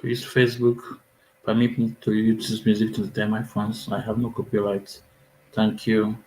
Please, Facebook, permit me to use this music to entertain my fans. I have no copyright. Thank you.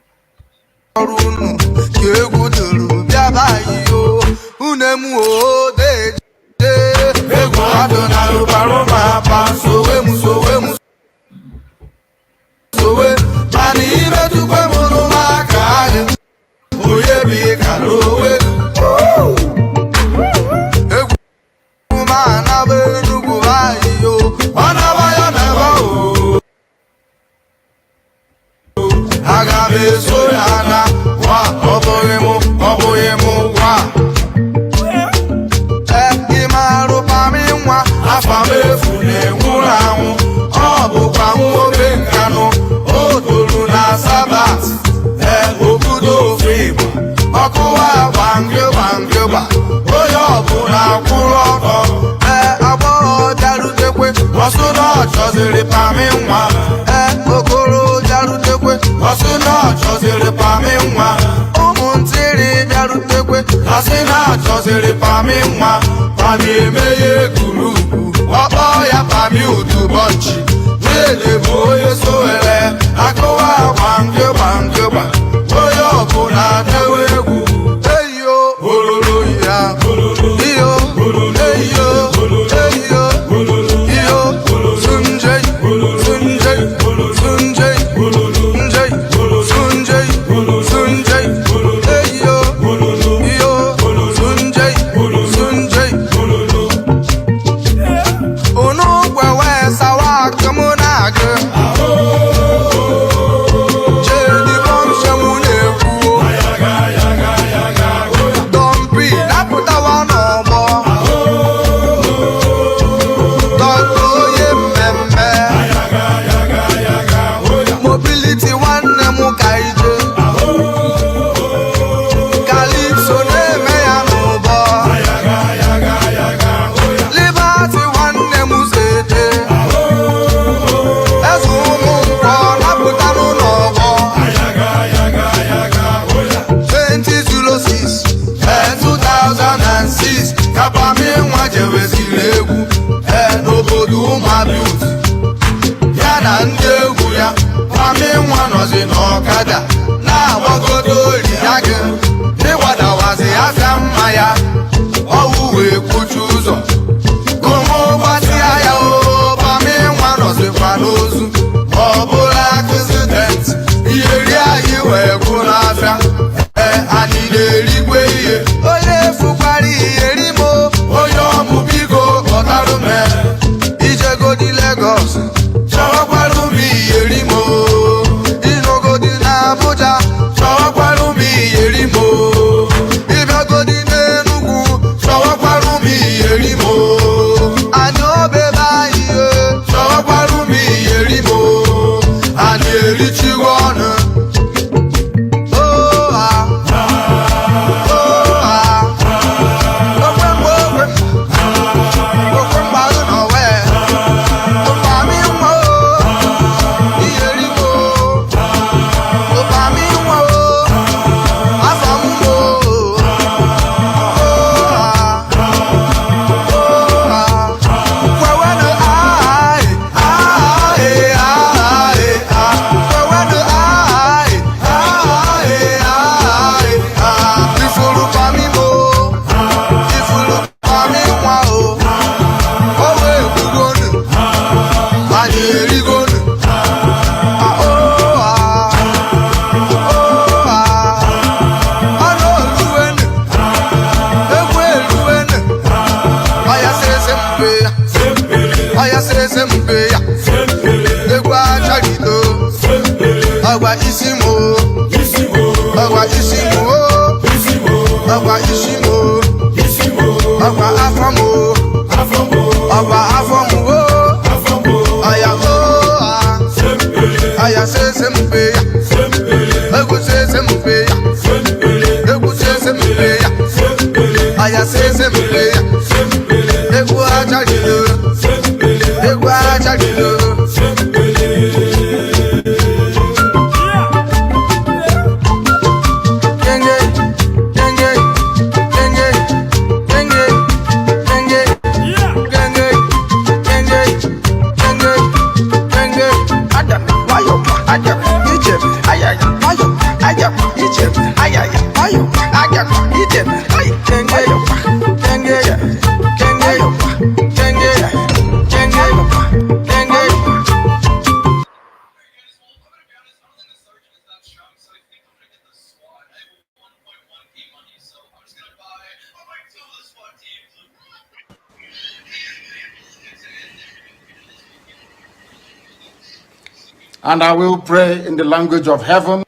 And I will pray in the language of heaven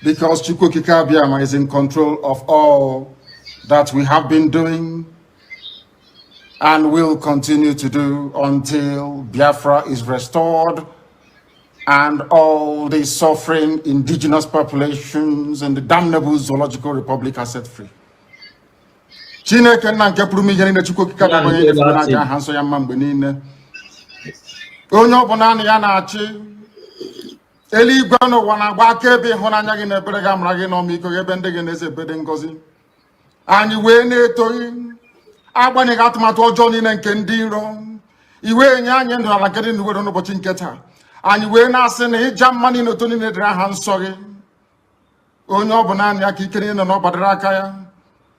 because Chukwukika Abiyama is in control of all that we have been doing and will continue to do until Biafra is restored and all the suffering indigenous populations in the damnable zoological republic are set free. Chineke nna nke pụrụ m ihe niile Chukwukika Abiyama onye nyefere na aja aha nsọ ya mma mgbe niile. Onye ọ bụ naanị ya na-achị eluigwe n'ụwa na-agba akaebe ịhụnanya gị na ebere gị amara gị n'ọmịiko gị ebe ndị gị na-eze ebe dị ngọzi. Anyị wee na-etoghị agbanyeghị atụmatụ ọjọọ niile nke ndị iro iwe enye anyị ndụ n'ala nke dị n'uwere n'ụbọchị nke taa. Anyị wee na-asị na ịja mma niile oto niile dịrị aha nsọ gị. Onye ọ bụ naanị ya ka ike niile na ọgbadara aka ya.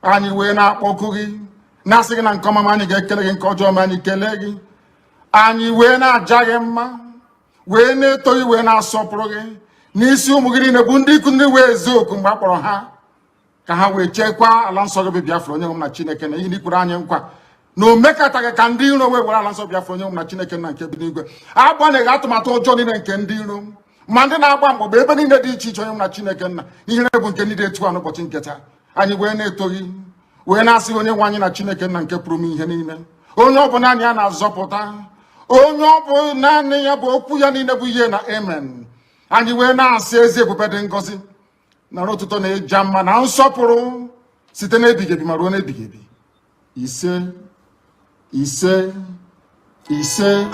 Anyị wee na-akpọku gị na-asị gị na nke ọma anyị ga-ekele gị, nke ọjọọ ma anyị kelee gị. Anyị wee na-aja gị mma wee na-etoghị wee na-asọpụrụ gị n'isi ụmụ gị niile bụ ndị ikwu ndị wee ezi oku mgbe a kpọrọ ha ka ha wee chekwaa ala nsọ gị bụ Biafra onye nwe m na Chineke na ihe n'ikwuru anyị nkwa na o mekataghị ka ndị iro wee were ala nsọ Biafra onye nwe m na Chineke na nke bi n'igwe. Agbanyeghị atụmatụ ọjọọ niile nke ndị iro ma ndị na-agba mgbọgba ebe niile dị iche iche onye nwe m na Chineke nna ihe bụ nke ndị dị etu a n'ụbọchị nke taa. Anyị wee na-etoghị wee na-asị onye nwe anyị na Chineke nna nke pụrụ m ihe niile, onye ọ bụ naanị ya na-azọpụta, onye ọ bụ naanị ya bụ okwu ya niile bụ ihe na amen. Anyị wee na-asị ezi ebube dị ngọzi na ọtụtụ na-eja mma na nsọpụrụ site n'ebighị ebi ma ruo n'ebighị ebi. Ise ise ise.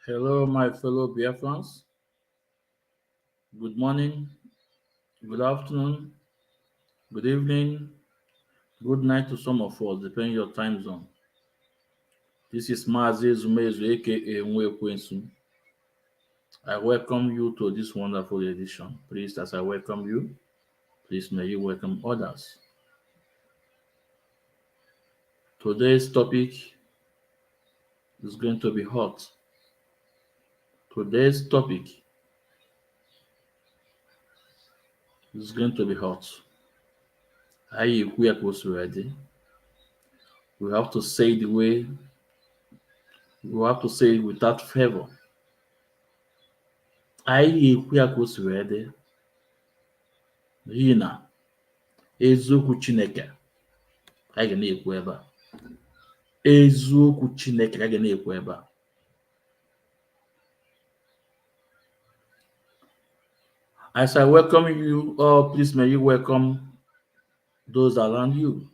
Hello, my fellow Biafrans. Good morning, good afternoon, good evening, good night to some of us, depending your time zone. This is Mazi Zumezu, aka Nwekwensu. I welcome you to this wonderful edition. Please, as I welcome you, please may you welcome others. Today's topic is going to be hot. Today's topic is going to be hot. We have to say it the way, we have to say it without favor. anyị ga-ekwu ya ka o si wee dị n'ihi na eziokwu Chineke anyị ga na-ekwu ebe a. Eziokwu Chineke anyị ga na-ekwu ebe a. As I welcome you all, please may you welcome those around you.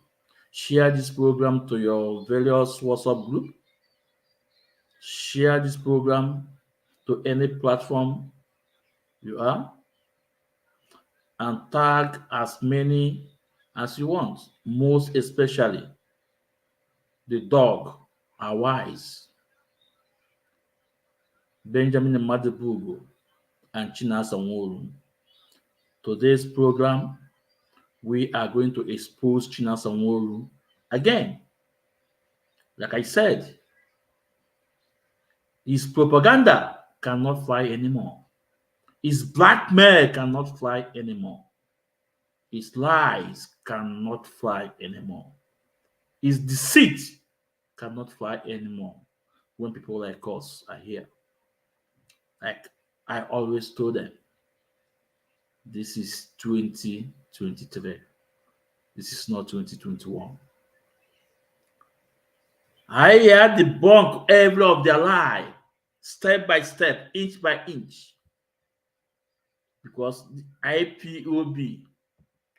Share this program to your various WhatsApp group. Share this program to any platform you are. And tag as many as you want. Most especially the dog are wise. Benjamin Madibugo and Chinasa. Today's program, we are going to expose Chinasa again. Like I said, his propaganda cannot fly anymore. His blackmail cannot fly anymore. His lies cannot fly anymore. His deceit cannot fly anymore when people like us are here. Like I always told them, this is 2023. This is not 2021. I had debunked every of their lie, step by step, inch by inch, because the IPOB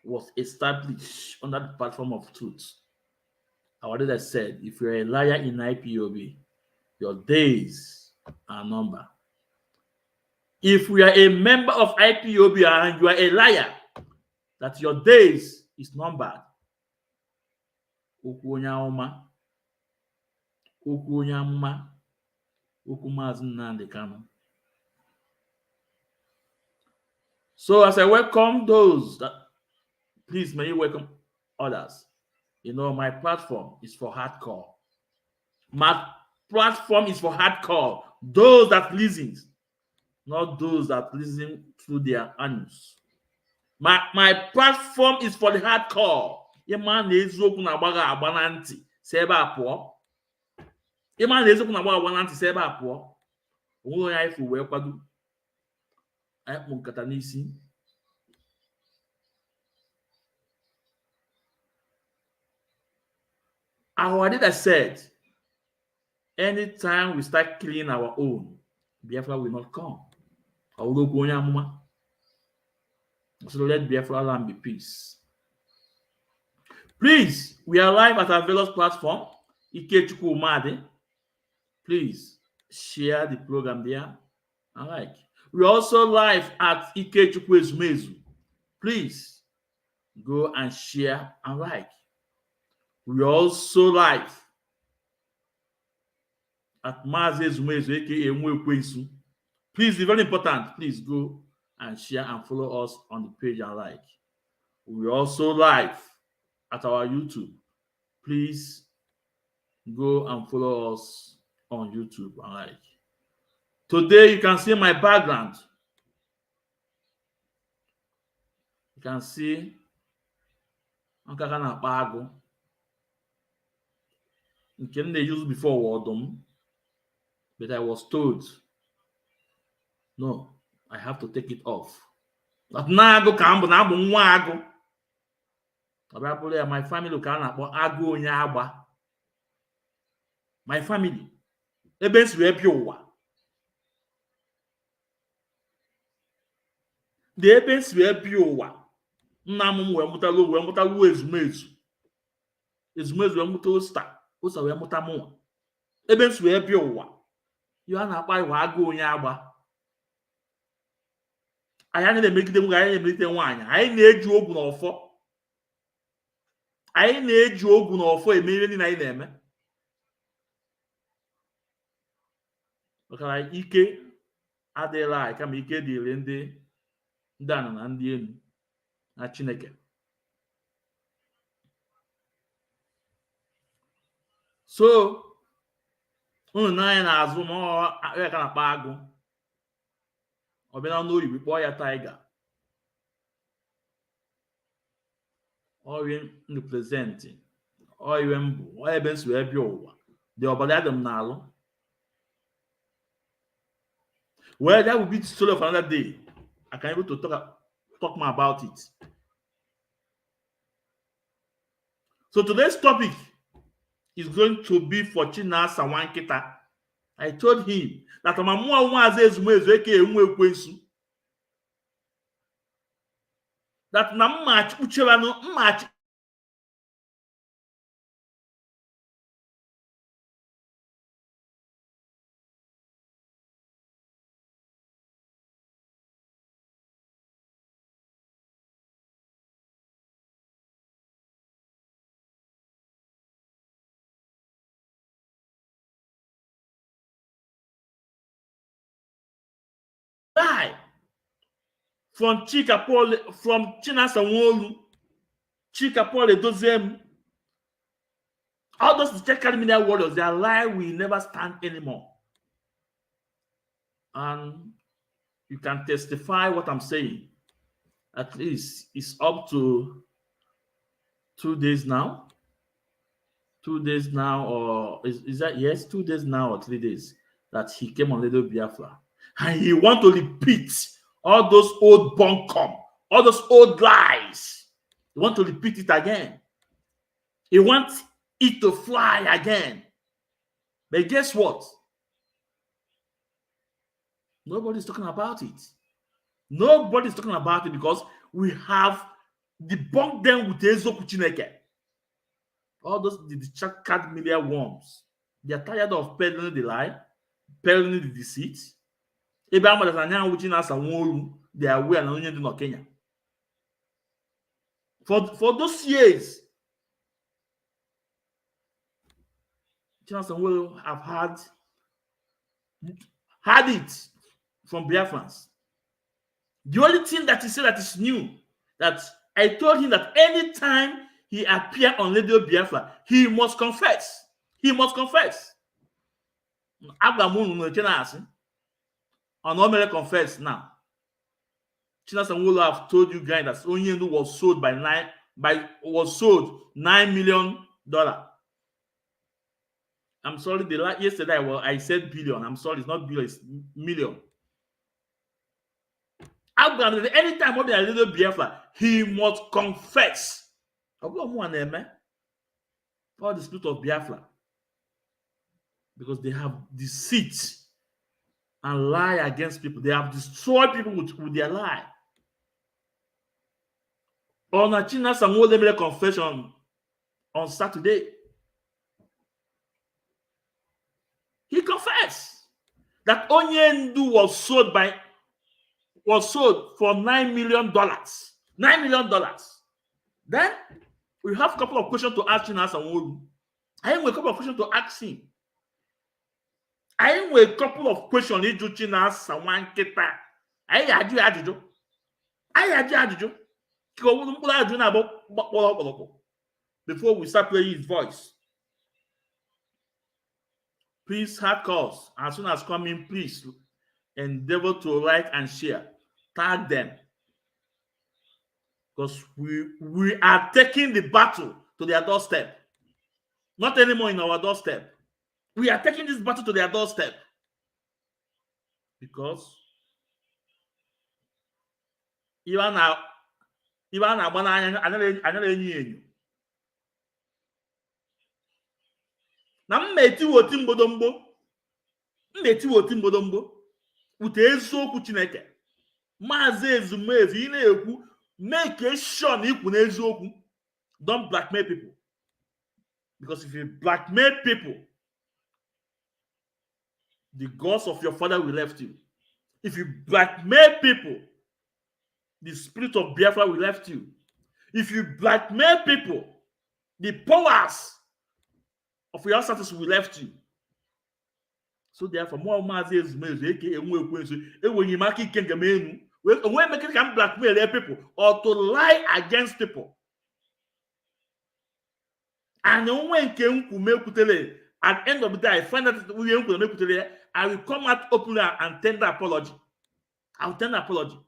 was established under the platform of truth. I already said, if you're a liar in IPOB, your days are numbered. If we are a member of IPOB and you are a liar, that your days is numbered. Okwu onye amụma, okwu onye amụma, okwu Maazị Nnamdi Kanu. So as I welcome those, please may you welcome others. You know, my platform is for hardcore. My platform is for hardcore. Those that listen, not those that listen through their anus. My platform is for the hardcore. Ịma na eziokwu na-agbaga agba na ntị si ebe a pụọ. Ịma na eziokwu na-agbaga agba na ntị si ebe a pụọ. Onwe onye anyị fụ wee kwado. Anyị kpụ nkata n'isi. I said, anytime we start killing our own, Biafra will not come. So let Biafra land be peace. Please, we are live at our various platform. Ikechukwu Umade. Please share the program there. All right. We're also live at Ikechukwu Ezumezu. Please go and share and like. We're also live at Maazị Ezumezu, aka Nwekwensu. Please, it's very important. Please go and share and follow us on the page and like. We're also live at our YouTube. Please go and follow us on YouTube and like. Today, you can see my background. You can see Nkaka na-akpa agụ. Nke m na-use before ọdụm, but I was told, no, I have to take it off. Na-agụ ka m bụ na abụ nwa agụ. My family ka a na-akpọ agụ onye agba. My family. Ebe esi wee bịa ụwa. The ebe esi wee bịa ụwa. Nna m wee mụtalụ ezumezu. Ezumezu wee mụta Osa wee mụta mụnwa. Ebe esi wee bịa ụwa. Ihe a na-akpa ịwa agụ onye agba. Anyị na-emegide nwoke, anyị na-emelite nwaanyị. Anyị na-eji ogwu n'ọfọ. Anyị na-eji ogwu n'ọfọ eme ihe niile anyị na-eme. Maka ike adịla anyị kama ike dịrị ndị ana na ndị elu na Chineke. So, unu na-anya n'azụ ma ọ ka na-akpa agụ. Ọ bịa n'oyibo kpọọ ya taiga. Ọrịa representi. Ọrịa mbụ. Ọ ebe nsi wee bịa ụwa. Dị ọbara dị m n'alụ. Well, that will be the story of another day. I can able to talk more about it. So today's topic is going to be for Chinasa Nwatika. I told him that Mamua Nwaze Ezumezu aka Enwe Ekwensu, that na mmachi uchelano mmachi lie from Chinasa Nwolu, Chika Paul Edoziem. All those technical media warriors, their lie will never stand anymore. And you can testify what I'm saying. At least it's up to 2 days now. 2 days now, or is that, yes, 2 days now or 3 days that he came on Radio Biafra. And he want to repeat all those old bunkum, all those old lies. He want to repeat it again. He wants it to fly again. But guess what? Nobody's talking about it. Nobody's talking about it because we have debunked them with Ezoku Chineke. All those the chat media worms. They are tired of peddling the lie, peddling the deceit. They are aware na onye dị na Kenya. For those years, Chinasa will have had it from Biafrans. The only thing that he said that is new, that I told him that anytime he appear on Radio Biafra, he must confess. He must confess. Agamunu Chinasa on normally confess now. Chinasa will have told you guys that Onyendu was sold $9 million. I'm sorry, yesterday I said billion. I'm sorry, it's not billion, it's million. Anytime on the little Biafra, he must confess. All the spirit of Biafra. Because they have deceit and lie against people. They have destroyed people with their lie. On a Chinasa Nwole confession on Saturday, he confessed that Onyendu was sold for $9 million. $9 million. Then we have a couple of questions to ask Chinasa Nwolu. I have a couple of questions to ask him. I have a couple of questions to Chinasa Nwatika. Before we start playing his voice. Please hard calls. As soon as coming, please endeavor to like and share. Tag them. Because we are taking the battle to their doorstep. Not anymore in our doorstep. We are taking this battle to their doorstep. Because even now, na mmeti woti mbodombo ute eziokwu Chineke Maazị Ezumezu ị na-ekwu make sure na ikwu n'eziokwu. Don't blackmail people, because if you blackmail people, the gods of your father will left you. If you blackmail people, the spirit of Biafra will left you. If you blackmail people, the powers of your ancestors will left you. So therefore, more Maazị Ezumezu aka Enwe Ekwensu enweghị m aka ike nke m enu onwe make ka m blackmail people or to lie against people. And onwe nke nkwu mekwutere, at the end of the day, I find that uye nkwu mekwutere, I will come out openly and tender apology. I will tender apology.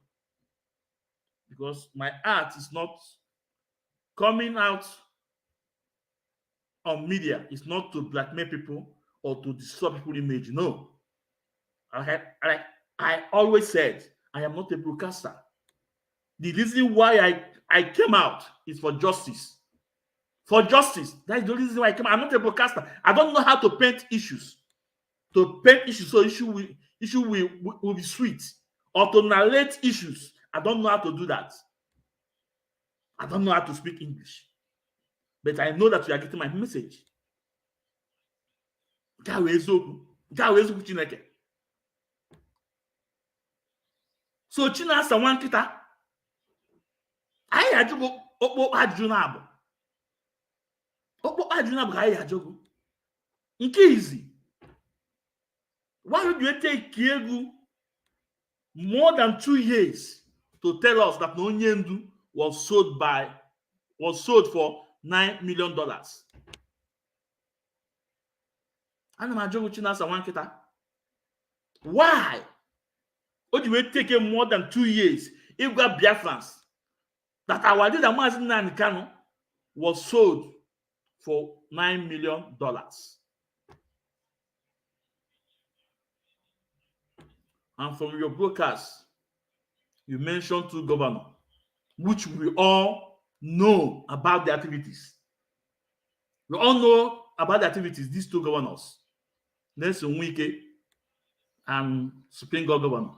Because my art is not coming out on media. It's not to blackmail people or to destroy people's image. No. I always said I am not a broadcaster. The reason why I came out is for justice. For justice. That is the reason why I came out. I'm not a broadcaster. I don't know how to paint issues. To paint issues so issue will be sweet. Or to narrate issues. I don't know how to do that. I don't know how to speak English. But I know that you are getting my message. Chineke. So Chinasa nwa nkịta anyị ajụgo okpokpo ajụjụ na-abụ okpokpo ajụjụ na-abụ ka anyị ajụgo nke izi why would you take egwu more than 2 years to tell us that Onyendu was sold for $9 million? Ana m ajụgo Chinasa nwa nkịta why would you take more than 2 years ịgwa Biafrans that our leader Mazi Nnamdi Kanu was sold for $9 million? And from your broadcast, you mentioned 2 governors, which we all know about the activities. We all know about the activities, these 2 governors, Nelson Wike and Supreme Governor.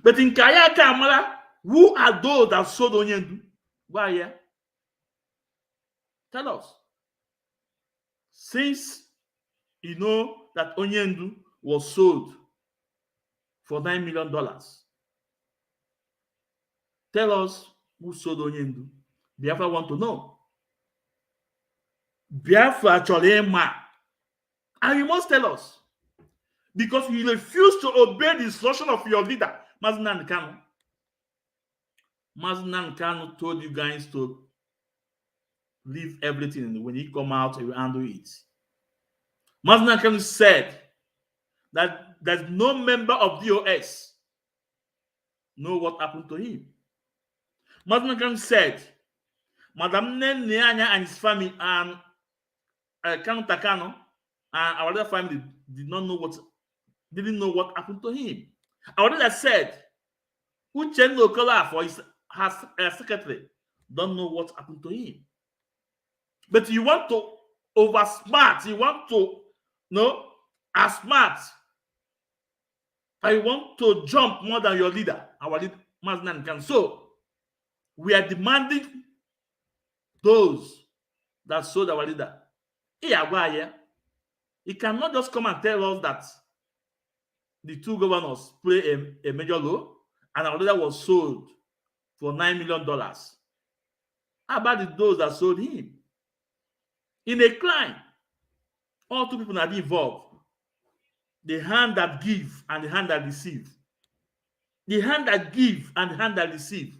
But in Kaya Kamara, who are those that sold Onyendu? Why here? Tell us. Since you know that Onyendu was sold for $9 million, tell us who sold Onyendu. Biafra want to know. Biafra Cholema. And you must tell us. Because you refuse to obey the instruction of your leader, Mazi Nnamdi Kanu. Mazi Nnamdi Kanu told you guys to leave everything, and when he come out, he will handle it. Mazi Nnamdi Kanu said that there's no member of DOS know what happened to him. Mazi Nnamdi Kanu said, Madam Nenyanya and his family and Kanu Takano and our other family didn't know what happened to him. Our other said, Uchenna Okola for his secretary don't know what happened to him. But you want to oversmart, you want to outsmart, and you want to jump more than your leader, our leader, Mazi Nnamdi Kanu. So we are demanding those that sold our leader. He cannot just come and tell us that the 2 governors play a major role and our leader was sold for $9 million. How about those that sold him? In a crime, all 2 people are involved. The hand that give and the hand that receive. The hand that give and the hand that receive.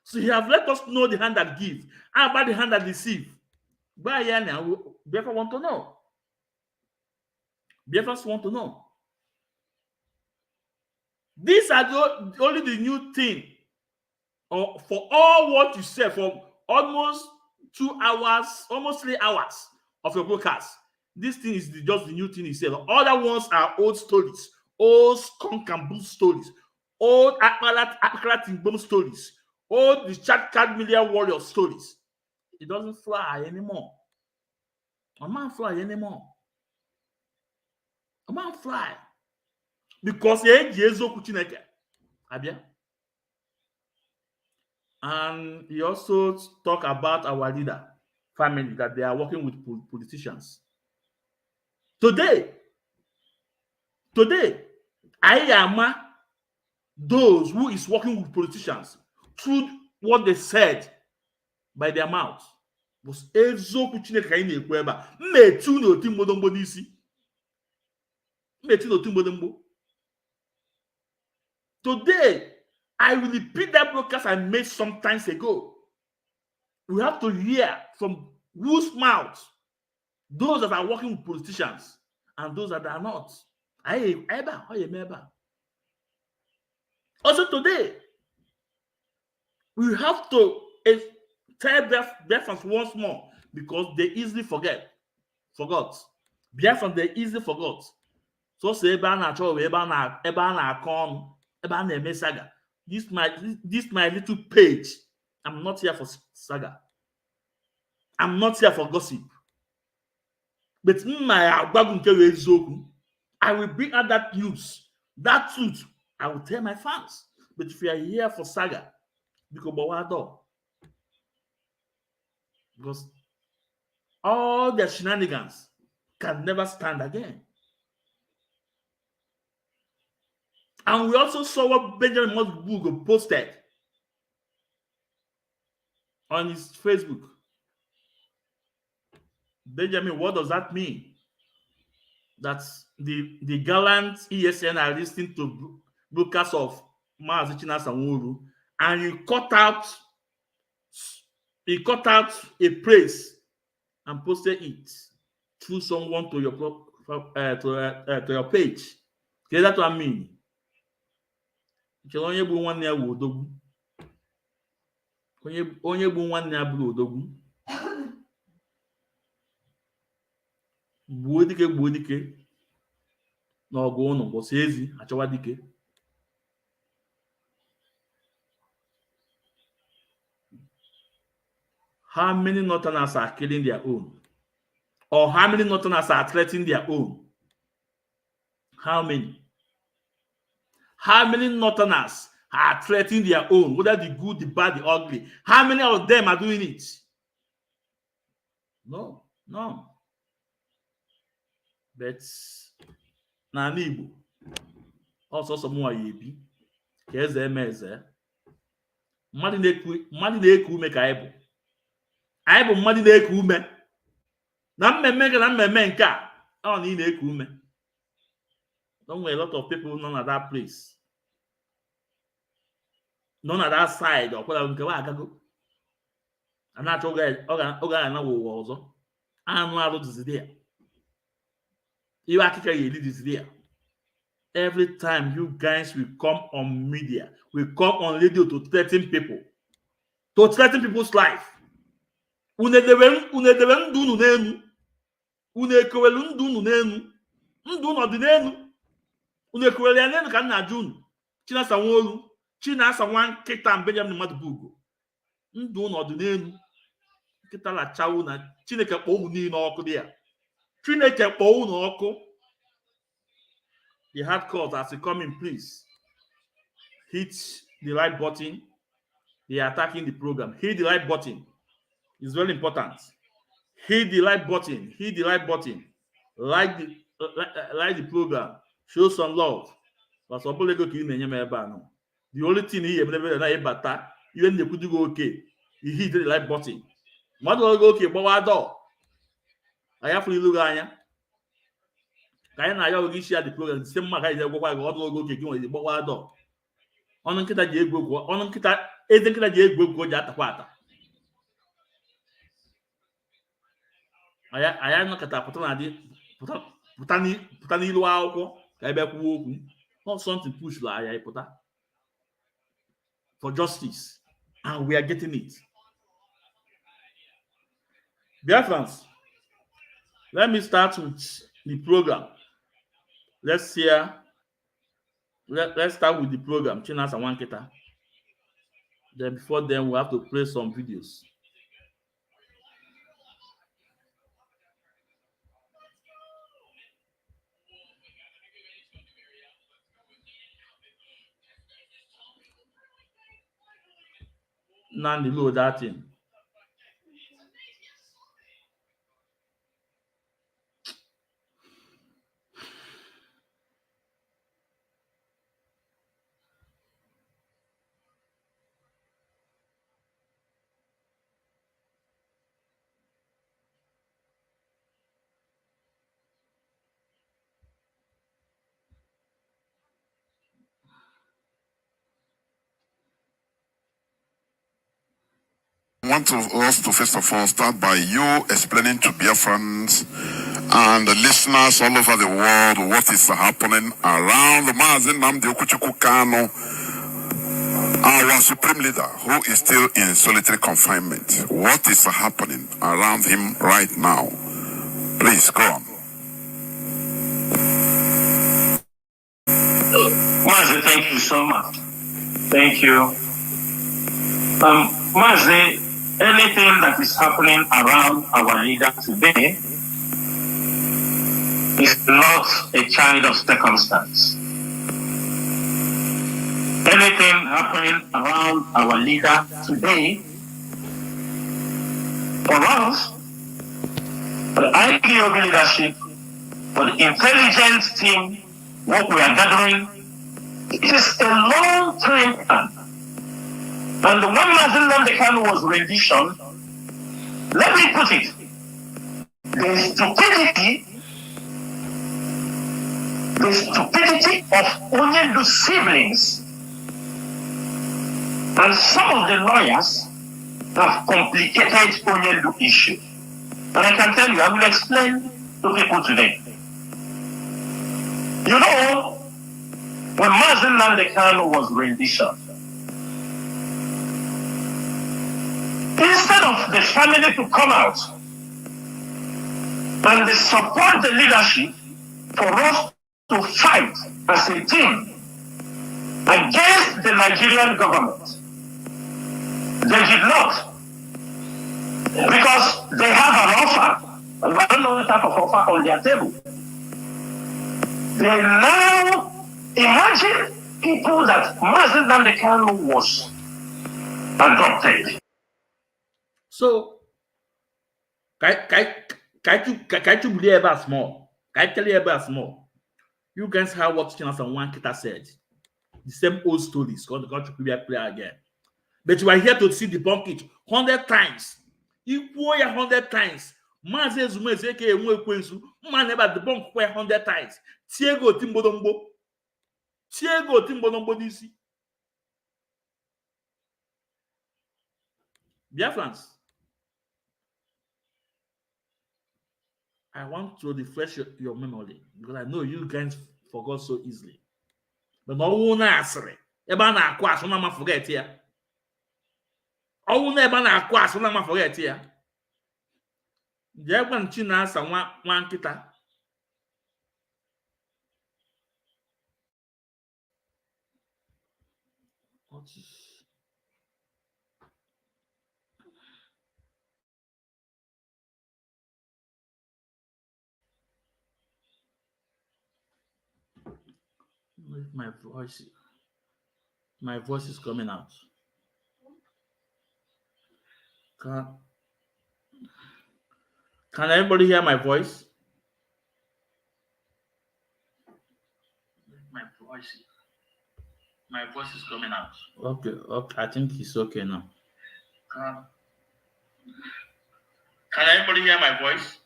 So you have let us know the hand that give. How about the hand that receive? Why now? Biafra want to know. Biafras want to know. These are only the new thing. For all what you said for almost 2 hours, almost 3 hours of your broadcast. This thing is just the new thing you said. Other ones are old stories, old skunk and bull stories, old Akarat bomb stories, old the chat card million warrior stories. It doesn't fly anymore. A man fly anymore. A man fly. Because and he also talk about our leader family, that they are working with politicians. Today, I am those who is working with politicians through what they said by their mouth. Was today, I will repeat that broadcast I made some times ago. We have to hear from whose mouth, those that are working with politicians and those that are not. Also today, we have to tell Biafrans once more, because they easily forgot. Biafrans, they easily forgot So say ebe a na-achọ ebe a na-akọ ọnụ, ebe a na-eme saga. This my little page. I'm not here for saga. I'm not here for gossip. But in my I will bring out that news, that truth. I will tell my fans. But if you are here for saga, because all their shenanigans can never stand again. And we also saw what Benjamin Mosbugo posted on his Facebook. Benjamin, what does that mean? That the gallant ESN are listening to broadcasts of Maazi Chinasa Nwuru, and you cut out a praise and posted it through someone to your to your page. Okay, that's what I mean. Onye bụ nwanne ya bụ odogwu. Onye bụ nwanne ya bụ odogwu. Gbuo dike n'ọgụ ụnụ gbọsị ezi achọwa dike. How many Northerners are killing their own? Or how many Northerners are threatening their own? How many? How many Northerners are threatening their own? Whether the good, the bad, the ugly. How many of them are doing it? No. But na Igbo, also someone yebi, ka eze eme eze. Mmadụ na-eku ume ka anyị bụ. Anyị bụ mmadụ na-eku ume. Na mmemme nke na mmemme nke a, ọ na ị na-eku ume. Don't a lot of people none at that place. None at that side or kwala nke wa agago. Anacho oga na wo ọzọ. Anu arụ dizi there. You akika ye lead there. Every time you guys will come on media, will come on radio to threaten people. To threaten people's life. Unedebe ndụ unu n'enu. Unekowelu ndụ unu n'enu. Ndụ unu dị n'enu. Unekowelu ya n'enu ka nna ajụ unu. Chinasa Nwolu. Chinasa nwa nkịta Benjamin Mosbugo. Ndụ unu dị n'enu. Nkịta lachawu na Chineke kpọọ unu niile ọkụ dị ya. Chineke kpọọ unu ọkụ. The hard calls as you come in, please hit the like button. They are attacking the program. Hit the like button. It's very important. Hit the like button. Hit the like button. Like the program. Show some love. The only thing here, even the could go okay. You hit the like button. What will go okay? But what do? I have to look at Kaya na ya ogi share the program. The same man guys go kwa go okay gị the what do? Ọnụ nkịta ji egwu egwu. Ọnụ nkịta eze nkịta ji egwu egwu ji atakwa ata. Aya nọkọta pụta n'ilu akwụkwọ ka ebe kwuo okwu. Not something push la aya pụta. For justice. And we are getting it. Dear friends, let me start with the program. Let's start with the program. Chinasa Wanketa. Then before then, we have to play some videos. Now the load that in. I want us to first of all start by you explaining to Biafrans and the listeners all over the world what is happening around Mazi Nnamdi Okuchukwu Kanu, our supreme leader, who is still in solitary confinement. What is happening around him right now? Please go on. thank you so much. Thank you. Mazi, anything that is happening around our leader today is not a child of circumstance. Anything happening around our leader today, for us, for the IPOB leadership, for the intelligence team, what we are gathering, it is a long time plan. And when Mazi Nnamdi Kanu was rendition, let me put it, the stupidity of Onyendu siblings and some of the lawyers have complicated Onyendu issue. And I can tell you, I will explain to people today. You know, when Mazi Nnamdi Kanu was rendition, instead of the family to come out and support the leadership for us to fight as a team against the Nigerian government, they did not. Because they have an offer, and I don't know what type of offer on their table. They now imagine people that Mazi Nnamdi Kanu was adopted. So, can you believe about small? Can I tell you about small? You guys heard what Chinasa and Nwatika said. The same old stories. Because the country will play again. But you are here to see debunk it 100 times. Equal 100 times. Mazi Ezume Ezeke Enwe Ekwensu. Man never debunk 100 times. Tiego Timbodombo. Tiego Timbodombo DC. Biafrans. I want to refresh your memory because I know you guys forgot so easily. But no one answer. Eba na akwa so na ma forget ya. Owu na eba na akwa so na ma forget ya. Je gba Chinasa nwa nkita. What is my voice is coming out. Can everybody hear my voice? My voice is coming out. Okay, I think it's okay now. Can everybody hear my voice?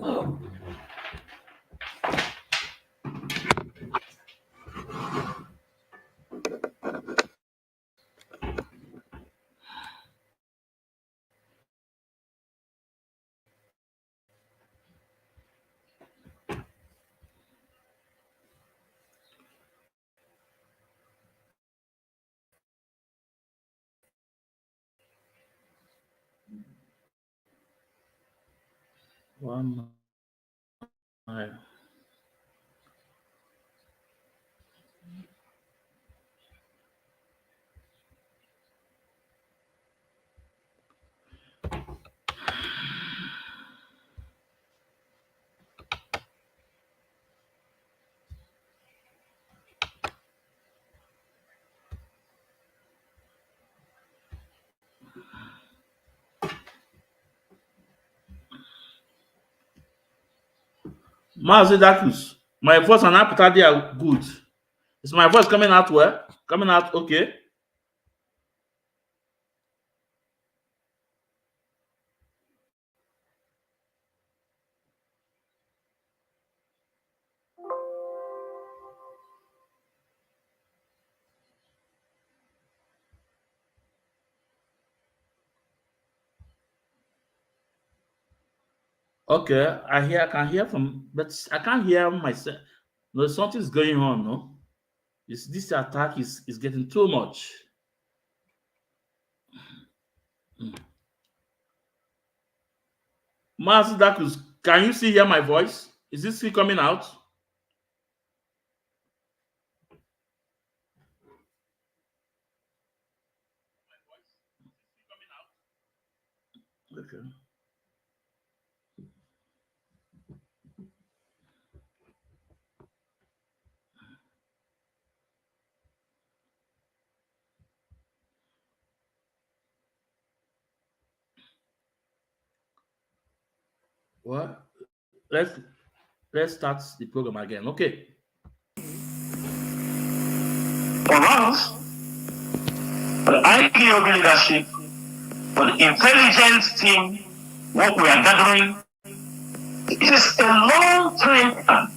Oh. One mile. Mazi Dakus, my voice and appetite are good. Is my voice coming out well? Coming out okay? Okay, I can hear from, but I can't hear myself. No, something's going on, no? This attack is getting too much. Master Dakus, can you see hear my voice? Is this still coming out? Okay. Well, let's start the program again. Okay. For us, for the IPOB leadership, for the intelligence team, what we are gathering, it is a long time plan.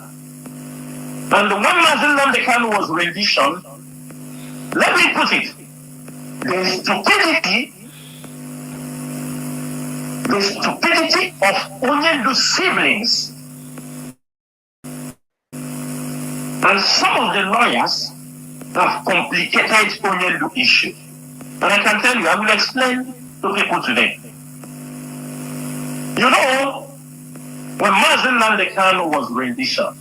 And when Mazen Namdekan was rendition, let me put it, the stupidity of Onyendu siblings and some of the lawyers have complicated Onyendu issue. And I can tell you, I will explain to people today. You know, when Mazen Namdekan was rendition,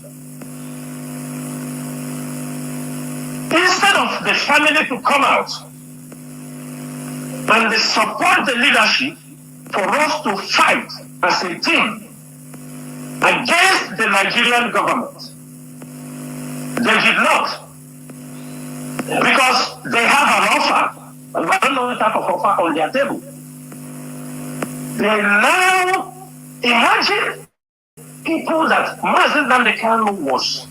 instead of the family to come out and they support the leadership for us to fight as a team against the Nigerian government, they did not. Because they have an offer, and I don't know what type of offer on their table. They now imagine people that Mazen Namdekan was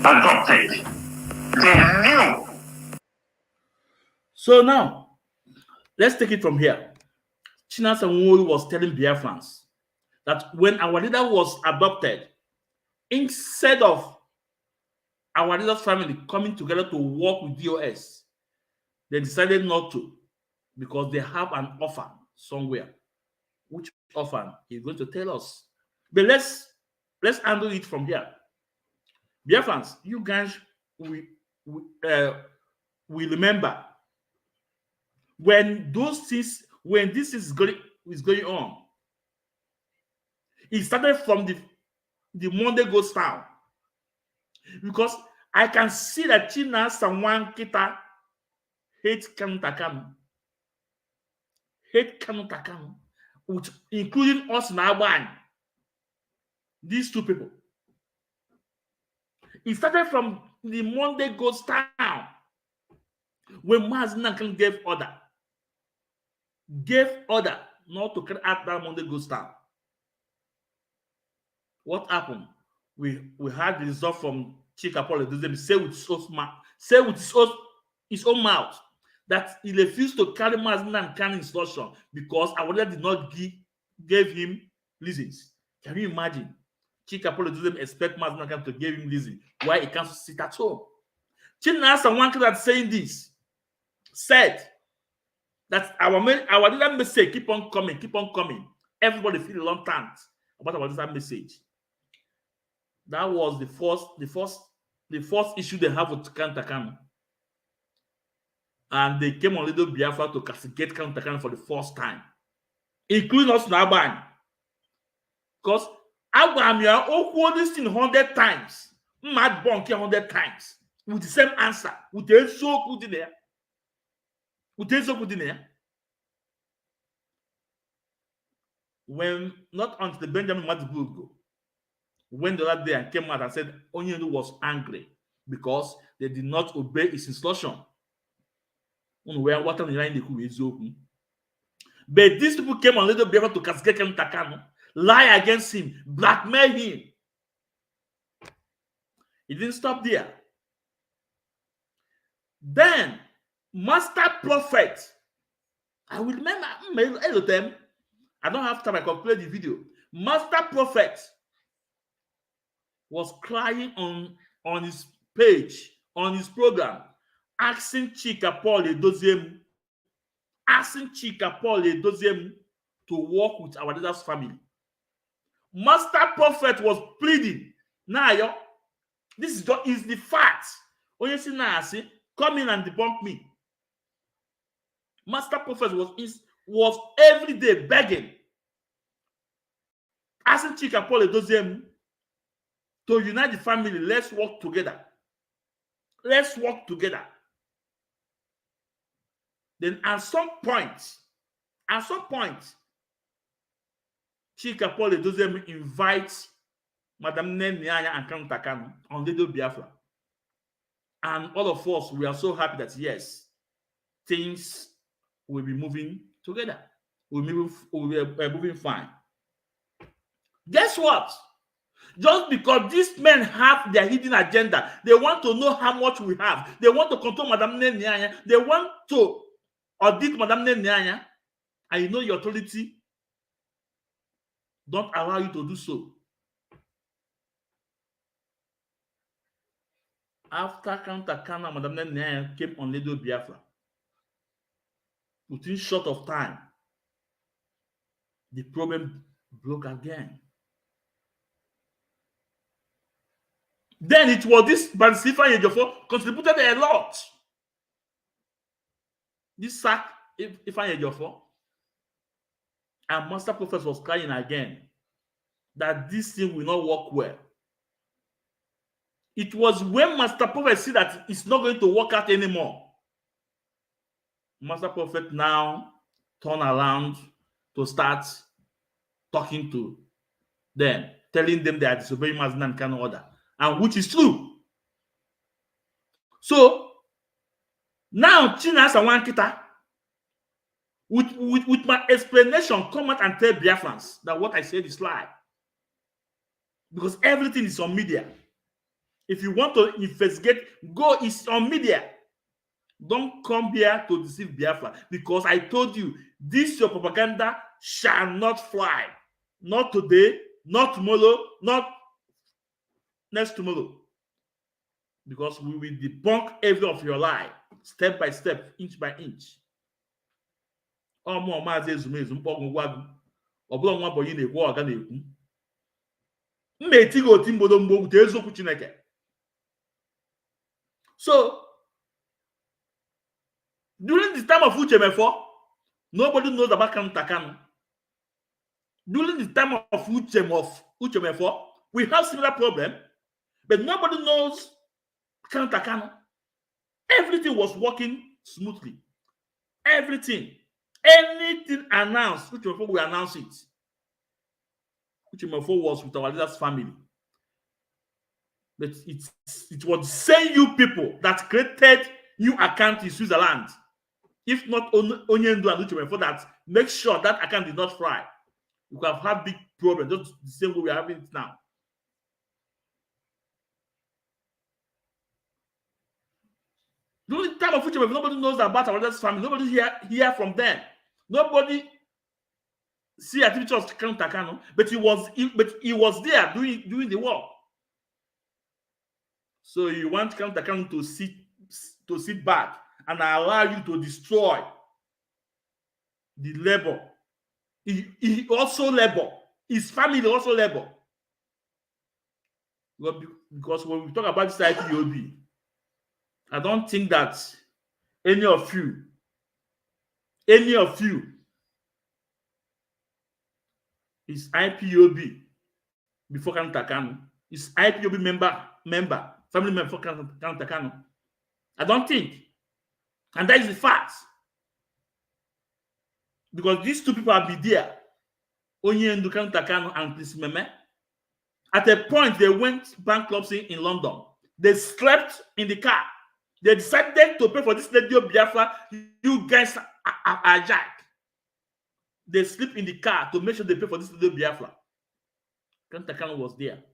adopted. They knew. So now, let's take it from here. Chinasa was telling Biafrans that when our leader was adopted, instead of our leader's family coming together to work with DOS, they decided not to because they have an offer somewhere. Which offer? He's going to tell us. But let's handle it from here. Biafrans, you guys we remember when those things, when this is going on, it started from the Monday goes down, because I can see that Chinasa and Kita hate Kanutakan, which including us now. These two people. It started from the Monday goes down when Mazen gave order not to carry out that Monday goes down. What happened? We had the result from Chika Paul say with his own mouth that he refused to carry Mazen instruction because our leader did not give him reasons. Can you imagine? Chika Paul doesn't expect Mazen to give him reason why he can't sit at home. Chinasa, one that's saying this, said that our leader message keep on coming. Everybody feel reluctant about our leader message. That was the first issue they have with Kanutakan. And they came on Little Biafra to castigate Kanutakan for the first time, including us Naban. Because Abraham, you are all this thing 100 times. Mad Bonk 100 times with the same answer. With the so put in there. When not until the Benjamin Madibugo, when the other day and came out and said Onyenu was angry because they did not obey his instruction. But these people came on Little Biafra to castigate Kanutakan, lie against him, blackmail him. He didn't stop there. Then, Master Prophet, I will remember them. I don't have time, I can play the video. Master Prophet was crying on his page, on his program, asking Chika Paul Edoziem to work with our leader's family. Master Prophet was pleading. Now, this is the fact. When you see now, come in and debunk me. Master Prophet was every day begging, asking Chika Paul Edoziem to unite the family. Let's work together. Let's work together. Then at some point, Chika Paul Edoziem invites Madam Nwatika and Kanu Takano on Radio Biafra. And all of us, we are so happy that yes, things will be moving together. We'll be moving fine. Guess what? Just because these men have their hidden agenda, they want to know how much we have. They want to control Madam Nwatika. They want to audit Madam Nwatika. And you know your authority don't allow you to do so. After Takano and Madam Nwatika came on Radio Biafra, within short of time, the problem broke again. Then it was this Ifeanyi Ejiofor contributed a lot. This sack Ifeanyi Ejiofor, and Master Prophet was crying again that this thing will not work well. It was when Master Prophet said that it's not going to work out anymore. Master Prophet now turn around to start talking to them, telling them they are disobeying Mazin and Kano order, and which is true. So now Chinasa Nwatika, with my explanation, come out and tell Biafrans that what I said is lie. Because everything is on media. If you want to investigate, go, it's on media. Don't come here to deceive Biafra, because I told you, this your propaganda shall not fly. Not today, not tomorrow, not next tomorrow. Because we will debunk every of your lie, step by step, inch by inch. So during the time of Uchemefo, nobody knows about Kanu Takano. During the time of Uchemefo, we have similar problem, but nobody knows Kanu Takano. Everything was working smoothly. Everything. Anything announced, Uchemefo will announce it. Uchemefo was with our leader's family. But it was saying you people that created new account in Switzerland. If not Onyendu and Uchemefo that make sure that account did not fry, you could have had big problems, just the same way we are having it now. During the time of Uchemefo, nobody knows about our other family. Nobody hear from them. Nobody see activity of Takano, but he was there doing the work. So you want Takano to sit back and allow you to destroy the labor. He also labor. His family also labor. Because when we talk about this IPOB, I don't think that any of you is IPOB before Kanu Takano. Is IPOB member, family member for Kanu Takano. I don't think. And that is the fact. Because these two people have been there, Onyendu Kanu Takano and Prince Meme. At a point, they went bankruptcy in London. They slept in the car. They decided to pay for this Radio Biafra. You guys are jacked. They sleep in the car to make sure they pay for this Radio Biafra. Kanu Takano was there.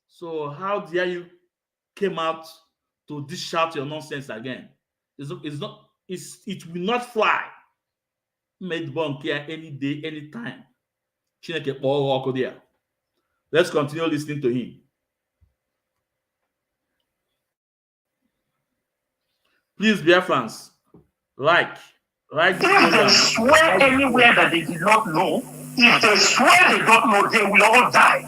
So how dare you came out to dish out your nonsense again? It will not fly. Made bomb care any day, any time. Chineke all there. Let's continue listening to him. Please, Biafrans, like if they swear anywhere that they did not know, if they swear they don't know, they will all die.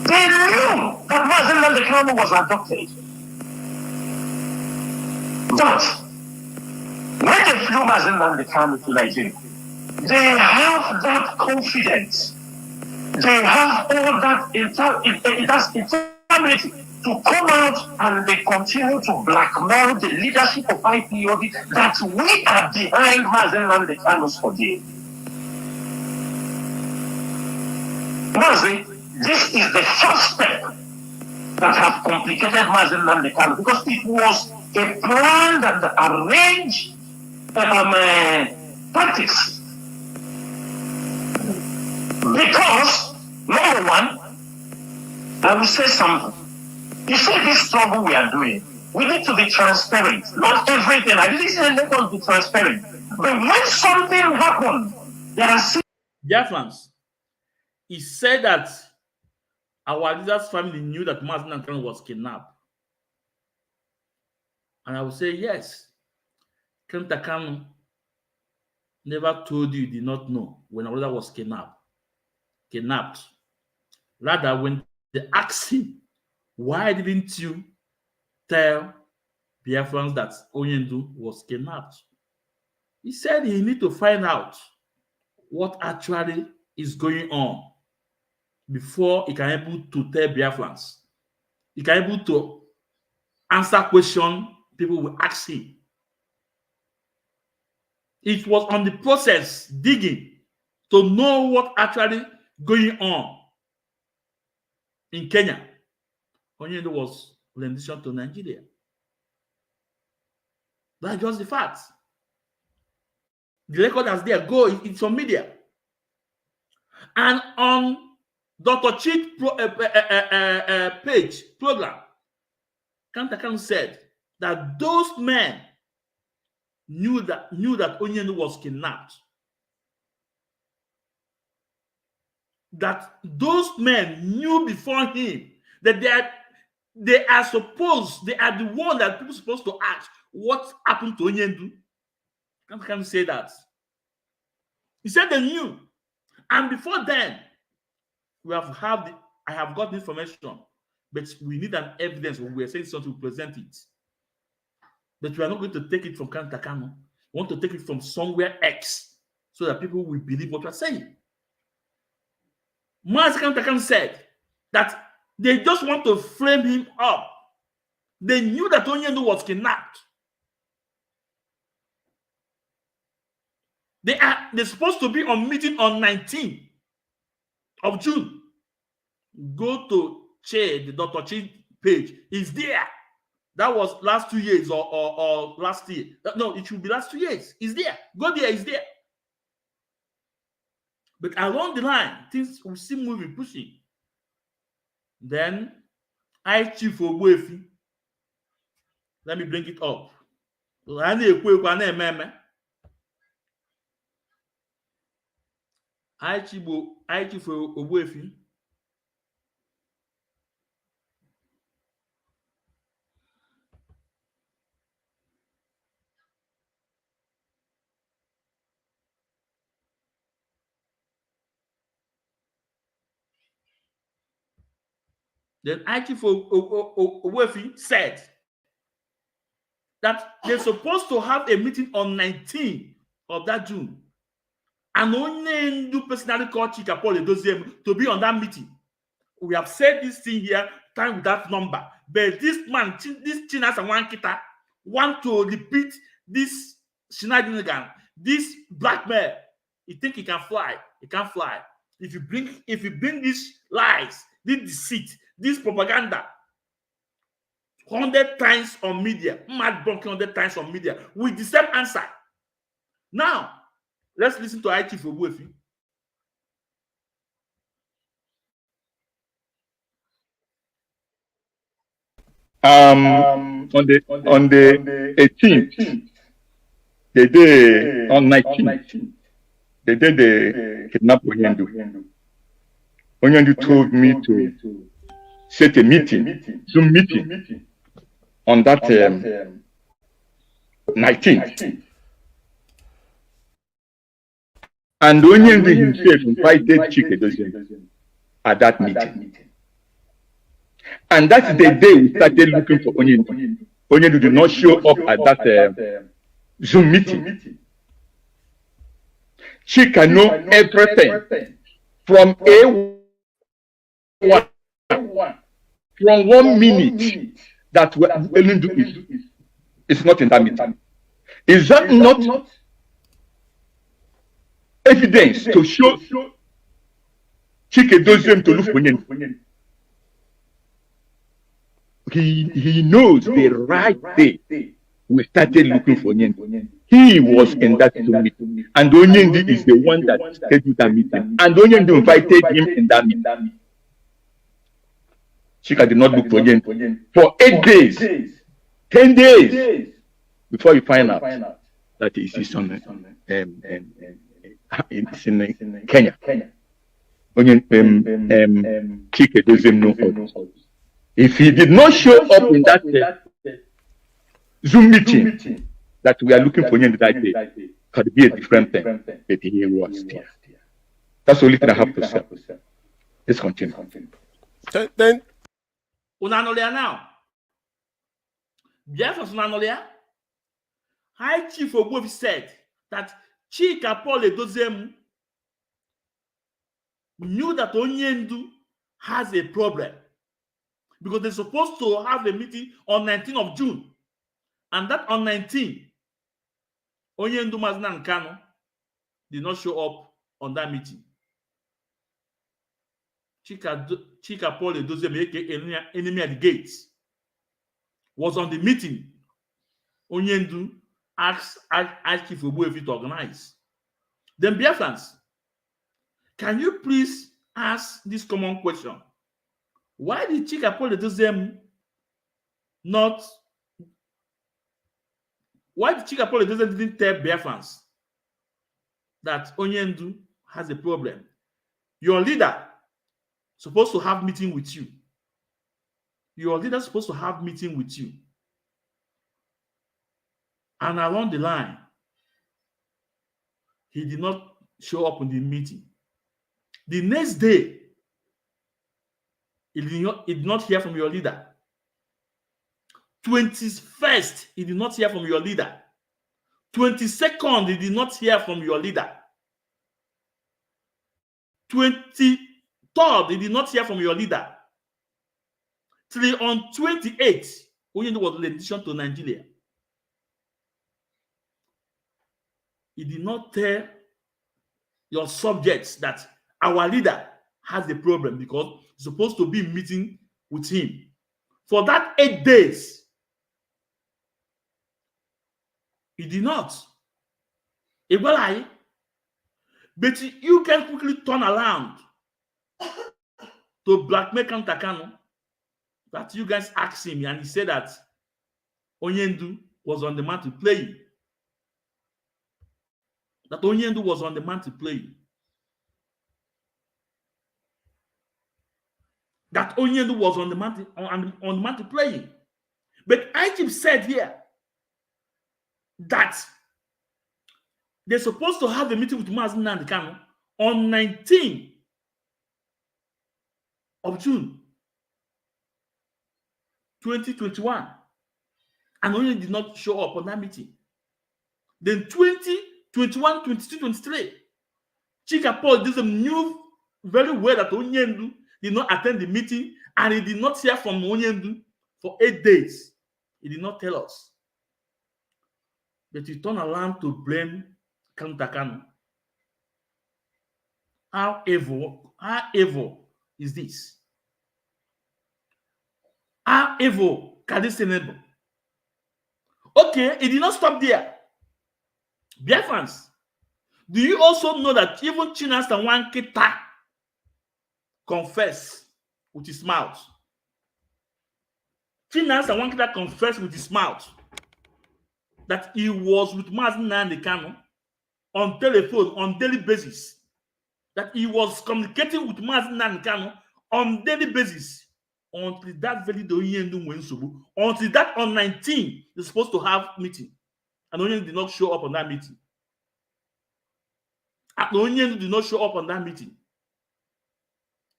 They knew that Mazin Nwatika was adopted. But when they individual Mazen Nwatika to Nigeria, they have that confidence. They have all that integrity to come out and they continue to blackmail the leadership of IPOB that we are behind Mazen Nwatika for the. Mazen, this is the first step that have complicated Mazen Nwatika because it was a planned and arranged practice. Because, number one, I will say something. You see this struggle we are doing, we need to be transparent. Not everything. I didn't say let us be transparent. But when something happens, there are Biafrans, he said that our leader's family knew that Mazen Nwatika was kidnapped. And I would say, yes, Nwatika never told you he did not know when our leader was kidnapped. Rather, when they asked him, why didn't you tell Biafrans that Onyendu was kidnapped? He said he need to find out what actually is going on before he can able to tell Biafrans. He can able to answer questions people will ask him. It was on the process, digging, to know what actually going on in Kenya. Onyendu was rendition to Nigeria. That's just the fact. The record as there go, it's on media. And on Dr. Chid's page, program, Nwatika said that those men knew that Onyendu was kidnapped. That those men knew before him that they are the one that people are supposed to ask what happened to Onyendu. Nwatika say that. He said they knew. And before then, I have got information, but we need an evidence when we are saying something to present it. But we are not going to take it from Nwatika. We want to take it from somewhere else so that people will believe what we are saying. Mazen Nwatika said that they just want to frame him up. They knew that Onyendu was kidnapped. They're supposed to be on meeting on 19th of June. Go to the Dr. Chin page. It's there. That was last 2 years or last year. No, it should be last 2 years. It's there. Go there, it's there. But along the line, things will still moving, pushing. Then, Chief Ogbuefi. Let me bring it up. Chief Ogbuefi. Then Chief Ogbuefi said that they're supposed to have a meeting on 19th of that June. And Onyendu personally called Chika Paul Edoziem to be on that meeting. We have said this thing here, time with that number. But this man, this Chinasa Nwatika, want to repeat this shenanigans, this blackmail. He think he can fly. He can't fly. If you bring these lies, this deceit, this propaganda 100 times on media, mad bunking 100 times on media with the same answer. Now, let's listen to Chief Ogbuefi. On the 18th, the day on 19th, the day they kidnapped Onyendu. Onyendu told me to set a meeting, Zoom meeting, on that 19th. And Onyendu himself invited Chike Dozien at that meeting. And that's the day we started looking for Onyendu. Onyendu did not show up at that Zoom meeting. She can know everything from A1, from 1 minute that Elindu is not in that meeting. Is that not evidence to show Chike does them to look for him? He knows the right day we started looking for him. He was in that meeting, and Onyendi is the one that scheduled that meeting, and Onyendi invited him in that meeting. Chika did not look for him for 8 days, 10 days before you find out that he is on in Kenya. Chike doesn't know. If he did not show up in that Zoom meeting that we are looking for him that day, could be a different thing, but he was there. That's the only thing I have to say. Let's continue. Then Unanolia now. Jeff Unanolia. High Chief Ogbuefi said that Chika Paul Edoziem knew that Onyendu has a problem because they're supposed to have a meeting on 19th of June. And that on 19th, Onyendu Mazina Nkano did not show up on that meeting. Chika Paul Edoziem, aka enemy at the gates, was on the meeting. Onyendu asked Chief Ogbuefi to organize. Then Biafrans, can you please ask this common question? Why did Chika Paul Edoziem didn't tell Biafrans that Onyendu has a problem? Your leader supposed to have meeting with you. Your leader supposed to have meeting with you. And along the line, he did not show up in the meeting. The next day, he did not hear from your leader. 21st, he did not hear from your leader. 22nd, he did not hear from your leader. 23rd, he did not hear from your leader. Till on 28th, Onyendu was on edition to Nigeria. He did not tell your subjects that our leader has a problem because he's supposed to be meeting with him. For that 8 days, he did not. But you can quickly turn around to blackmail Kantakano that you guys asked him, and he said that Onyendu was on the man to play. That Onyendu was on the man to play. That Onyendu was on the man to play. But Ipob said here that they're supposed to have a meeting with Mazi Nnamdi Kanu on 19th of June 2021. And Onyendu did not show up on that meeting. Then 20, 21, 22, 23, Chika Paul knew very well that Onyendu did not attend the meeting, and he did not hear from Onyendu for 8 days. He did not tell us. But he turned around to blame Kantakano. How evil is this? How evil can this enable? Okay, it did not stop there. Biafrans, do you also know that even Chinasa Nwatika confessed with his mouth? Chinasa Nwatika confessed with his mouth that he was with Mazi Nnamdi Kanu on telephone on daily basis. That he was communicating with Mazi Nnamdi Kanu on daily basis until that very day Onyendu went so. Until that on 19, they're supposed to have meeting, and Onyendu did not show up on that meeting. And Onyendu did not show up on that meeting.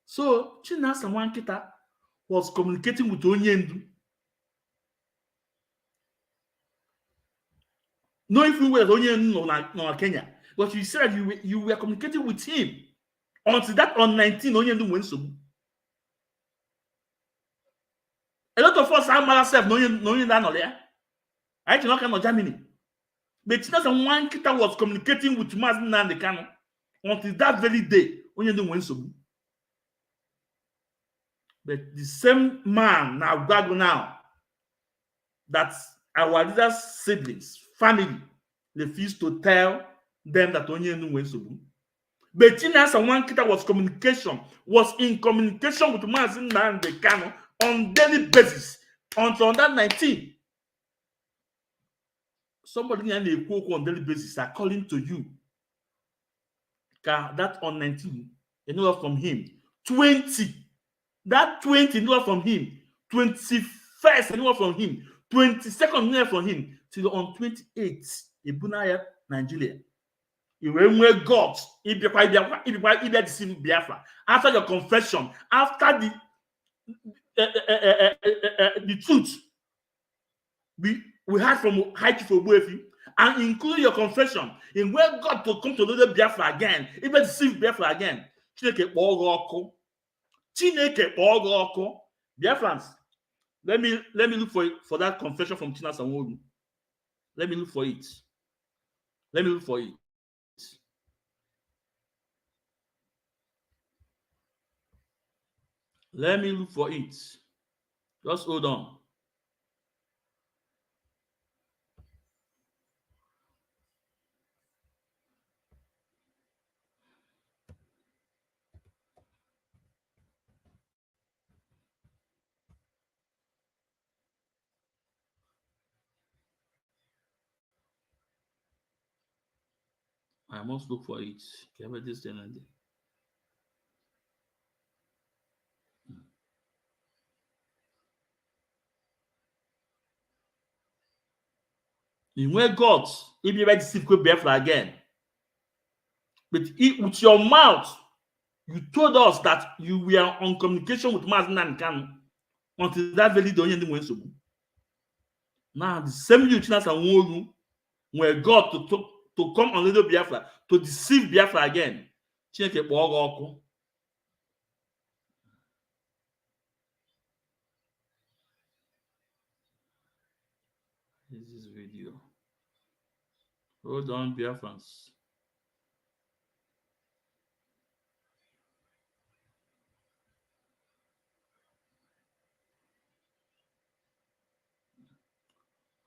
So Chinasa Nwatika was communicating with Onyendu, knowing full well that Onyendu no Kenya. But you said you were communicating with him until that on 19 only win so. A lot of us are myself knowing that there. I cannot come to Germany. But Chinasa one kita was communicating with Mazen Nwatika until that very day only win so. But the same man now that our leaders' siblings, family, refused to tell them that only win so. But Chinasa one kita was in communication with Mazen Nwatika on daily basis until on that 19. Somebody in a quote on daily basis are calling to you. That on 19, you know from him. 20. That 20 you know from him. 21st you know from him. 22nd you know from him. Till on 28th, Ibunaya, Nigeria. You will God. If you deceive Biafra. After your confession, after the truth we had from Haiti for Buefi, and including your confession, in where God to come to know the Biafra again, even deceive Biafra again. Chineke Biafrans, let me look for that confession from Chinasa. Let me look for it. Let me look for it. Let me look for it. Just hold on. I must look for it. This thing. In where God, if you deceive Biafra again, but with your mouth, you told us that you were on communication with Mazen Nwatika until that very day went so. Now the same you Chinasa Nworu where God to come on little Biafra to deceive Biafra again. Chineke kpọọ. This video. Hold on, Biafrans.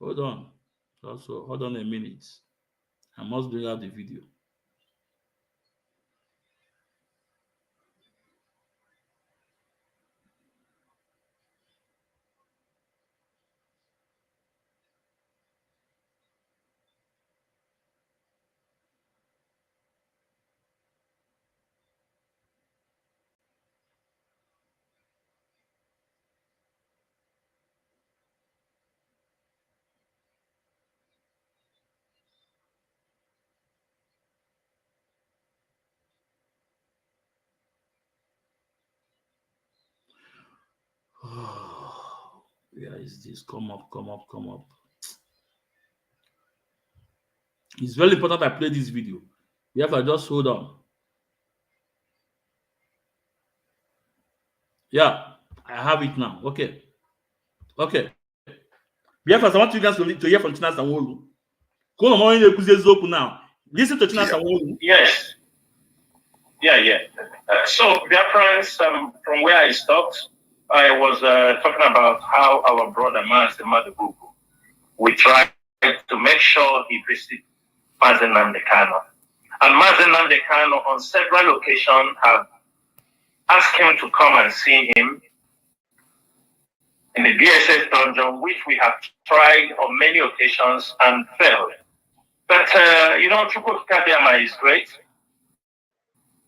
Hold on. Also, hold on a minute. I must bring out the video. Where is this? Come up. It's very important I play this video. Biafra, just hold on. Yeah, I have it now. Okay. Biafra, I want you guys to hear from Chinasa Nworu. Now. Listen to Chinasa Nworu. Yes. Yeah. So, Biafrans, from where I stopped, I was talking about how our brother Mazen Nwatika, we tried to make sure he visited Mazen Nwatika. And Mazen Nwatika on several occasions have asked him to come and see him in the DSS dungeon, which we have tried on many occasions and failed. But, Chukwuka is great.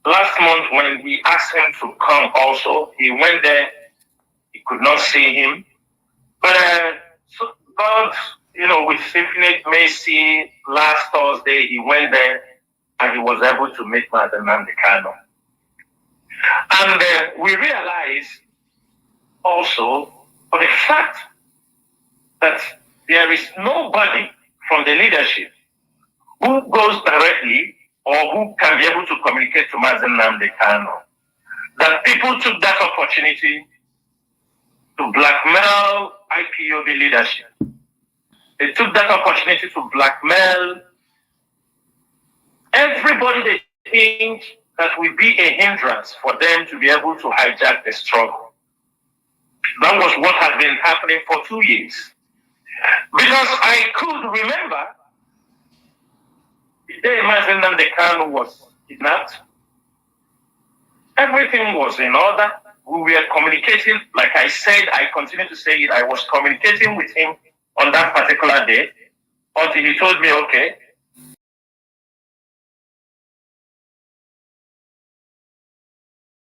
Last month, when we asked him to come also, he went there. He could not see him. But so God, with infinite mercy, last Thursday, he went there and he was able to meet Mazen Nwatika. And we realized also for the fact that there is nobody from the leadership who goes directly or who can be able to communicate to Mazen Namdekano, that people took that opportunity to blackmail IPOB leadership. They took that opportunity to blackmail everybody they think that will be a hindrance for them to be able to hijack the struggle. That was what has been happening for 2 years. Because I could remember the day Mazen Namdekano was kidnapped, everything was in order. We were communicating, like I said, I continue to say it, I was communicating with him on that particular day until he told me, okay,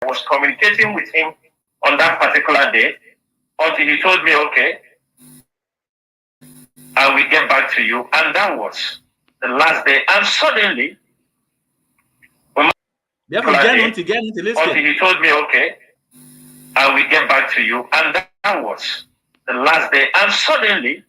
I was communicating with him on that particular day until he told me, okay, I will get back to you. And that was the last day. And suddenly, until he told me, okay, I will get back to you. And that was the last day. And suddenly,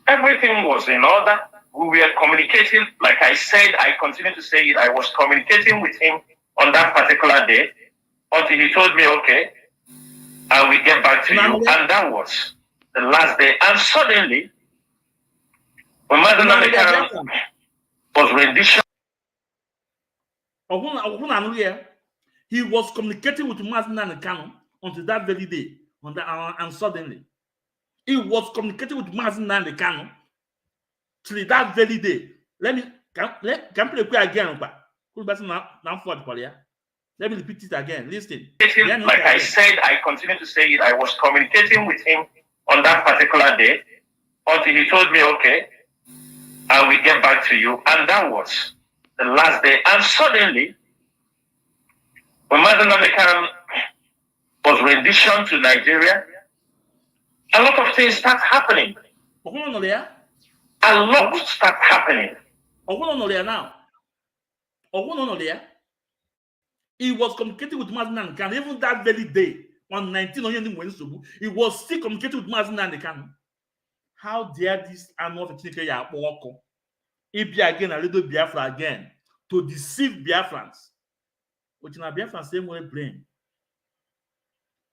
everything was in order. We were communicating, like I said, I continue to say it, I was communicating with him on that particular day until he told me, okay, I will get back to you. And that was the last day. And suddenly, when Mazen Namdekano was rendition, he was communicating with Mazen Namdekano until that very day, and suddenly, he was communicating with Mazen Namdekano till that very day. Let me play again. Let me repeat it again. Listen. Like I said, I continue to say it. I was communicating with him on that particular day until he told me, okay, I will get back to you. And that was the last day. And suddenly, when Mazen Namdekano was renditioned to Nigeria, a lot of things start happening. A lot start happening. He was communicating with Mazen Namdekano even that very day on 19 he was still communicating with Mazen Namdekano. How dare this annual Ibi again a little Biafra again to deceive Biafrans? Which in a Biafran same way brain.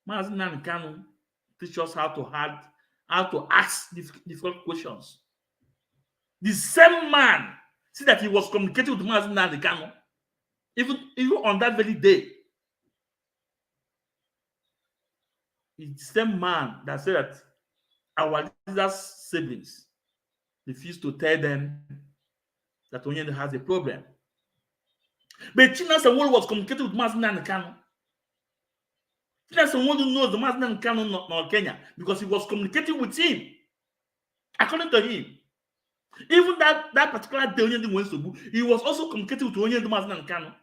Mazen Namdekano teach us how to ask difficult questions. The same man, see that he was communicating with Mazen Namdekano even on that very day. It's the same man that said that our leaders' siblings refused to tell them that Onyende has a problem. But Chinasa was communicating with Mazen Namdekano. Chinasa knows the Mazen Namdekano not Kenya because he was communicating with him. According to him, even that particular day Onyende went to, he was also communicating with Onyende Mazen Namdekano.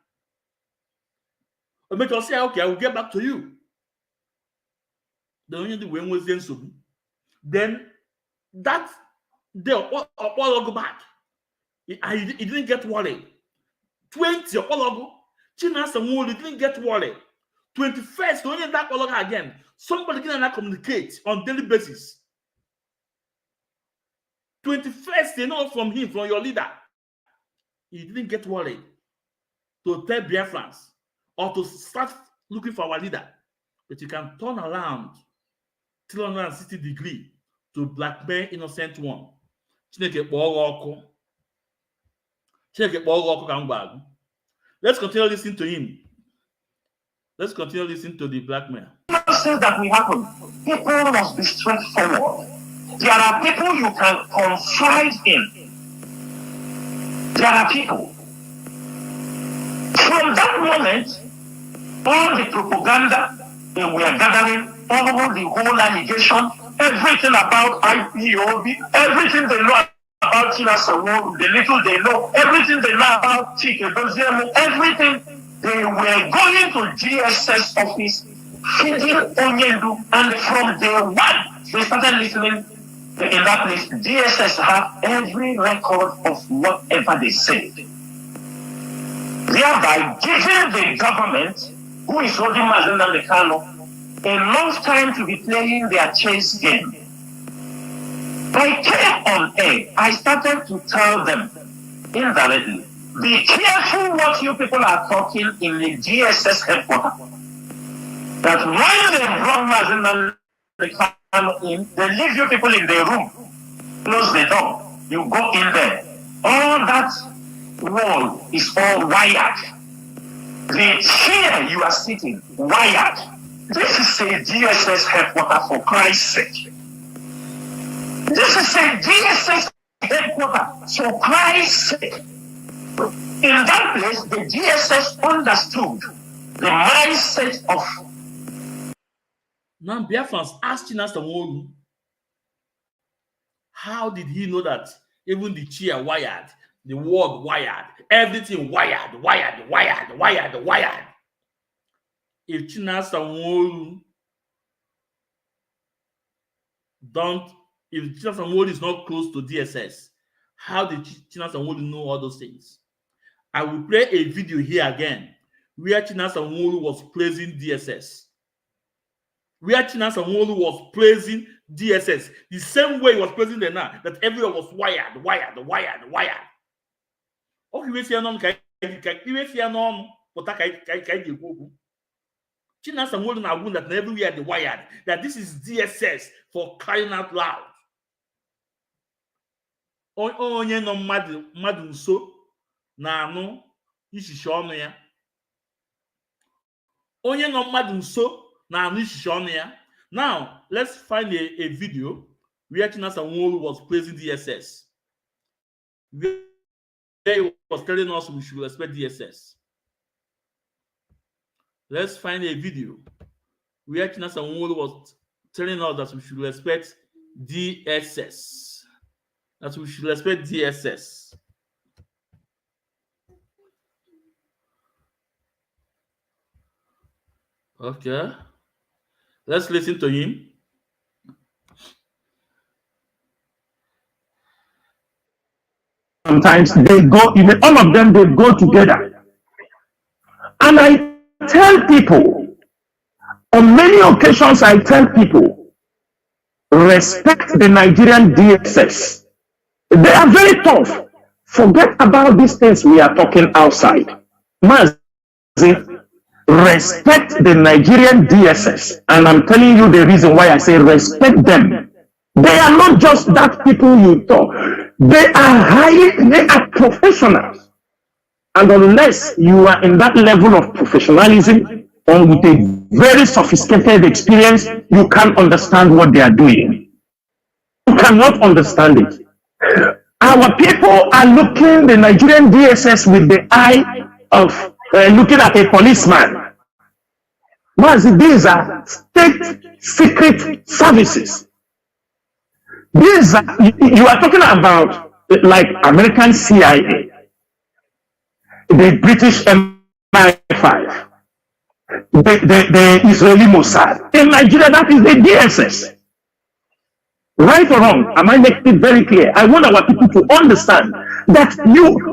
But I'll say, okay, I will get back to you. The Onyende was in so. Then that day, all go back. He didn't get worried. 20 all Chinasa didn't get worried. 21st, Onyende that all again. Somebody can communicate on daily basis. 21st, you know from him, from your leader. He didn't get worried to tell Biafrans or to start looking for our leader. But you can turn around 360 degrees to blackmail innocent one. Let's continue listening to him. Let's continue listening to the blackmail. Things that will happen. People must be straightforward. There are people you can confide in. There are people. From that moment, all the propaganda they were gathering, all the whole allegation, everything about IPOB, everything they know about Chinasa, the little they know, everything they know about Chike, everything, they were going to GSS office, feeding Onyendu, and from day one, they started listening in that place. GSS have every record of whatever they said, thereby giving the government, who is holding Mazen Namdekano, enough time to be playing their chess game. I came on air. I started to tell them indirectly, be careful what you people are talking in the GSS headquarters. That when they brought Mazen in, they leave you people in the room, close the door, you go in there. All that wall is all wired. The chair you are sitting, wired. This is a GSS headquarters for Christ's sake. This is a GSS headquarters for Christ's sake. In that place, the GSS understood the mindset of. Now, Biafrans asked Chinasa Nworu, how did he know that even the chair wired, the word wired, everything wired? If Chinasa Nworu if Chinasa Nworu is not close to DSS, how did Chinasa Nworu know all those things? I will play a video here again where Chinasa Nworu was praising DSS. Where Chinasa Nworu was praising DSS. The same way he was praising them now, that everyone was wired. Okay, we see a non Chinasa Nworu na wound that everywhere they wired, that this is DSS for crying out loud. Onye no mmadụ nso na-anụ ishishi ọnụ ya. Onye no mmadụ nso na-anụ ishishi ọnụ ya. Now, let's find a video where Chinasa Nworu was praising DSS. Where he was telling us we should respect DSS. Let's find a video where Chinasa Nworu was telling us that we should respect DSS. That we should respect DSS. Okay. Let's listen to him. Sometimes they go, all of them, they go together. And I tell people, on many occasions, I tell people, respect the Nigerian DSS. They are very tough. Forget about these things we are talking outside. Respect the Nigerian DSS. And I'm telling you the reason why I say respect them. They are not just that people you talk. They are professionals. And unless you are in that level of professionalism or with a very sophisticated experience, you can't understand what they are doing. You cannot understand it. Our people are looking the Nigerian DSS with the eye of looking at a policeman. These are state secret services. These are, you are talking about like American CIA, the British MI5, the Israeli Mossad. In Nigeria, that is the DSS. Right or wrong, am I making it very clear? I want our people to understand that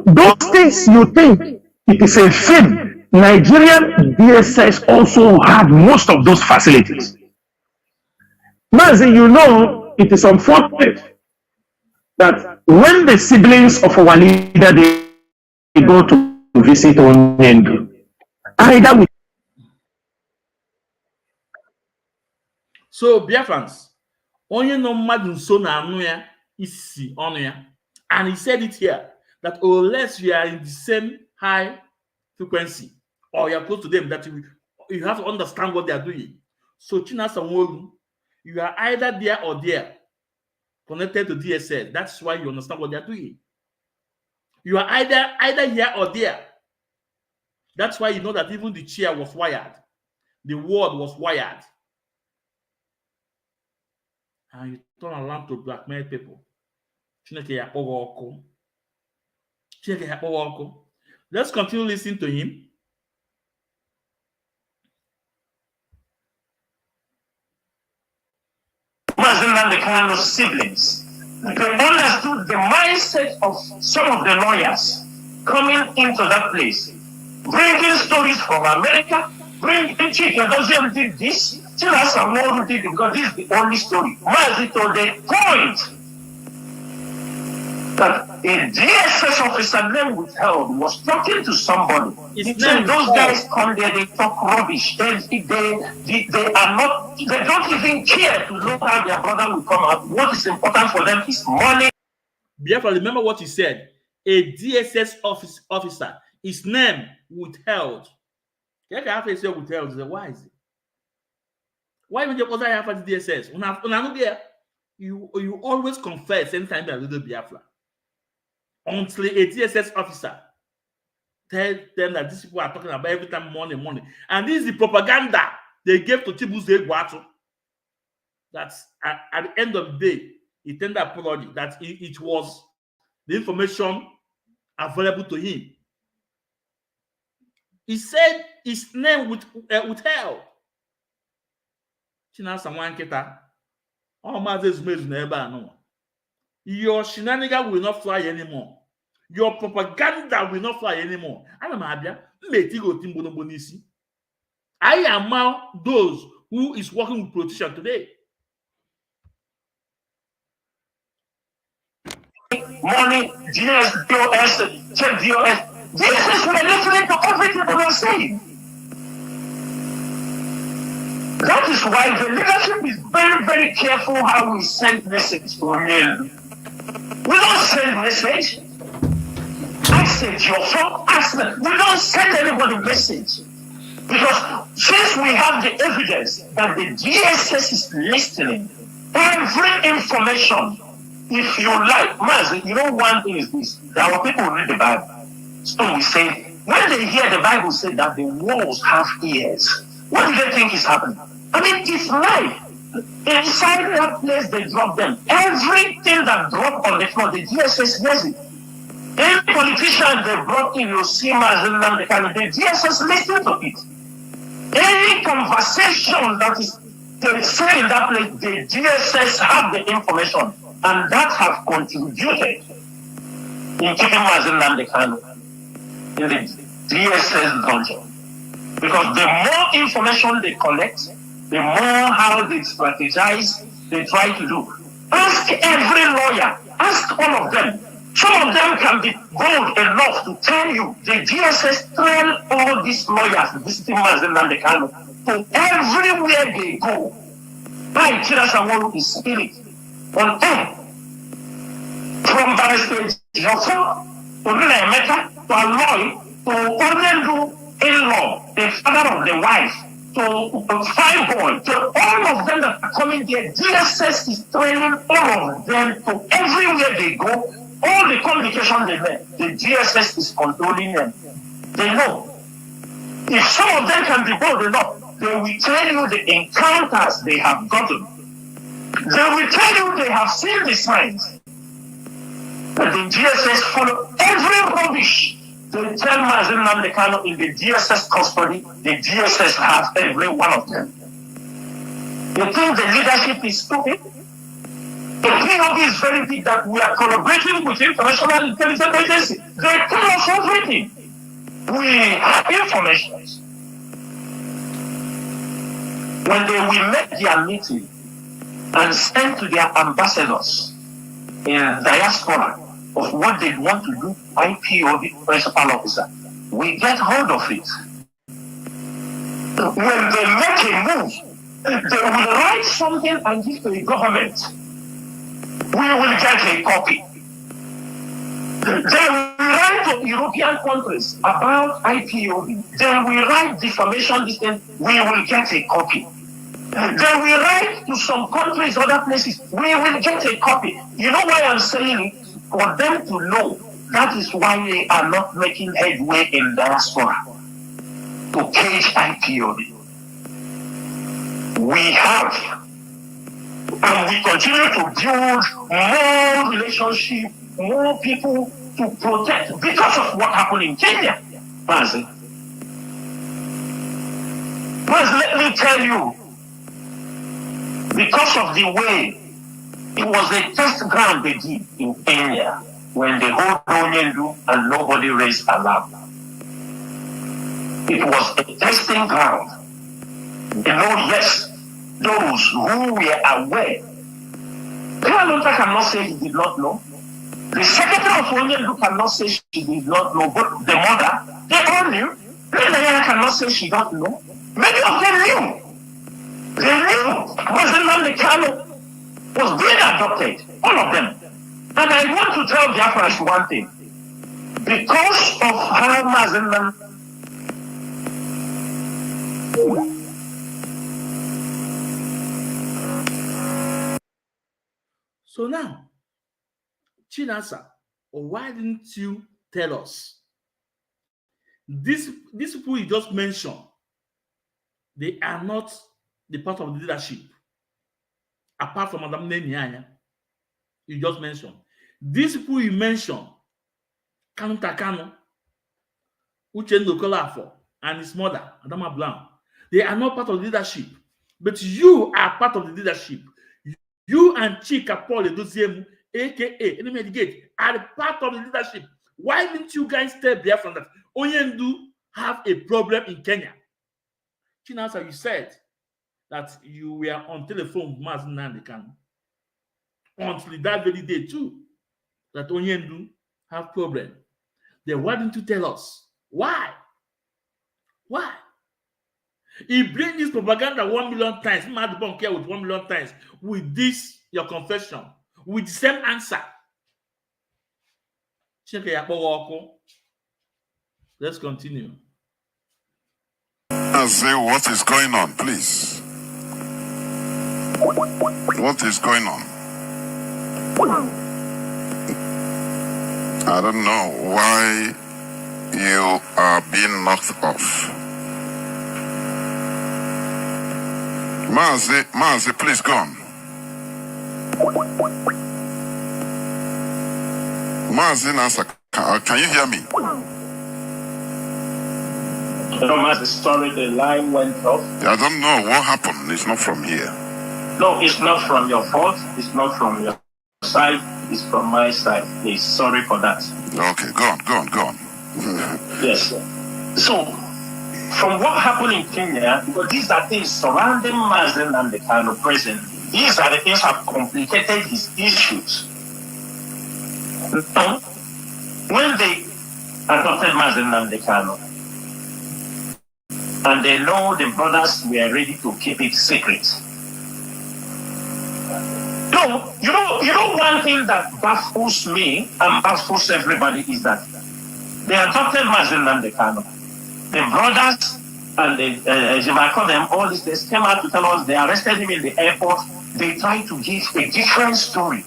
those things you think it is a film. Nigerian DSS also have most of those facilities. Mazi, it is unfortunate that when the siblings of our leader they go to visit Onyendu, either with. So, Biafrans, onye no mmadụ nso na-anụ ya isi ọnụ ya, and he said it here that unless you are in the same high frequency or you are close to them, that you have to understand what they are doing. So, Chinasa Nworu, you are either there or there, connected to DSS. That's why you understand what they are doing. You are either here or there. That's why you know that even the chair was wired, the word was wired. And you turn around to blackmail people. Let's continue listening to him. Imagine the kind of siblings. They understood the mindset of some of the lawyers coming into that place, bringing stories from America, bringing Chika did this, Chinasa Nworu did it, because this is the only story. Mazi to the point that a DSS officer named withheld was talking to somebody. He said those guys come there, they talk rubbish. They are not, they don't even care to know how their brother will come out. What is important for them is money. Therefore, remember what he said. A DSS officer, his name withheld. Can have to say withheld? Why is it? Why when you other have the DSS? You always confess anytime you do Biafra. Until a DSS officer tell them that these people are talking about every time money. And this is the propaganda they gave to Chibuze Guatu. That at the end of the day, he tendered apology that it was the information available to him. He said his name withheld. Chinasa Nwatika. All mothers made never know. Your shenanigans will not fly anymore. Your propaganda will not fly anymore. I am among those who is working with politicians today. Money, DOS, check DOS. This is listening to everything they are saying. That is why the leadership is very, very careful how we send message to men. We don't send message. I said your phone, ask them. We don't send anybody message. Because since we have the evidence that the DSS is listening, every information, if you like, Maz, you know one thing is this. There are people who read the Bible. So we say, when they hear the Bible say that the walls have ears, what do they think is happening? I mean, it's life. Inside that place, they drop them. Everything that dropped on the floor, the DSS hears it. Any politician they brought in, you see Mazilan, the DSS listen to it. Any conversation that is they say in that place, the DSS have the information, and that have contributed in keeping Mazilan in the DSS dungeon. Because the more information they collect, the more how they strategize, they try to do. Ask every lawyer, ask all of them. Some of them can be bold enough to tell you the DSS train all these lawyers visiting Mazilan to everywhere they go. By Chinasa is spirit on earth. From Barrister Joshua to Nwatika to Aloy to Onyendu in-law, the father of the wife, to Fine Boy, to all of them that are coming there, DSS is training all of them to everywhere they go. All the communication they make, the DSS is controlling them. They know. If some of them can be bold enough, they will tell you the encounters they have gotten. They will tell you they have seen the signs. But the DSS follow every rubbish. They tell Mazilan in the DSS custody, the DSS has every one of them. You think the leadership is stupid? The POV is very big that we are collaborating with international intelligence agencies. They tell us everything. We have information. When they will make their meeting and send to their ambassadors in diaspora of what they want to do, IPOB principal officer, we get hold of it. When they make a move, they will write something and give to the government. We will get a copy. They will write to European countries about IPOB. They will write defamation, we will get a copy. They will write to some countries, other places, we will get a copy. You know why I'm saying it? For them to know. That is why they are not making headway in diaspora to cage IPOB. We have. And we continue to build more relationship, more people to protect because of what happened in Kenya. But let me tell you, because of the way it was a test ground they did in Kenya when they hold Onyendu and nobody raised alarm. It was a testing ground. You know, yes, those who were aware. Kalonta cannot say he did not know. The secretary of Onyendu cannot say she did not know, but the mother, they all knew. Diana cannot say she don't know. Many of them knew. They knew. Wasn't Nwatika was being adopted. All of them. And I want to tell Biafrans one thing. Because of how Mazenman So now, Chinasa, why didn't you tell us? These people you just mentioned, they are not the part of the leadership. Apart from Madam Nenyanya, you just mentioned. These people you mentioned, Kanu Takano, Uchendu Kolafo, and his mother, Adama Blanc, they are not part of the leadership. But you are part of the leadership. You and Chika Paul Edosiemu, aka Enemy at the Gate, are part of the leadership. Why didn't you guys stay there from that? Onyendu have a problem in Kenya. Chinasa, you said that you were on telephone with Mazen Nwatika until that very day too, that Onyendu have problem. Then why didn't you tell us? Why? Why? He bring this propaganda 1 million times. Mad don't care with 1 million times. With this, your confession, with the same answer. Let's continue. Say what is going on, please. What is going on? I don't know why you are being knocked off. Mazi, please go on. Mazi Nasa, can you hear me? No, Master, sorry, the line went off. I don't know what happened. It's not from here. No, it's not from your fault. It's not from your side. It's from my side. Please, sorry for that. Okay, go on. Yes. So, from what happened in Kenya, because these are things surrounding Mazen and the kind of president, these are the things that have complicated his issues. Now, when they adopted Mazen and the Kano, and they know the brothers were ready to keep it secret. No, you know one thing that baffles me and baffles everybody is that they adopted Mazen and the Kano. The brothers and the as you might call them, all these things came out to tell us they arrested him in the airport. They tried to give a different story.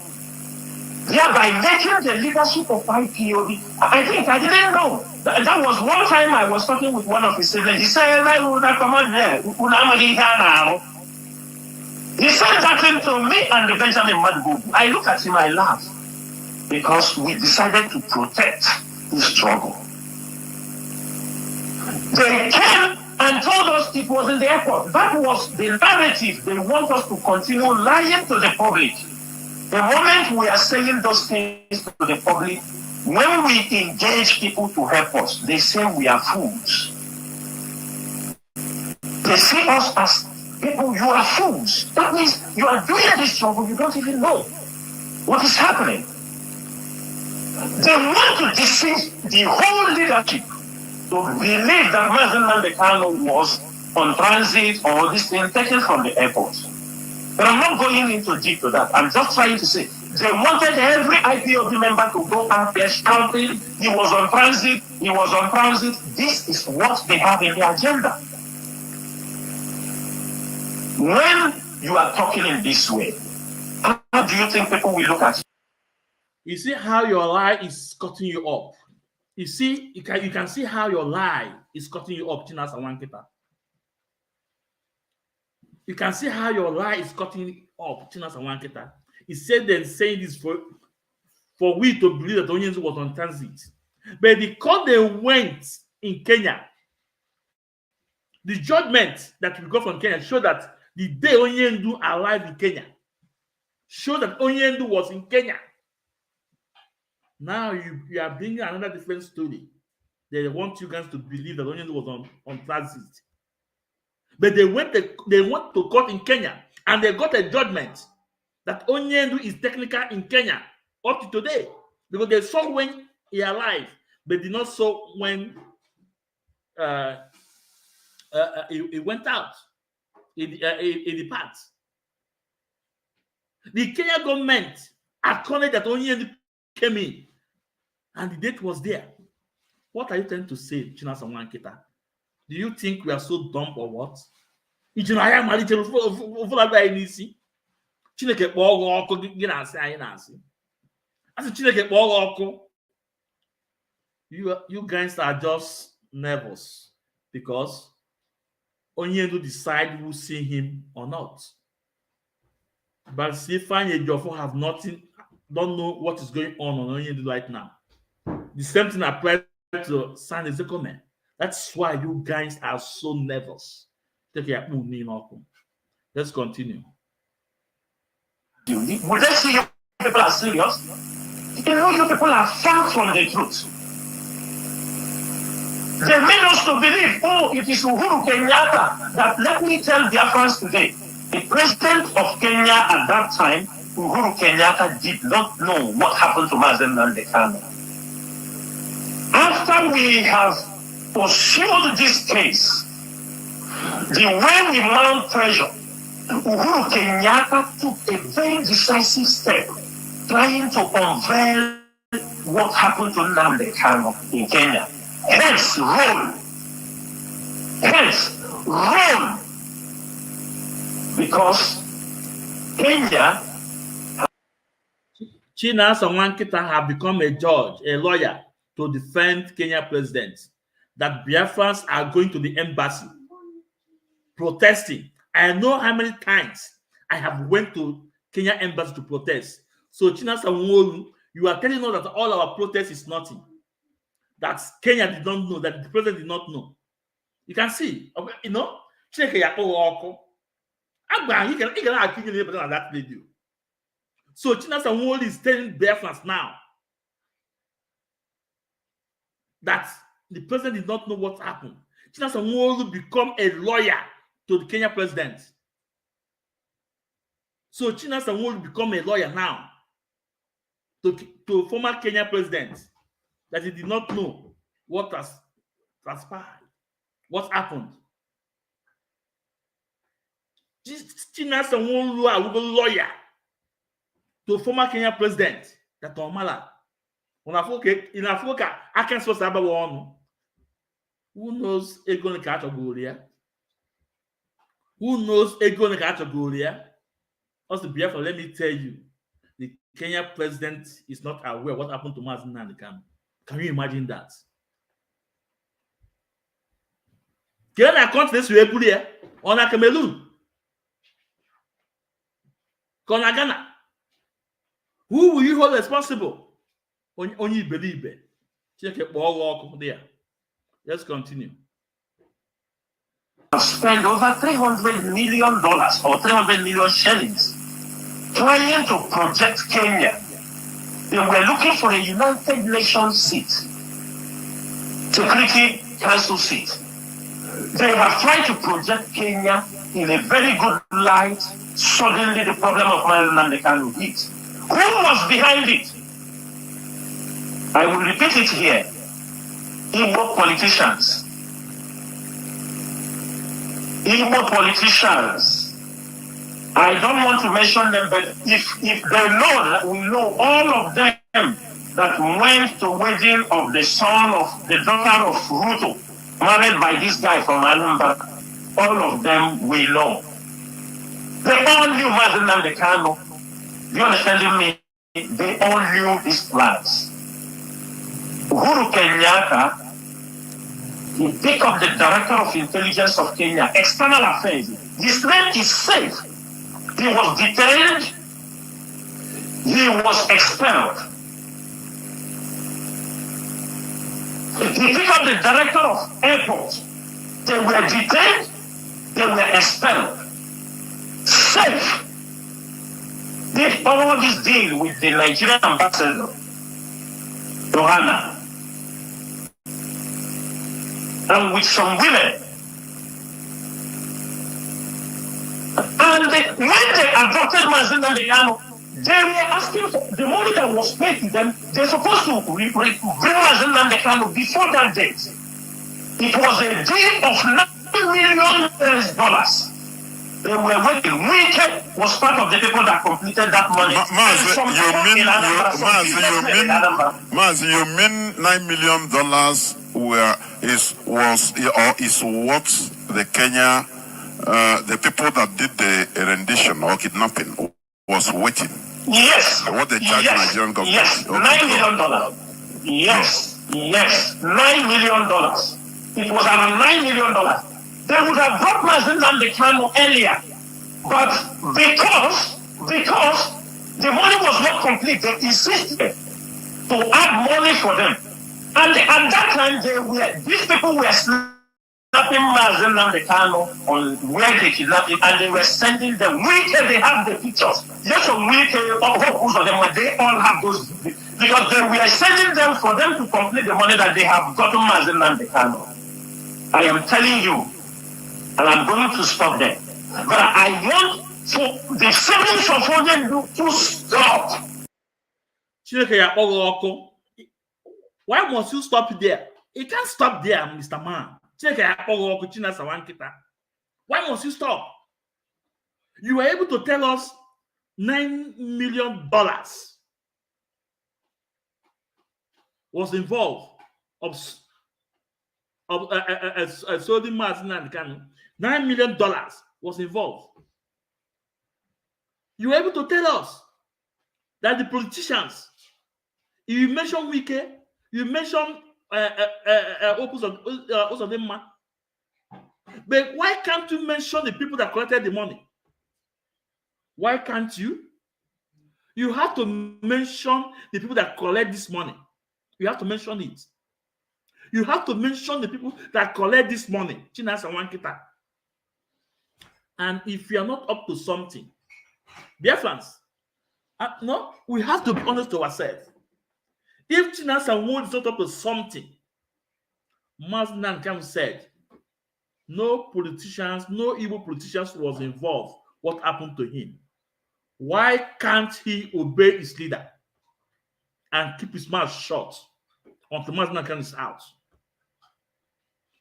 Thereby making the leadership of IPOB. I didn't know. That was one time I was talking with one of his siblings. He said, come on here. He said that thing to me and the Benjamin Madbu. I look at him, I laugh. Because we decided to protect the struggle. They came and told us it was in the airport. That was the narrative. They want us to continue lying to the public. The moment we are saying those things to the public, when we engage people to help us, they say we are fools. They see us as people, you are fools. That means you are doing this struggle, you don't even know what is happening. They want to deceive the whole leadership to believe that Mazen Nwatika was on transit or this thing taken from the airport. But I'm not going into deep to that. I'm just trying to say they wanted every IPOB member to go out there shouting, he was on transit, he was on transit. This is what they have in the agenda. When you are talking in this way, how do you think people will look at you? You see how your lie is cutting you up. You see, you can see how your lie is cutting you up, Chinasa Wankita. You can see how your lie is cutting up, Chinasa Wankita. He said they're saying this for we to believe that Onyendu was on transit. But because they went in Kenya, the judgment that we got from Kenya showed that the day Onyendu arrived in Kenya, showed that Onyendu was in Kenya. Now you are bringing another different story. They want you guys to believe that Onyendu was on transit. But they went to court in Kenya and they got a judgment that Onyendu is technical in Kenya up to today. because they saw when he alive, but did not saw when uh, he went out. He departs. The Kenya government acknowledged that only came in, and the date was there. What are you trying to say, Chinasa Nwankita? Do you think we are so dumb or what? Chineke kpọọ ọkụ gị na-asị anyị na-asị. Asị Chineke kpọọ ọkụ. You guys are just nervous because Onyendu decide who see him or not. But Sifan Ejiofor have nothing, don't know what is going on Onyendu right now. The same thing applies to San Ezekome. That's why you guys are so nervous. Let's continue. Would they see you people are serious? You know you people are far from the truth. They made us to believe, oh, it is Uhuru Kenyatta that, let me tell Biafrans today, the president of Kenya at that time, Uhuru Kenyatta, did not know what happened to Mazen Nwatika. After we have pursued this case, the way we mount pressure, Uhuru Kenyatta took a very decisive step, trying to unveil what happened to Nwatika in Kenya. Hence, roll. Because Kenya, Chinasa Nwankita have become a judge, a lawyer to defend Kenya president. That Biafrans are going to the embassy protesting. I know how many times I have went to Kenya embassy to protest. So Chinasa Nworu, you are telling us that all our protest is nothing. That Kenya did not know, that the president did not know. You can see, you know, he can accuse on that video. So Chinasa Nworu is telling Biafrans now that the president did not know what happened. Chinasa Nworu become a lawyer to the Kenya president. So Chinasa Nworu become a lawyer now to former Kenya president, that he did not know what has transpired, what happened. Chinasa Nworu a lawyer to former Kenya president, that Omala. In Africa, I can't supposed to have one. Who knows Egon Katagoria? Who knows Egon Katagoria? Also, Biafra, let me tell you, the Kenya president is not aware what happened to Mazen Nwatika. Can you imagine that? Can I count this way here on a Cameroon? Ghana. Who will you hold responsible? Only believe it. Check it all there. Let's continue. Spend over $300 million or 300 million shillings trying to project Kenya. They were looking for a United Nations seat, Security Council seat. They have tried to project Kenya in a very good light. Suddenly, the problem of Mazen Nwatika hit. Who was behind it? I will repeat it here. Igbo politicians. I don't want to mention them, but if they know that we know all of them that went to wedding of the son of the daughter of Ruto, married by this guy from Anambra, all of them we know. They all knew Mazen Nwatika. You understand me? They all knew these plans. Uhuru Kenyatta, he picked up the director of intelligence of Kenya, external affairs. His name is safe. He was detained. He was expelled. He picked up the director of airport. They were detained. They were expelled. Safe did all this deal with the Nigerian ambassador, Johanna, and with some women. And when they adopted Mazen Nwatika, They were asking for the money that was paid to them. They're supposed to bring Mazen Nandekano before that date. It was a deal of $9 million. They were waiting. Wike was part of the people that completed that money. You mean $9 million is what the Kenya the people that did the rendition or kidnapping was waiting? Yes. What they charge Nigerian government? Yes, $9 million. Yes, yes, $9 million. It was around $9 million. They would have brought Mazen Nandekano earlier, but because the money was not complete, they insisted to add money for them. And at that time, these people were snapping Mazen Nandekano on where they kidnapped him, and they were sending them. They have the pictures. Just on most of them, they all have those, because they were sending them for them to complete the money that they have gotten Mazen Nandekano. I am telling you, and I'm going to stop there. But I want for the siblings of Onyendu to stop. Why must you stop there? You can't stop there, Mr. Man. Why must you stop? You were able to tell us $9 million was involved of Sodi Mazen Nandekano. $9 million was involved. You were able to tell us that the politicians, you mentioned Wike, you mentioned Opus of them, but why can't you mention the people that collected the money? Why can't you? You have to mention the people that collect this money. You have to mention it. You have to mention the people that collect this money. Chinasa Nwatika. And if you are not up to something, dear friends, no, we have to be honest to ourselves. If Chinasa Nwatika is not up to something, Mazen Nandekano said, no politicians, no evil politicians was involved. What happened to him? Why can't he obey his leader and keep his mouth shut until Mazen Nandekano is out?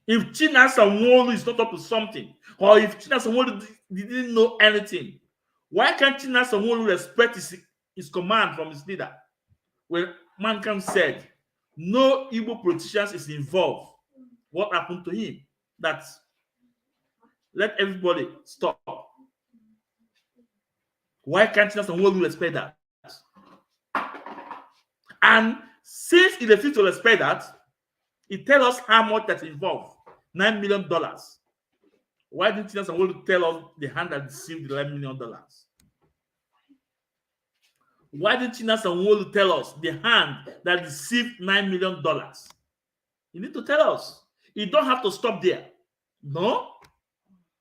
If Chinasa Nwatika is not up to something, or if Chinasa Nwatika didn't know anything, why can't Chinasa Nwatika respect his command from his leader? When Mankan said, no evil politicians is involved, what happened to him? That let everybody stop. Why can't Chinasa Nwatika respect that? And since he refused to respect that, he tells us how much that's involved. $9 million. Why didn't Chinasa Nwatika tell us the hand that received the $11 million? Why didn't Chinasa Nwatika tell us the hand that received $9 million? You need to tell us. You don't have to stop there. No?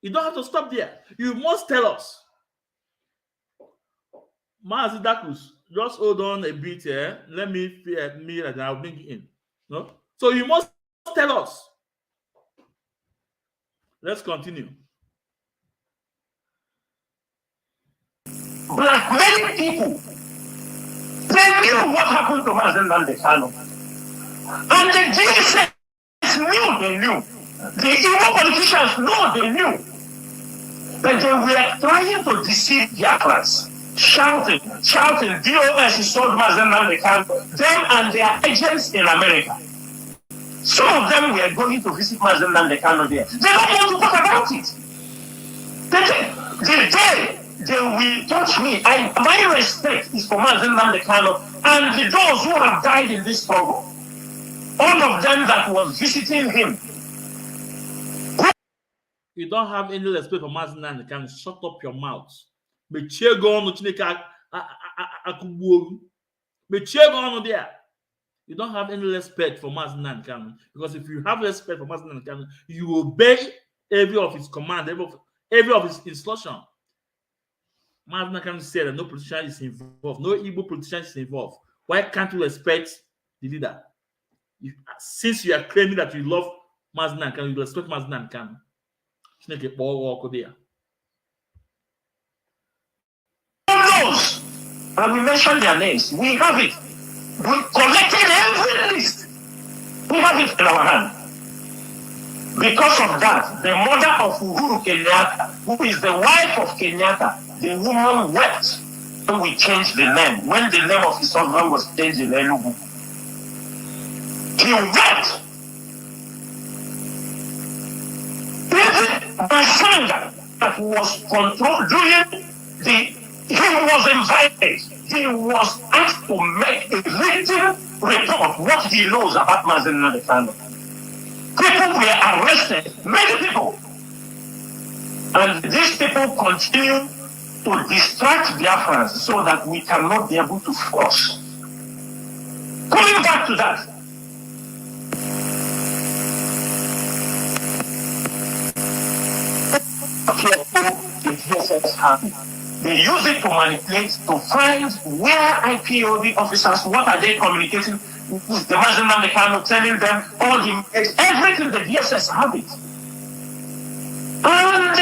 You don't have to stop there. You must tell us. Mazi Dakus, just hold on a bit here. Let me and I'll bring it in. No? So you must tell us. Let's continue. Blackmailing people. They knew what happened to Mazen Nandekano. And the GSS knew they knew. The evil politicians know they knew. But they were trying to deceive their class. Shouting, DOS is sold Mazen Nandekano, them and their agents in America. Some of them were going to visit Mazen Nandekano there. They don't want to talk about it. The day they will touch me, my respect is for Mazen Nandekano and those who have died in this struggle. All of them that was visiting him. You don't have any respect for Mazen Nandekano. Shut up your mouth. Mechie go on Chineke akugbuoru. Mechie go on there. You don't have any respect for Mazen Nandekano, because if you have respect for Mazen Nandekano, you obey every of his command, every of his instruction. Mazen Nandekano said that no politician is involved, no evil politician is involved. Why can't you respect the leader? Since you are claiming that you love Mazen Nandekano, you respect Mazen Nandekano. Knows and we mentioned their names. We have it. We collected every list. We have it in our hand. Because of that, the mother of Uhuru Kenyatta, who is the wife of Kenyatta, the woman wept when we changed the name, when the name of his husband was changed in Enugu. She wept. My son that was controlled during he was invited. He was asked to make a written report what he knows about Mazen Nwatika. People were arrested, many people. And these people continue to distract Biafrans so that we cannot be able to force. Coming back to that, they use it to manipulate, to find where IPOB officers, what are they communicating with the Mazen Nwatika, telling them all everything the DSS have it. And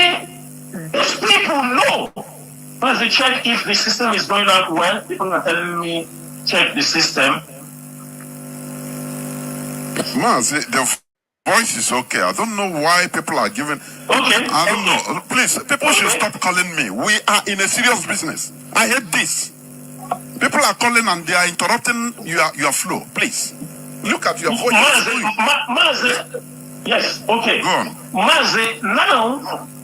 these people know. As they check if the system is going out well, people are telling me, check the system. Maz, the voice is okay. I don't know why people are giving. Okay. I don't know. Please, people should stop calling me. We are in a serious business. I hate this. People are calling and they are interrupting your flow. Please, look at your voice. Maze, yes, okay. Go on. Maze, now,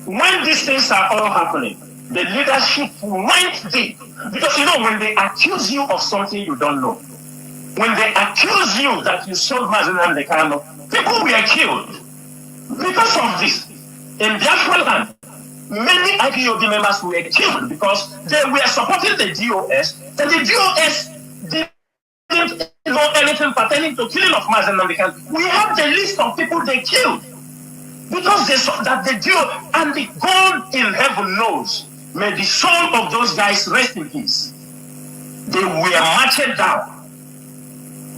when these things are all happening, the leadership went deep. Because when they accuse you of something you don't know, when they accuse you that you sold Mazen Nwatika, people were killed because of this. In Biafra land, many IPOB members were killed because they were supporting the DOS, and the DOS didn't know anything pertaining to killing of Mazen Nwatika. We have the list of people they killed because they saw that the DOS and the God in heaven knows. May the soul of those guys rest in peace. They were marched down.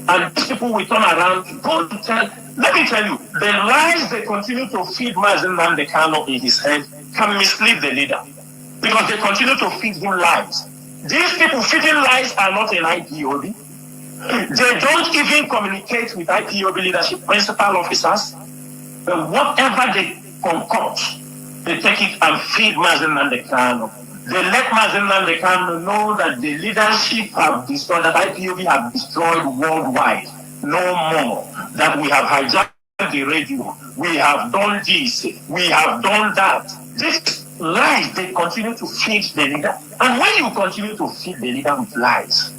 And these people will turn around to go to tell. Let me tell you, the lies they continue to feed Mazen Nwatika in his head can mislead the leader. Because they continue to feed him lies. These people feeding lies are not in IPOB. They don't even communicate with IPOB leadership, principal officers. But whatever they concoct, they take it and feed Mazen Nwatika. They let Mazen Nwatika know that the leadership have destroyed, that IPOB have destroyed worldwide. No more. That we have hijacked the radio. We have done this. We have done that. These lies, they continue to feed the leader. And when you continue to feed the leader with lies,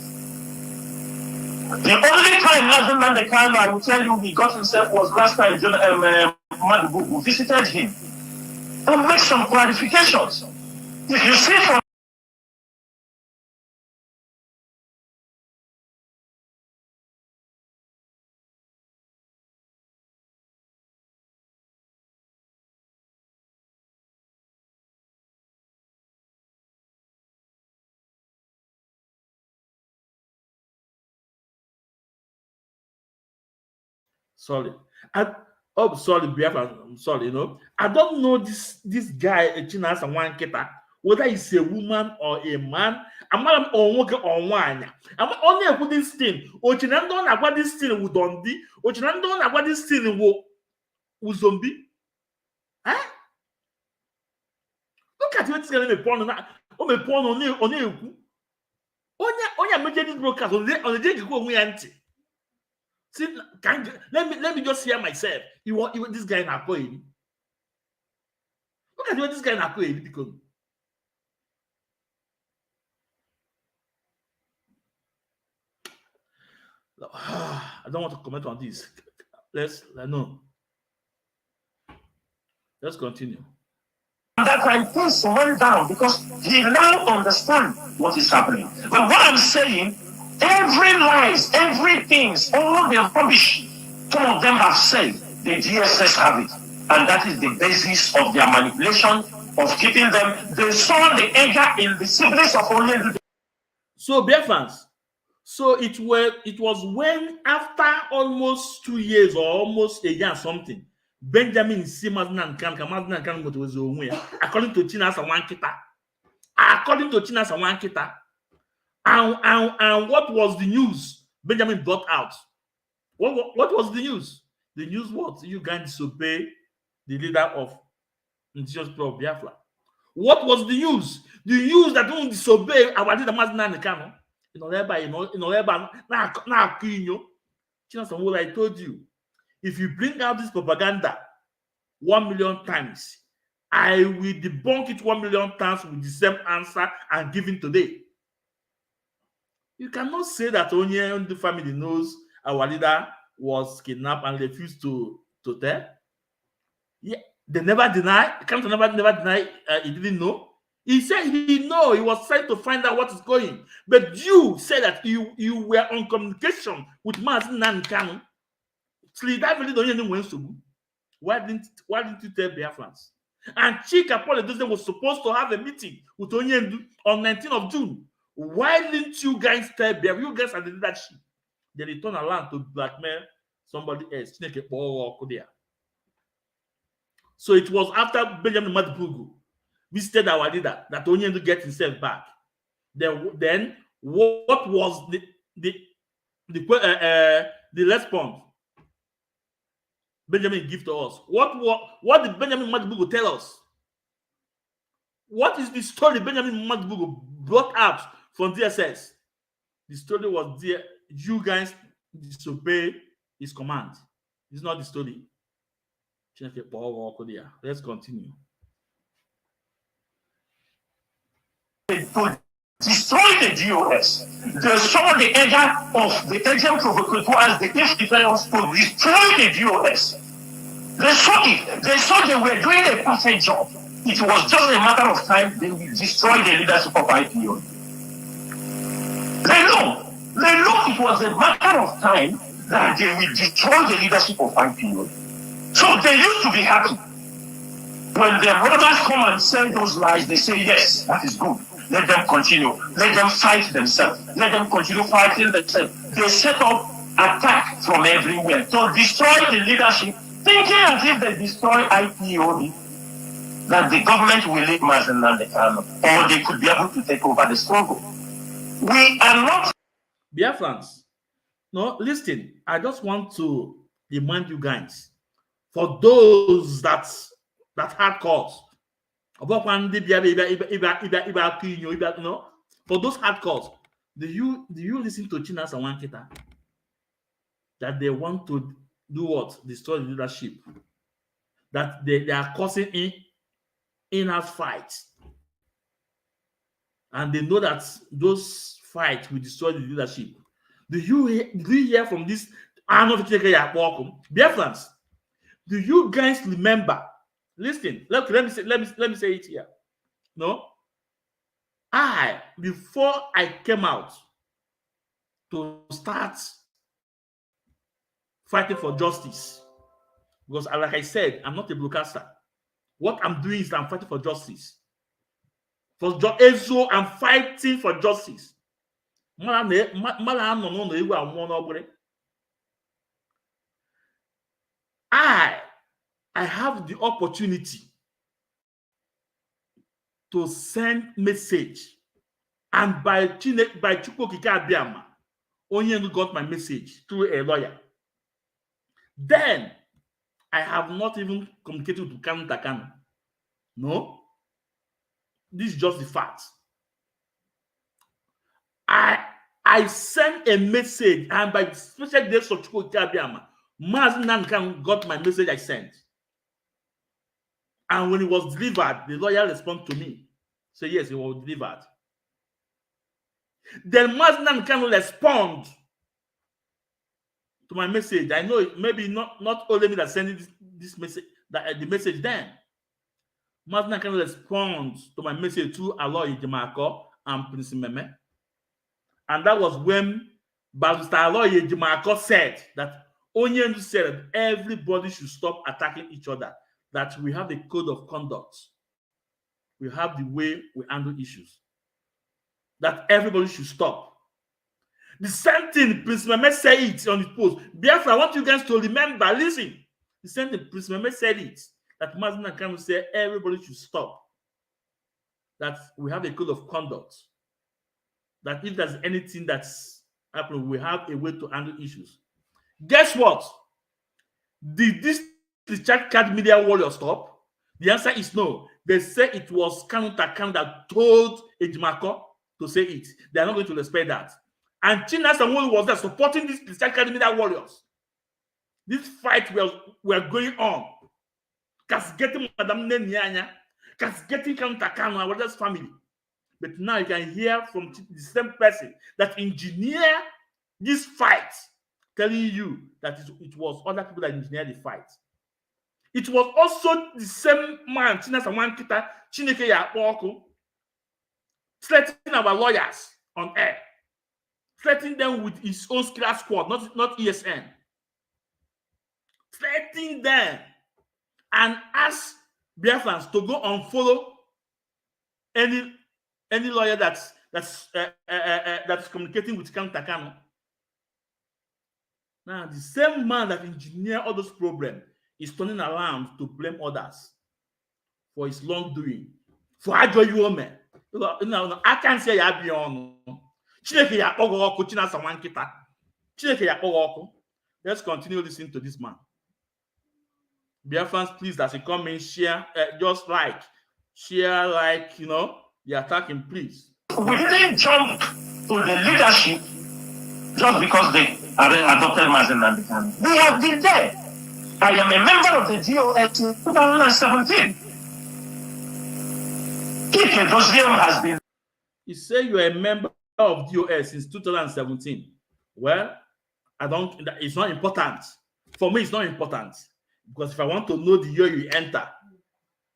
the only time Mazen Nwatika, I will tell you, he got himself was last time Madibu visited him and make some clarifications. If you see from Sorry. Sorry, Biafra. I'm sorry, I don't know this guy, Chinasa Nwankita, whether he's a woman or a man. I'm not on one. I'm only about this thing. Ochinando about this thing with Dondi. Ochinando about this thing with zombie. Huh? Look at what's going to be porn now. Oh, me porn on you. Onya major this broadcast on the day you go anti. See, let me just hear myself. You want this guy in Akoyi. Look at what this guy in Akoyi because I don't want to comment on this. Let's continue. that time things went down because he now understands what is happening. But what I'm saying, every lies, everything, all the rubbish, some of them have said, the DSS have it. And that is the basis of their manipulation, of keeping them. They saw the anger in the siblings of only. So, dear fans, so it was when after almost 2 years or almost a year or something, Benjamin Simmons and Kan was according to Chinasa Nwankita. According to Chinasa Nwankita, And what was the news Benjamin brought out? What was the news? The news was you guys disobey the leader of indigenous people of Biafra. What was the news? The news that don't disobey our leader Mazinani Kano. Chinasa, what I told you. If you bring out this propaganda 1 million times, I will debunk it 1 million times with the same answer I'm giving today. You cannot say that only the family knows our leader was kidnapped and refused to tell. Yeah, they never deny. Can't never deny he didn't know. He said he know. He was trying to find out what is going. But you said that you were on communication with Mazin Nankanu. Why didn't you tell Biafrans? And Chika Paul was supposed to have a meeting with Onyendu on 19th of June. Why didn't you guys tell Biafra? You guys are the leadership. They return around to blackmail somebody else. So it was after Benjamin Madibugu visited our leader that Onyendu get himself back. Then what was the response Benjamin give to us? What did Benjamin Madibugu tell us? What is the story Benjamin Madibugu brought out from DSS? The story was there. You guys disobey his command. It's not the story. Let's continue. To destroy the GOS. They saw the agent of the agent provocateur as the chief defense to destroy the GOS. They saw it. They saw they were doing a perfect job. It was just a matter of time they will destroy the leadership of IPO. They know it was a matter of time that they will destroy the leadership of IPO. So they used to be happy. When their brothers come and say those lies, they say, yes, that is good. Let them continue. Let them fight themselves. Let them continue fighting themselves. They set up attack from everywhere to destroy the leadership, thinking as if they destroy IPOB, that the government will leave Mazinandi Kano, or they could be able to take over the struggle. We are not. Biafrans, no, listen, I just want to remind you guys, for those that had cause, for those hard cause, do you listen to Chinasa Nwatika that they want to do what? Destroy the leadership, that they are causing in-house fights, and they know that those fights will destroy the leadership. Do you hear from this? Biafrans, do you guys remember? Listen, let me say it here. No, before I came out to start fighting for justice, because like I said, I'm not a broadcaster. What I'm doing is I'm fighting for justice. I'm fighting for justice. I have the opportunity to send message, and by Chukwokike Abiama, Onyendu got my message through a lawyer. Then I have not even communicated to Kanu Takano. No, this is just the fact. I sent a message, and by the special days of Chukwokike Abiama, Mazin Nankan got my message I sent. And when it was delivered, the lawyer responded to me. So yes, it was delivered. Then Mazin Nankan respond to my message. I know it maybe not only me that sent this message, the message then. Mazin Nankan responds to my message to Aloy Ejimako and Prince Meme. And that was when Barrister Aloy Ejimako said that Onyendu said that everybody should stop attacking each other, that we have a code of conduct. We have the way we handle issues. That everybody should stop. The same thing Prince Meme said it on his post. Biafra, I want you guys to remember, listen. The same thing Prince Meme said it, that Mazin Nankan said everybody should stop. That we have a code of conduct. that if there's anything that's happening, we have a way to handle issues. Guess what? Did this discharge card media warrior stop? The answer is no. They say it was Kanu that told Ejimako to say it. They are not going to respect that. And Chinasa was there supporting these discharge card media warriors. This fight were going on. Castigating Madame Nenyanya, castigating Kanu and our brother's family. But now you can hear from the same person that engineered this fight telling you that it was other people that engineered the fight. It was also the same man, Chinasa Nwatika, Chineke Yakpoko, threatening our lawyers on air, threatening them with his own killer squad, not ESN, threatening them and ask Biafrans to go and follow any lawyer that's communicating with Kanu. Now, the same man that engineered all those problems is turning around to blame others for his wrongdoing. For Ajoyuome. I can't say I be on. Let's continue listening to this man. Biafrans, please, as you come in, share, share, the attacking, please. We didn't jump to the leadership just because they adopted Mazen Nwatika. We have been there. I am a member of the DOS in 2017. Kike Dosvium has been. You say you are a member of DOS since 2017. Well, it's not important. For me, it's not important. Because if I want to know the year you enter,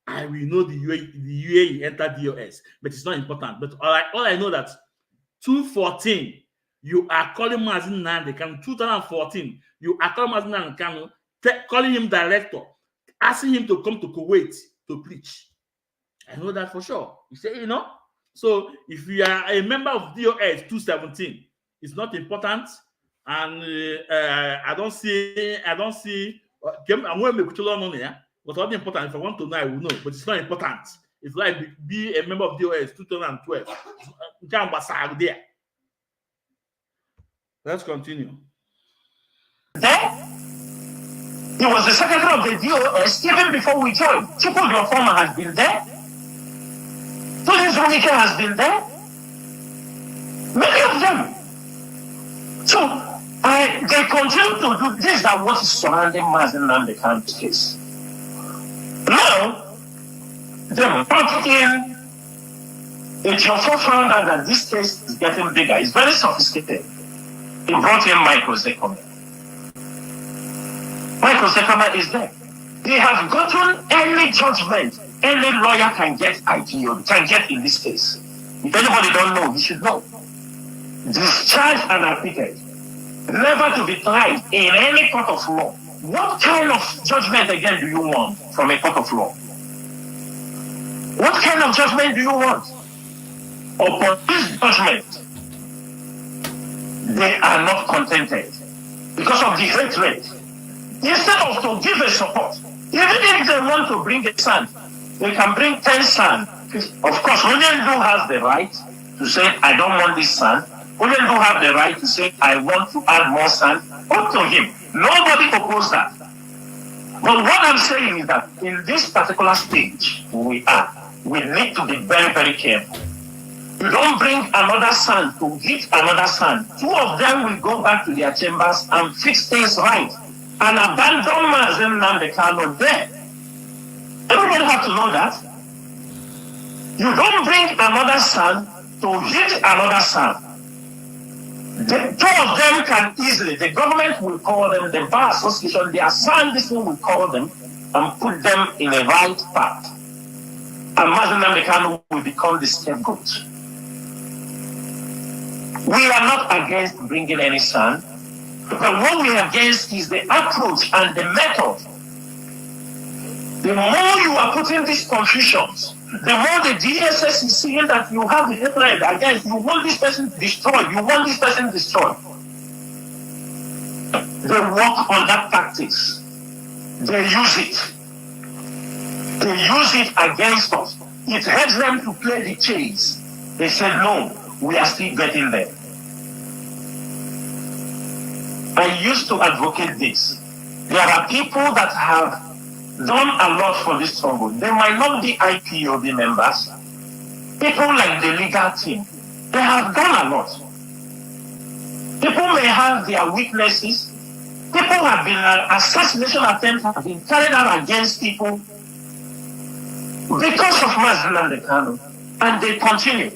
I will know the year you enter DOS. But it's not important. But all I know that 2014, you are calling Mazen Nwatika. 2014, you are calling Mazen Nwatika, calling him director, asking him to come to Kuwait to preach. I know that for sure. You say, So if you are a member of DOS 217, it's not important. And I don't see. I'm going to make sure on here. What's not important? If I want to know, I will know. But it's not important. It's like be a member of DOS 2012. You can't pass there. Let's continue. There, he was the secretary of the DOS even before we joined. Chukwu Former has been there. Nwatika has been there. Many of them. So they continue to do this. That what is surrounding Mazen Nwatika's case. Now, they brought in a Jofo found out that this case is getting bigger. It's very sophisticated. He brought in Michael Zekoma. Michael Zekoma is there. They have gotten any judgment any lawyer can get IPO, can get in this case. If anybody don't know, you should know. Discharged and acquitted. Never to be tried in any court of law. What kind of judgment again do you want from a court of law? What kind of judgment do you want? Upon this judgment, they are not contented because of the hatred. Instead of to give a support, even if they want to bring a son, they can bring 10 sons. Of course, Onyendu has the right to say, I don't want this son. Onyendu have the right to say, I want to add more sons. Up to him. Nobody opposed that. But what I'm saying is that in this particular stage we need to be very, very careful. You don't bring another son to hit another son. Two of them will go back to their chambers and fix things right. And abandon Mazen Nwatika there. Everybody have to know that. You don't bring another son to hit another son. The two of them can easily, the government will call them, the bar association, their son, this one will call them and put them in a right path. And Mazen Nwatika will become the scapegoat. We are not against bringing any son, but what we are against is the approach and the method. The more you are putting these confusions, the more the DSS is seeing that you have the hatred against, you want this person destroyed, you want this person destroyed. They work on that tactics. They use it. They use it against us. It helps them to play the chase. They said, no, we are still getting there. I used to advocate this. There are people that have done a lot for this struggle. They might not be IPOB members. People like the legal team, they have done a lot. People may have their weaknesses. People have been, assassination attempts have been carried out against people because of Mazi Nnamdi Kanu, and they continue.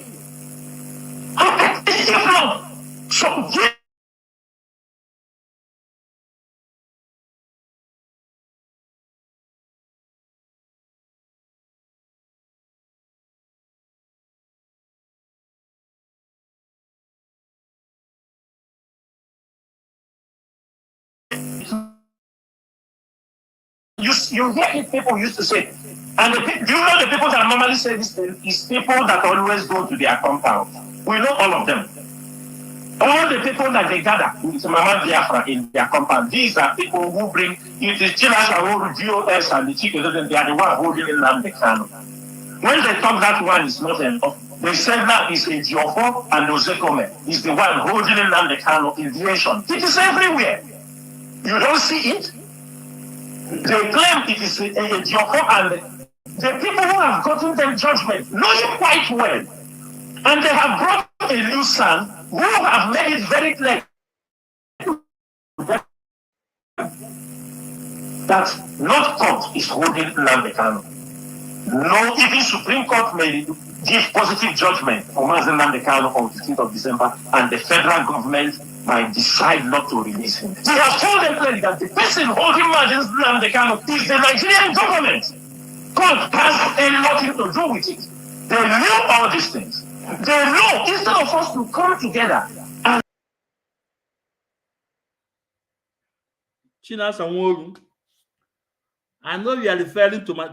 So you hear people used to say, and do you know the people that normally say this is people that always go to their compound. We know all of them. All the people that they gather with Mama Biafra in their compound, these are people who bring, it is Chinasa who GOS and the chickens, they are the one holding in Nnamdi Kanu. When they talk that one is not enough, they said that is a Jiofo and Ozekome is the one holding in Nnamdi Kanu in the nation. It is everywhere. You don't see it. They claim it is a Jiofo, and the people who have gotten them judgment know it quite well. And they have brought a new son who have made it very clear that not court is holding Nnamdi Kanu. No, even Supreme Court may give positive judgment for Mazi Nnamdi Kanu on 15th of December, and the federal government might decide not to release him. They have told them clearly that the person holding Mazi Nnamdi Kanu is the Nigerian government. God has nothing to do with it. They knew all these things. They know instead of us to come together and Chinasa Nworu, I know you are referring to my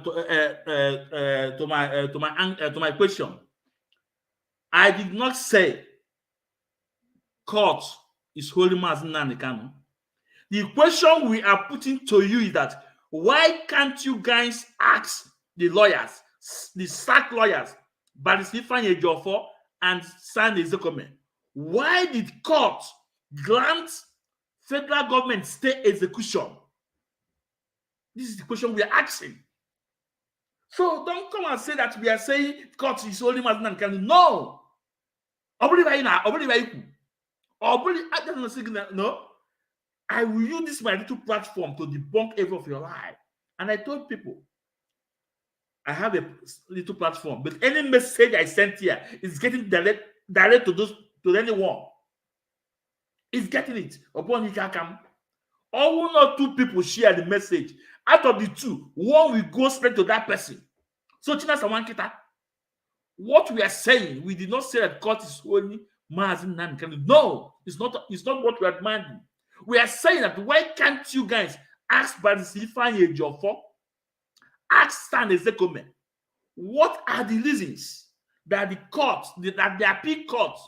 question. I did not say court is holding Mazi Nnamdi Kanu. The question we are putting to you is that why can't you guys ask the lawyers, the SAC lawyers, Barrister Ifeanyi Ejiofor and Sunday Ezekome, why did court grant federal government stay execution? This is the question we are asking. So don't come and say that we are saying court is holding Mazi Nnamdi Kanu. No. No. I will use this my little platform to debunk every of your lie. And I told people, I have a little platform, but any message I sent here is getting direct to anyone. It's getting it. Upon Ikakam. All 1 or 2 people share the message. Out of the 2, 1 will go straight to that person. So Chinasa Wankita, what we are saying, we did not say that court is holding Mazi Nnamdi Kanu. No, it's not what we are demanding. We are saying that why can't you guys ask Barrister Ifeanyi Ejiofor, ask Sunday Ezekome, what are the reasons that the court, that the appeal court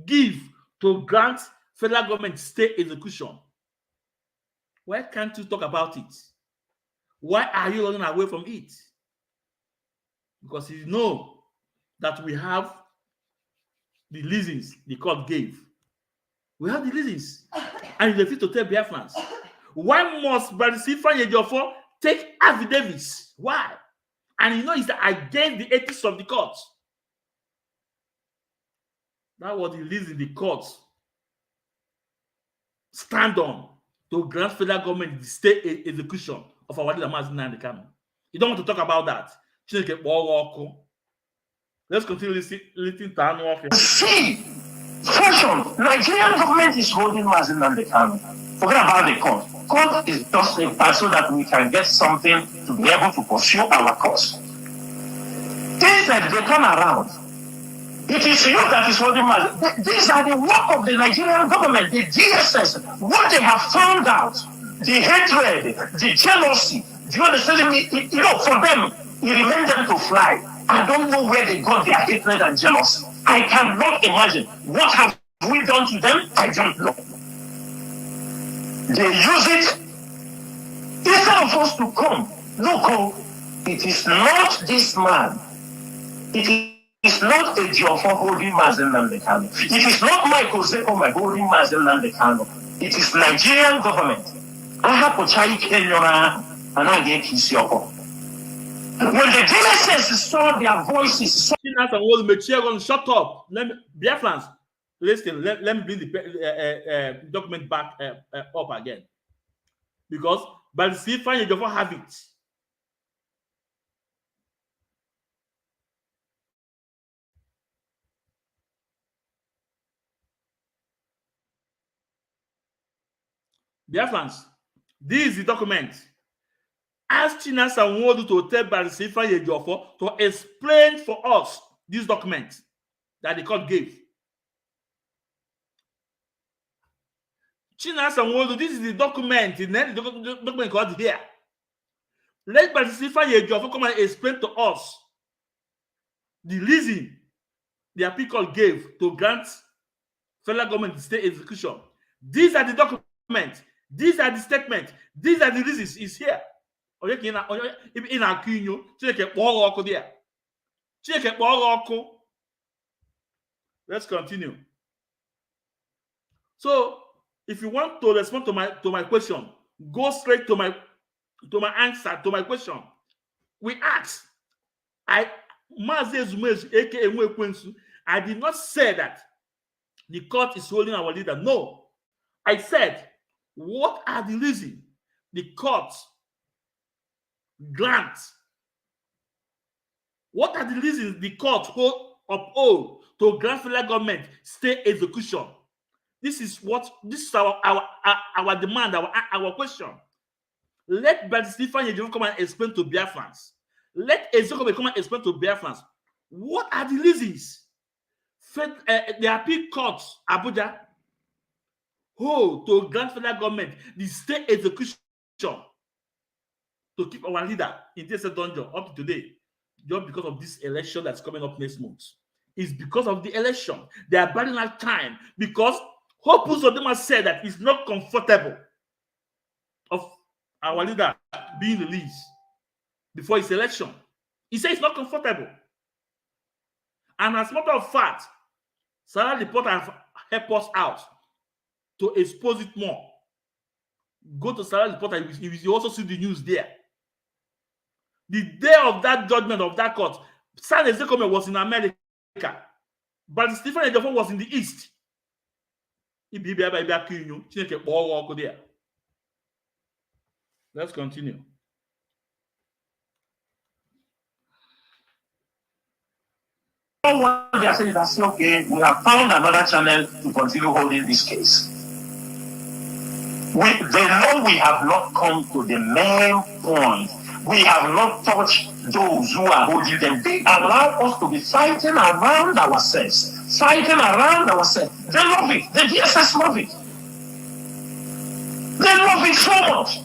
give to grant federal government stay execution? Why can't you talk about it? Why are you running away from it? Because you know that we have the reasons the court gave. We have the reasons. And you refuse to tell Biafrans. Why must Barrister Ifeanyi Ejiofor take affidavits? Why? And you know it's against the ethics of the court. That was the reason the court stand on to grant federal government the state execution of our leader Mazi Nnamdi Kanu. You don't want to talk about that. Let's continue listening to Anu. see, fashion, Nigerian government is holding Mazi Nnamdi Kanu. Forget about the court. Court is just a part so that we can get something to be able to pursue our cause. Things that they turn around. It is you that is holding Mazi. These are the work of the Nigerian government, the DSS. What they have found out, the hatred, the jealousy. Do you understand me? You know, for them, it remains them to fly. I don't know where they got their hatred and jealousy. I cannot imagine. What have we done to them? I don't know. They use it instead of us to come. Look, it is not this man. It is not a Jofo holding Mazen Nandekano. It is not Michael Zekoma holding Mazen Nandekano. It is Nigerian government. I have to try Kenya and I get his yoko. When the Genesis saw their voices, Chinasa will Mechiagon, shut up. Let me, Biafrans, listen, let me bring the document back up again. Because by the Sifan, you don't have it. Biafrans, this is the document. Ask Chinasa Nwodu to tell Barisifa Yejofo to explain for us this document that the court gave. Chinasa Nwodu, this is the document. The document called here. Let Barisifa Yejofo come and explain to us the reason the appeal court gave to grant federal government state execution. These are the documents. These are the statements. These are the reasons. It's here. Let's continue. So, if you want to respond to my question, go straight to my answer to my question. We asked, I did not say that the court is holding our leader. No, I said, what are the reasons the court grants? What are the reasons the court uphold to grant federal government state execution? This is our demand, our question. Let Stephen Yejofo come and explain to Biafrans. Let Ezekome come and explain to Biafrans. What are the reasons the appeal court Abuja hold to grant federal government the state execution to keep our leader in this dungeon up to today, just because of this election that's coming up next month? It's because of the election. They are buying our time because Hopus of them have said that it's not comfortable of our leader being released before his election. He says it's not comfortable. And as a matter of fact, Sarah Report have helped us out to expose it more. Go to Sarah Report and you also see the news there. The day of that judgment of that court, San Ezekome was in America, but Stephen Ejiofor was in the East. Let's continue. what they are saying is that, okay, we have found another channel to continue holding this case. They know we have not come to the main point. We have not touched those who are holding them. They allow us to be fighting around ourselves. Fighting around ourselves. They love it. The DSS love it. They love it so much.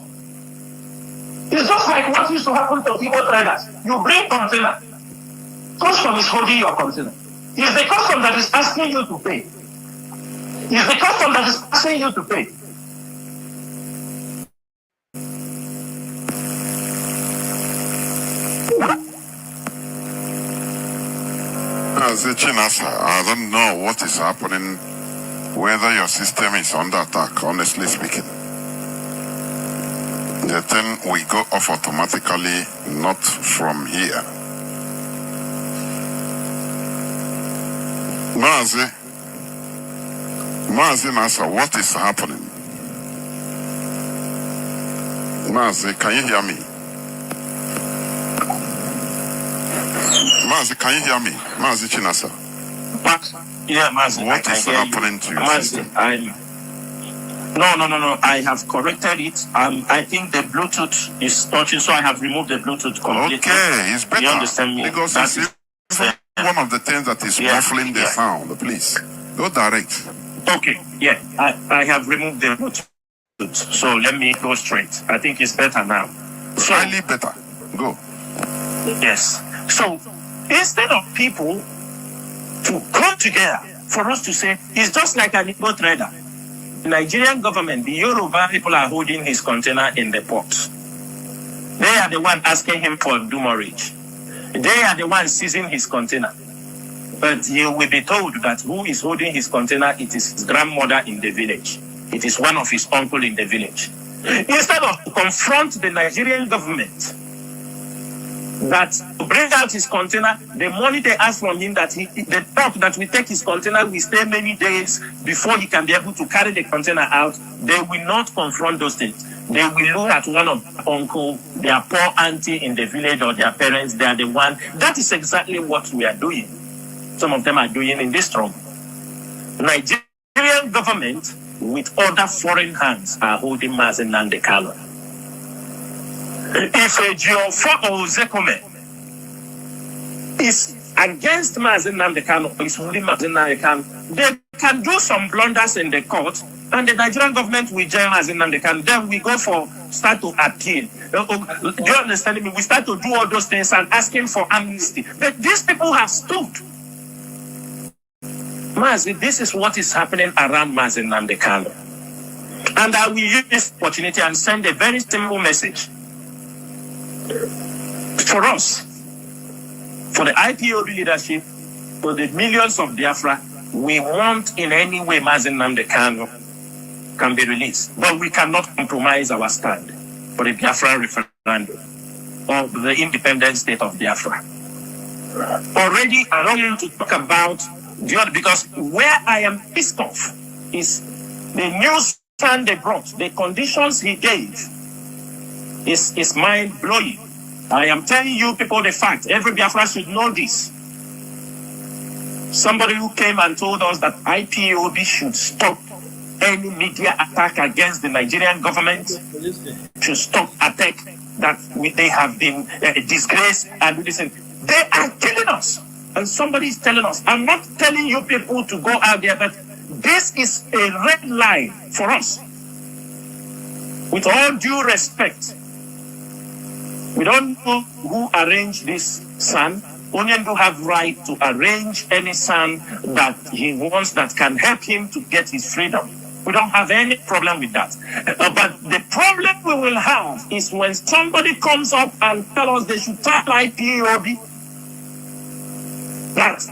It's just like what used to happen to people traders. You bring container. Custom is holding your container. It's the custom that is asking you to pay. It's the custom that is asking you to pay. Chinasa, I don't know what is happening, whether your system is under attack, honestly speaking. The thing we go off automatically, not from here. Mazi Nasa, what is happening? Mazi, can you hear me? Mazi, can you hear me? Mazi Chinasa. Yeah, Mazi. What is happening to you? Mazi, No. I have corrected it. I think the Bluetooth is touching, so I have removed the Bluetooth completely. Okay, it's better. You understand me? Because it's one of the things that is muffling the sound. Please, go direct. Okay, yeah. I have removed the Bluetooth. So let me go straight. I think it's better now. Slightly better. Go. Yes. So instead of people to come together for us to say, it's just like an Igbo trader. The Nigerian government, the Yoruba people are holding his container in the port. They are the one asking him for demurrage. They are the ones seizing his container. But you will be told that who is holding his container, it is his grandmother in the village. It is one of his uncle in the village. Instead of confront the Nigerian government that bring out his container, the money they ask from him that the talk that we take his container, we stay many days before he can be able to carry the container out, they will not confront those things. They will look at one of their uncle, their poor auntie in the village, or their parents, they are the one. That is exactly what we are doing. Some of them are doing in this struggle. Nigerian government with other foreign hands are holding Mazi Nnamdi Kanu. If a Geoffrey or Zekome is against Mazi Nnamdi Kanu, is holding Mazi Nnamdi Kanu, they can do some blunders in the court, and the Nigerian government will jail Mazi Nnamdi Kanu. Then we go start to appeal. Do you understand me? We start to do all those things and asking for amnesty. But these people have stood. Mazi, this is what is happening around Mazi Nnamdi Kanu. And I will use this opportunity and send a very simple message. For us, for the IPOB leadership, for the millions of Biafra, we want in any way Mazi Nnamdi Kanu can be released. But we cannot compromise our stand for the Biafra referendum or the independent state of Biafra. Already, I don't want to talk about because where I am pissed off is the news stand they brought, the conditions he gave is mind-blowing. I am telling you people the fact. Every Biafra should know this. Somebody who came and told us that IPOB should stop any media attack against the Nigerian government, should stop attack that they have been disgraced and listen. They are killing us. And somebody is telling us, I'm not telling you people to go out there, but this is a red line for us. With all due respect, we don't know who arranged this son. Onyendu have right to arrange any son that he wants that can help him to get his freedom. We don't have any problem with that. But the problem we will have is when somebody comes up and tells us they should tell IPOB that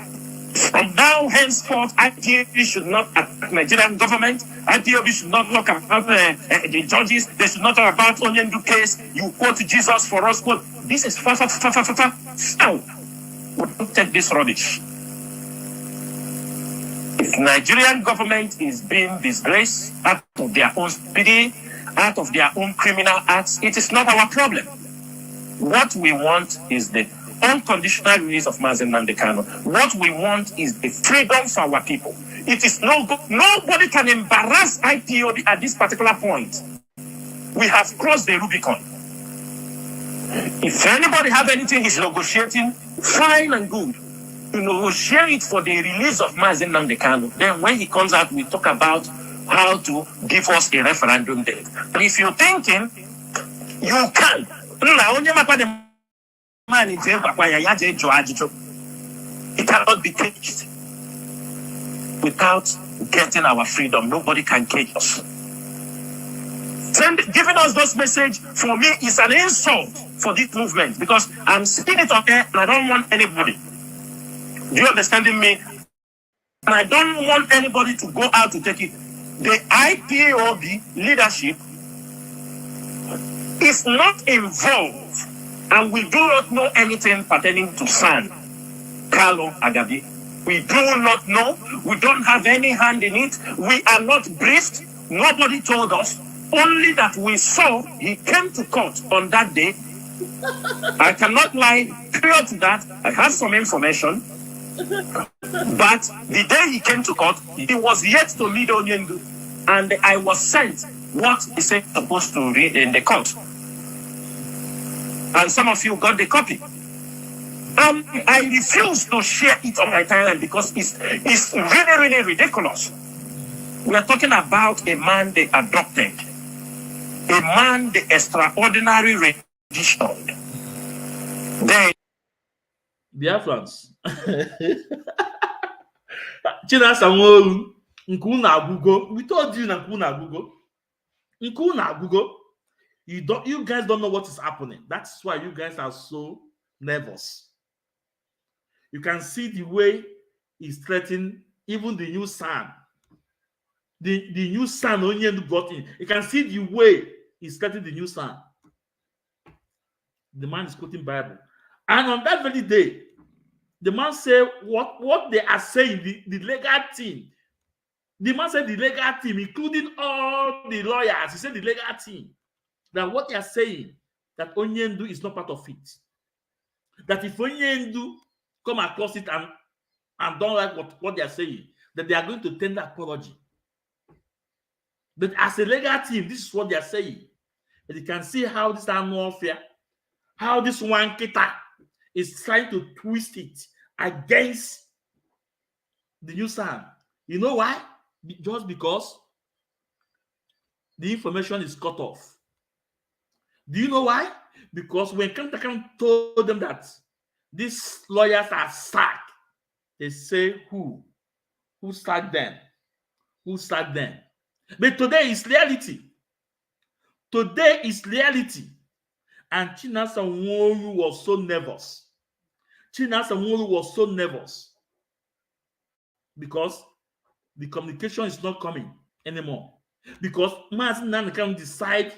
from now henceforth IPOB should not attack Nigerian government, IPOB should not talk about the judges, they should not talk about Onyendu case, you quote Jesus for us, quote. This is fa. No, we don't take this rubbish. If Nigerian government is being disgraced out of their own stupidity, out of their own criminal acts, it is not our problem. What we want is the unconditional release of Mazi Nnamdi Kanu. What we want is the freedom for our people. It is nobody can embarrass IPOB at this particular point. We have crossed the Rubicon. If anybody have anything he's negotiating, fine and good. To negotiate it for the release of Mazi Nnamdi Kanu. Then when he comes out, we talk about how to give us a referendum date. But if you're thinking, you can. It cannot be caged. Without getting our freedom, nobody can cage us. Giving us those message for me is an insult for this movement because I'm seeing it up there and I don't want anybody. Do you understand me? And I don't want anybody to go out to take it. The IPOB leadership is not involved. And we do not know anything pertaining to San Carlo Agabi. We do not know. We don't have any hand in it. We are not briefed. Nobody told us. Only that we saw he came to court on that day. I cannot lie. Prior to that, I have some information. But the day he came to court, he was yet to lead Onyendu. And I was sent what he said supposed to read in the court. And some of you got the copy. I refuse to share it on my timeline because it's really, really ridiculous. We are talking about a man they adopted, a man they extraordinary renditioned. They Biafrans. Chinasa nworu nke unu agwugo. We told you na nke unu agwugo. Nke unu agwugo. You guys don't know what is happening. That's why you guys are so nervous. You can see the way is threatening even the new son. The new son Onyendu brought in. You can see the way he's threatening the new son. The man is quoting Bible. And on that very day, the man said what they are saying, the legal team. The man said the legal team, including all the lawyers, he said the legal team, that what they are saying, that Onyendu is not part of it. That if Onyendu come across it and don't like what they are saying, that they are going to tender apology. But as a legal team, this is what they are saying. And you can see how this animal warfare, how this one kita is trying to twist it against the new son. You know why? Just because the information is cut off. Do you know why? Because when Kantakan told them that these lawyers are sacked, they say who? Who sacked them? Who sacked them? But today is reality. Today is reality. And Chinasa Nworu was so nervous. Chinasa Nworu was so nervous because the communication is not coming anymore. Because Mazin Nan can decide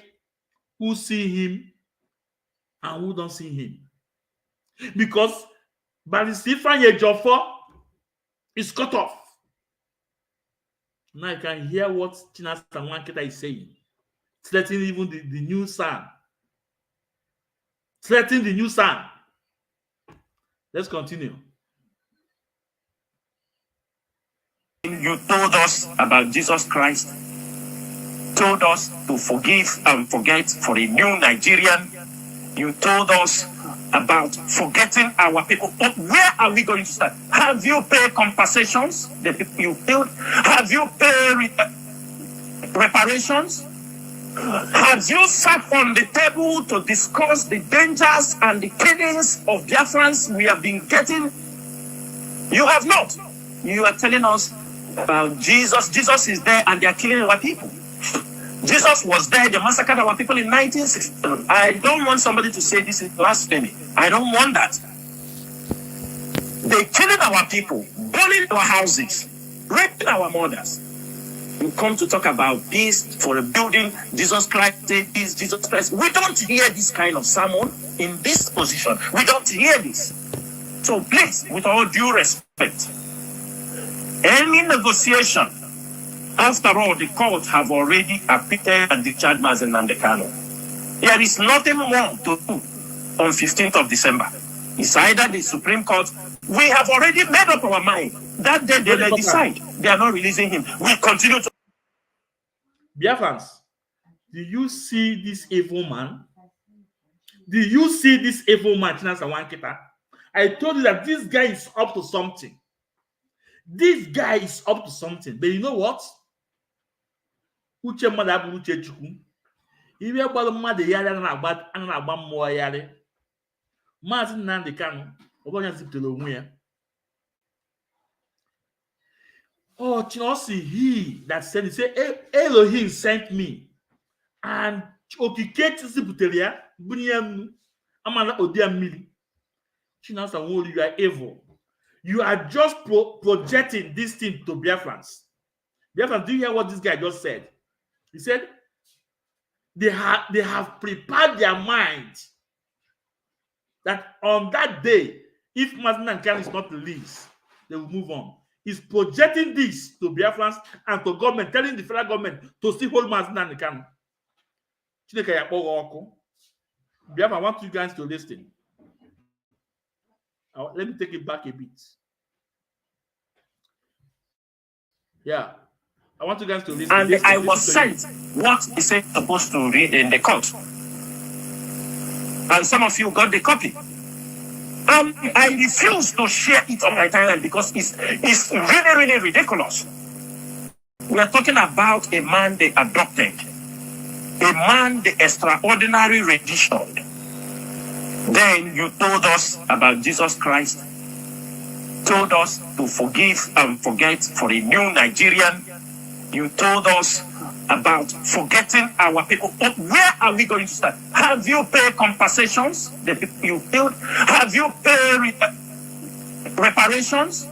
who see him and who don't see him. Because Barisifanye Jofo is cut off. Now you can hear what Chinasa Nwankita is saying. Threatening even the new son. Threatening the new son. Let's continue. You told us about Jesus Christ, told us to forgive and forget for a new Nigerian. You told us about forgetting our people. But where are we going to start? Have you paid compensations? The people you killed? Have you paid reparations? Have you sat on the table to discuss the dangers and the killings of Biafrans we have been getting? You have not. You are telling us about Jesus. Jesus is there and they are killing our people. Jesus was there, they massacred our people in 1967. I don't want somebody to say this is blasphemy. I don't want that. They killing our people, burning our houses, raping our mothers. You come to talk about this for a building, Jesus Christ, this, Jesus Christ. We don't hear this kind of sermon in this position. We don't hear this. So please, with all due respect, any negotiation, after all, the court have already acquitted and discharged Mazen Nwatika. There is nothing more to do on 15th of December. It's either the Supreme Court. We have already made up our mind. That day they will decide. They are not releasing him. We continue to. Biafrans, do you see this evil man? Do you see this evil man, Chinasa Nwankita? I told you that this guy is up to something. This guy is up to something. But you know what? Uche mmadụ abụrụ uche Chukwu. Iwe gbara mmadụ yari a na-agba mmụọ yari. Maazị Nnamdi Kanu, ọbụnya zipụtara onwe ya. Oh, Chinasa, he that said, he said, Elohim sent me. And okike zipụtara ya, bunye m, amana odia mmiri. Chinasa Nworu, you are evil. You are just projecting this thing to Biafrans. Biafrans, do you hear what this guy just said? He said, they have prepared their mind that on that day, if Mazen Nwankita is not released, they will move on. He's projecting this to Biafrans and to government, telling the federal government to still hold Mazen Nwankita. Biafra, I want you guys to listen. Let me take it back a bit. Yeah. I want you guys to listen. And I was sent what is supposed to read in the court. And some of you got the copy. I refuse to share it on my timeline because it's really, really ridiculous. We are talking about a man they adopted, a man they extraordinary renditioned. Then you told us about Jesus Christ, told us to forgive and forget for a new Nigerian. You told us about forgetting our people. But where are we going to start? Have you paid compensations? The people you killed? Have you paid reparations?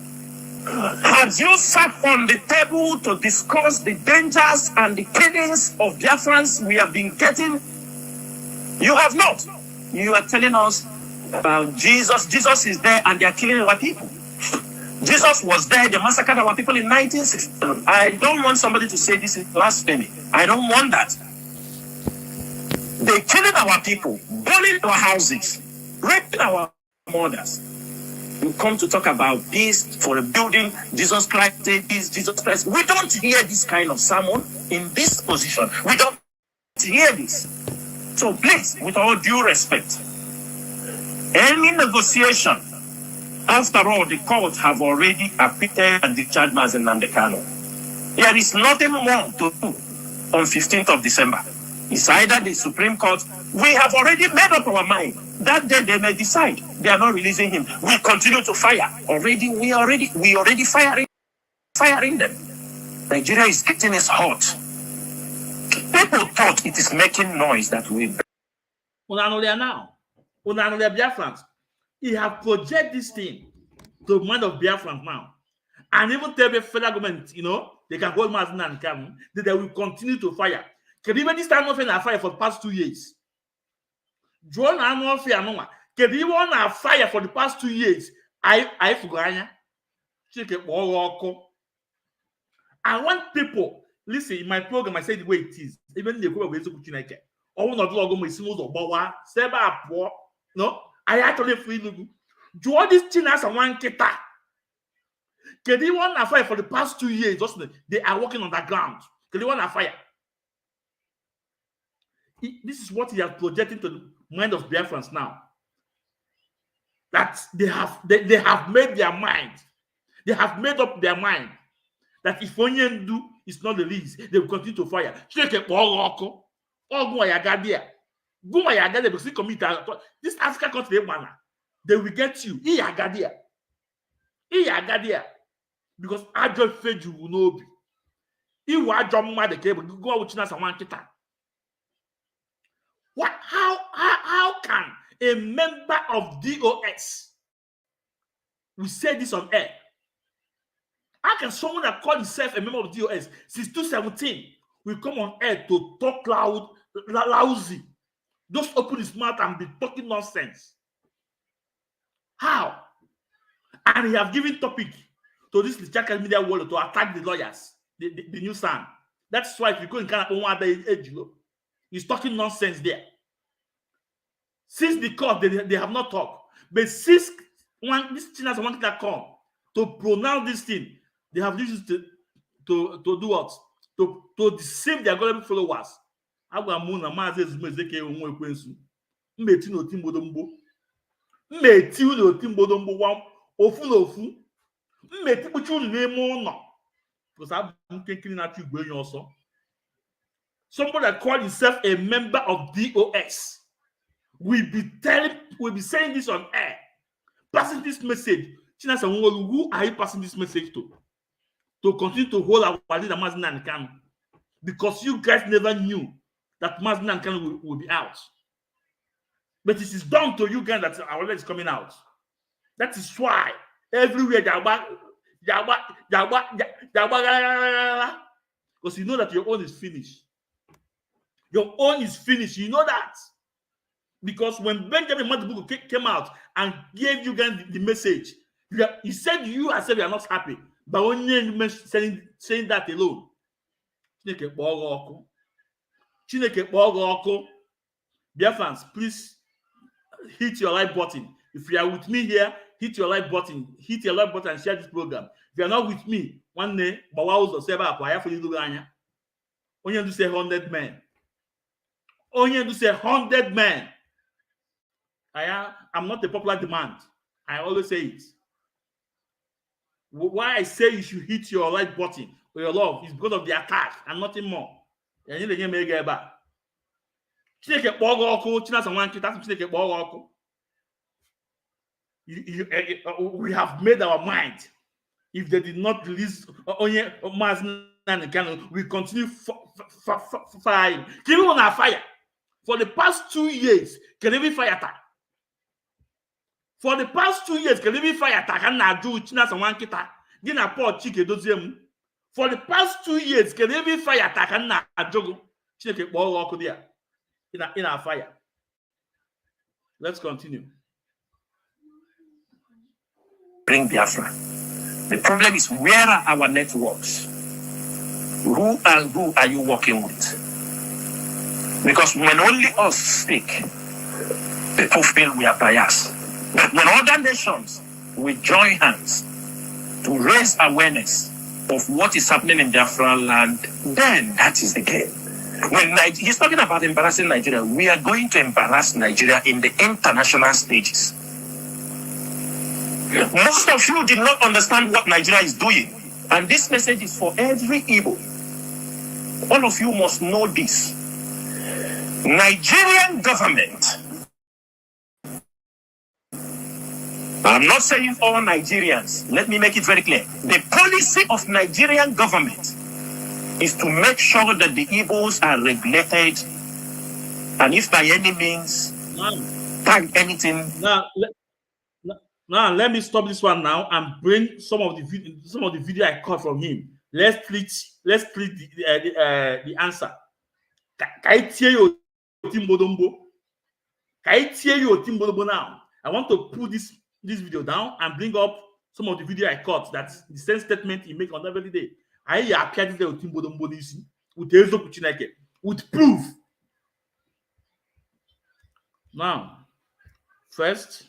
Have you sat on the table to discuss the dangers and the killings of Biafrans we have been getting? You have not. You are telling us about Jesus. Jesus is there and they are killing our people. Jesus was there, they massacred our people in 1967. I don't want somebody to say this is blasphemy. I don't want that. They're killing our people, burning our houses, raping our mothers. You come to talk about peace for a building, Jesus Christ said this, Jesus Christ. We don't hear this kind of sermon in this position. We don't hear this. So please, with all due respect, any negotiation, after all, the court have already acquitted and discharged Mazen Nwatika. There is nothing more to do on 15th of December. It's either the Supreme Court. We have already made up our mind. That day they may decide they are not releasing him. We continue to fire. We already firing them. Nigeria is getting us hot. People thought it is making noise that we. Now, Biafrans, he have projected this thing to the mind of Biafrans now, and even tell the federal government, they can hold Mazen and come, that they will continue to fire. Can even this time of fire for the past 2 years? John annual fire no. Can even on fire for the past 2 years? I forgot. I want people listen in my program. I say the way it is. Even the way to Chineke. All not logo my symbols of Bawa, Seba poor. No, I actually feel Joe this Chinasa one kita. Can even on fire for the past 2 years? Just they are working on the ground. Can even on fire? This is what he has projected to the mind of Biafrans now. That they have made their mind. They have made up their mind that if Onyendu is not released, they will continue to fire. This African country, they will get you. Because I just fed you will know. You are John Mother Cable. Go with Chinasa one kita. What? How can a member of DOS, we say this on air, how can someone that called himself a member of DOS since 2017 will come on air to talk lousy, just open his mouth and be talking nonsense? How? And he have given topic to this Chaka media world to attack the lawyers, the new son. That's why if you go in Canada, he's talking nonsense there. Since the court, they have not talked. But since this Chinasa wanted to come to pronounce this thing, they have used it to do what? To deceive their government followers. Somebody that called himself a member of DOS will be saying this on air, passing this message. Chinasa, who are you passing this message to? To continue to hold our leader Mazen Nwatika, because you guys never knew that Mazen Nwatika will be out. But it is down to you guys that our leader is coming out. That is why everywhere because you know that your own is finished. Your own is finished. You know that. Because when Benjamin Madibuko came out and gave you guys the message, he said you yourself are not happy. But only saying that alone. Biafrans, please hit your like button. If you are with me here, hit your like button. Hit your like button and share this program. If you are not with me, one day, Bawaus or Seba, I have for you to only to say 100 men. Only to say 100 men. I'm not a popular demand. I always say it. Why I say you should hit your like button or your love is because of the attack and nothing more. We have made our mind. If they did not release Mazen Nwatika, we continue firing. Can we on fire? For the past 2 years, can we fire attack? For the past 2 years, can we fire attack and now do Chinasa Nwatika? Gina Paul Chike Doziem. For the past 2 years, can every fire attack and not jogo? Chike ball walk there in our fire. Let's continue. Bring Biafra. The problem is, where are our networks? Who are you working with? Because when only us speak, people feel we are biased. But when other nations will join hands to raise awareness of what is happening in Biafra land, then that is the game. When he's talking about embarrassing Nigeria, we are going to embarrass Nigeria in the international stages. Most of you did not understand what Nigeria is doing. And this message is for every Igbo. All of you must know this. Nigerian government, I'm not saying all Nigerians, let me make it very clear. The policy of Nigerian government is to make sure that the Igbos are regulated, and if by any means, tag anything. Now let me stop this one now and bring some of the video I caught from him. Let's split the answer. Now I want to put this video down and bring up some of the video I caught. That's the same statement he make on every day. I appeared there with proof. Now, first.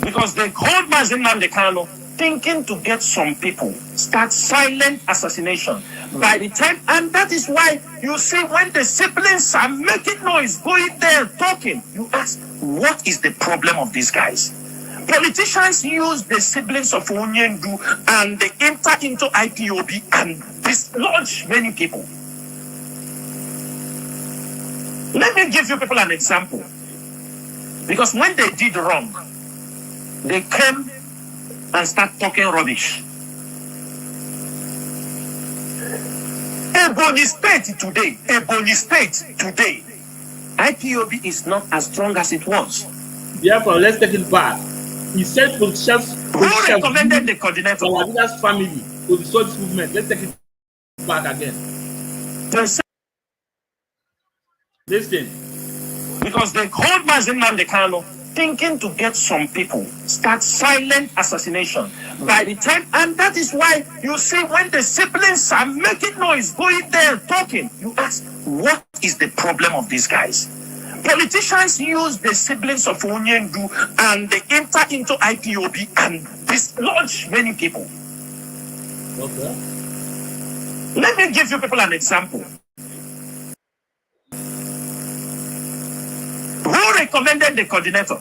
Because they hold Mazi Nnamdi Kanu thinking to get some people start silent assassination by the time, and that is why you see when the siblings are making noise, going there talking, you ask, what is the problem of these guys? Politicians use the siblings of Onyendu and they enter into IPOB and dislodge many people. Let me give you people an example. Because when they did wrong, they came and start talking rubbish. Ebonyi State today, IPOB is not as strong as it was. Therefore, let's take it back. He said politicians who recommended the coordinator? Our leader's family to destroy this movement. Let's take it back again. Listen. Because they hold Mazi Nnamdi Kanu thinking to get some people start silent assassination by the time, and that is why you see when the siblings are making noise, going there talking, you ask, what is the problem of these guys? Politicians use the siblings of Onyendu and they enter into IPOB and dislodge many people. Okay. Let me give you people an example. Who recommended the coordinator?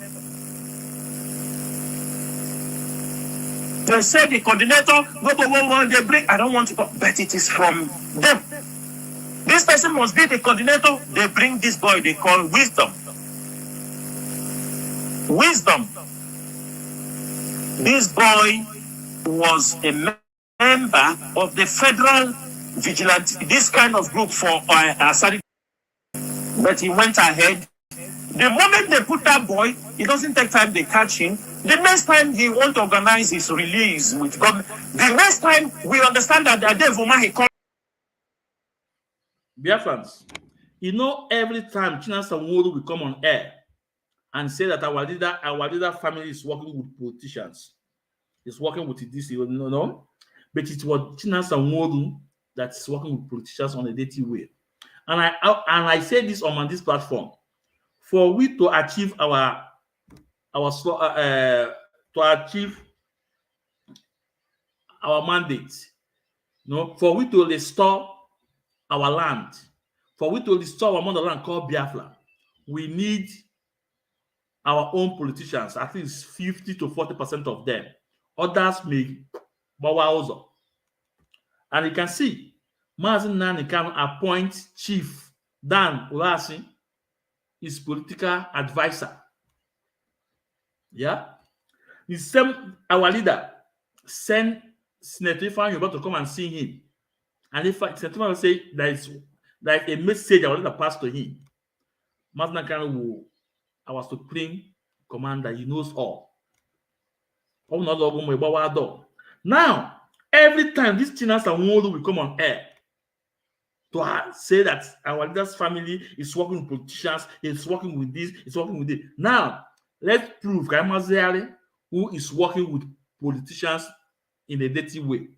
They said the coordinator, they bring, I don't want to talk, but it is from them. This person must be the coordinator. They bring this boy they call Wisdom. This boy was a member of the federal vigilante, this kind of group for Asari. But he went ahead. The moment they put that boy, it doesn't take time, they catch him. The next time he won't organize his release with government. The next time we understand that he called. Biafrans, you know, every time Chinasa will come on air and say that our leader family is working with politicians, is working with this, no, but it was Chinasa that's working with politicians on a daily way. And I say this on this platform, for we to achieve our mandate, for we to restore our land, for we to restore our motherland called Biafra, we need our own politicians, at least 50 to 40% of them. Others may also. And you can see, Mazi Nnamdi Kanu appoint Chief Dan Ulasi his political advisor. Yeah. The same, our leader sent Senator Ifeanyi to come and see him. And if Senator Ifeanyi will say there is a message our leader passed to him. Nwatika, our supreme commander, he knows all. Now, every time this Chinasa will come on air to say that our leader's family is working with politicians, is working with this, is working with this. Now, let's prove who is working with politicians in a dirty way.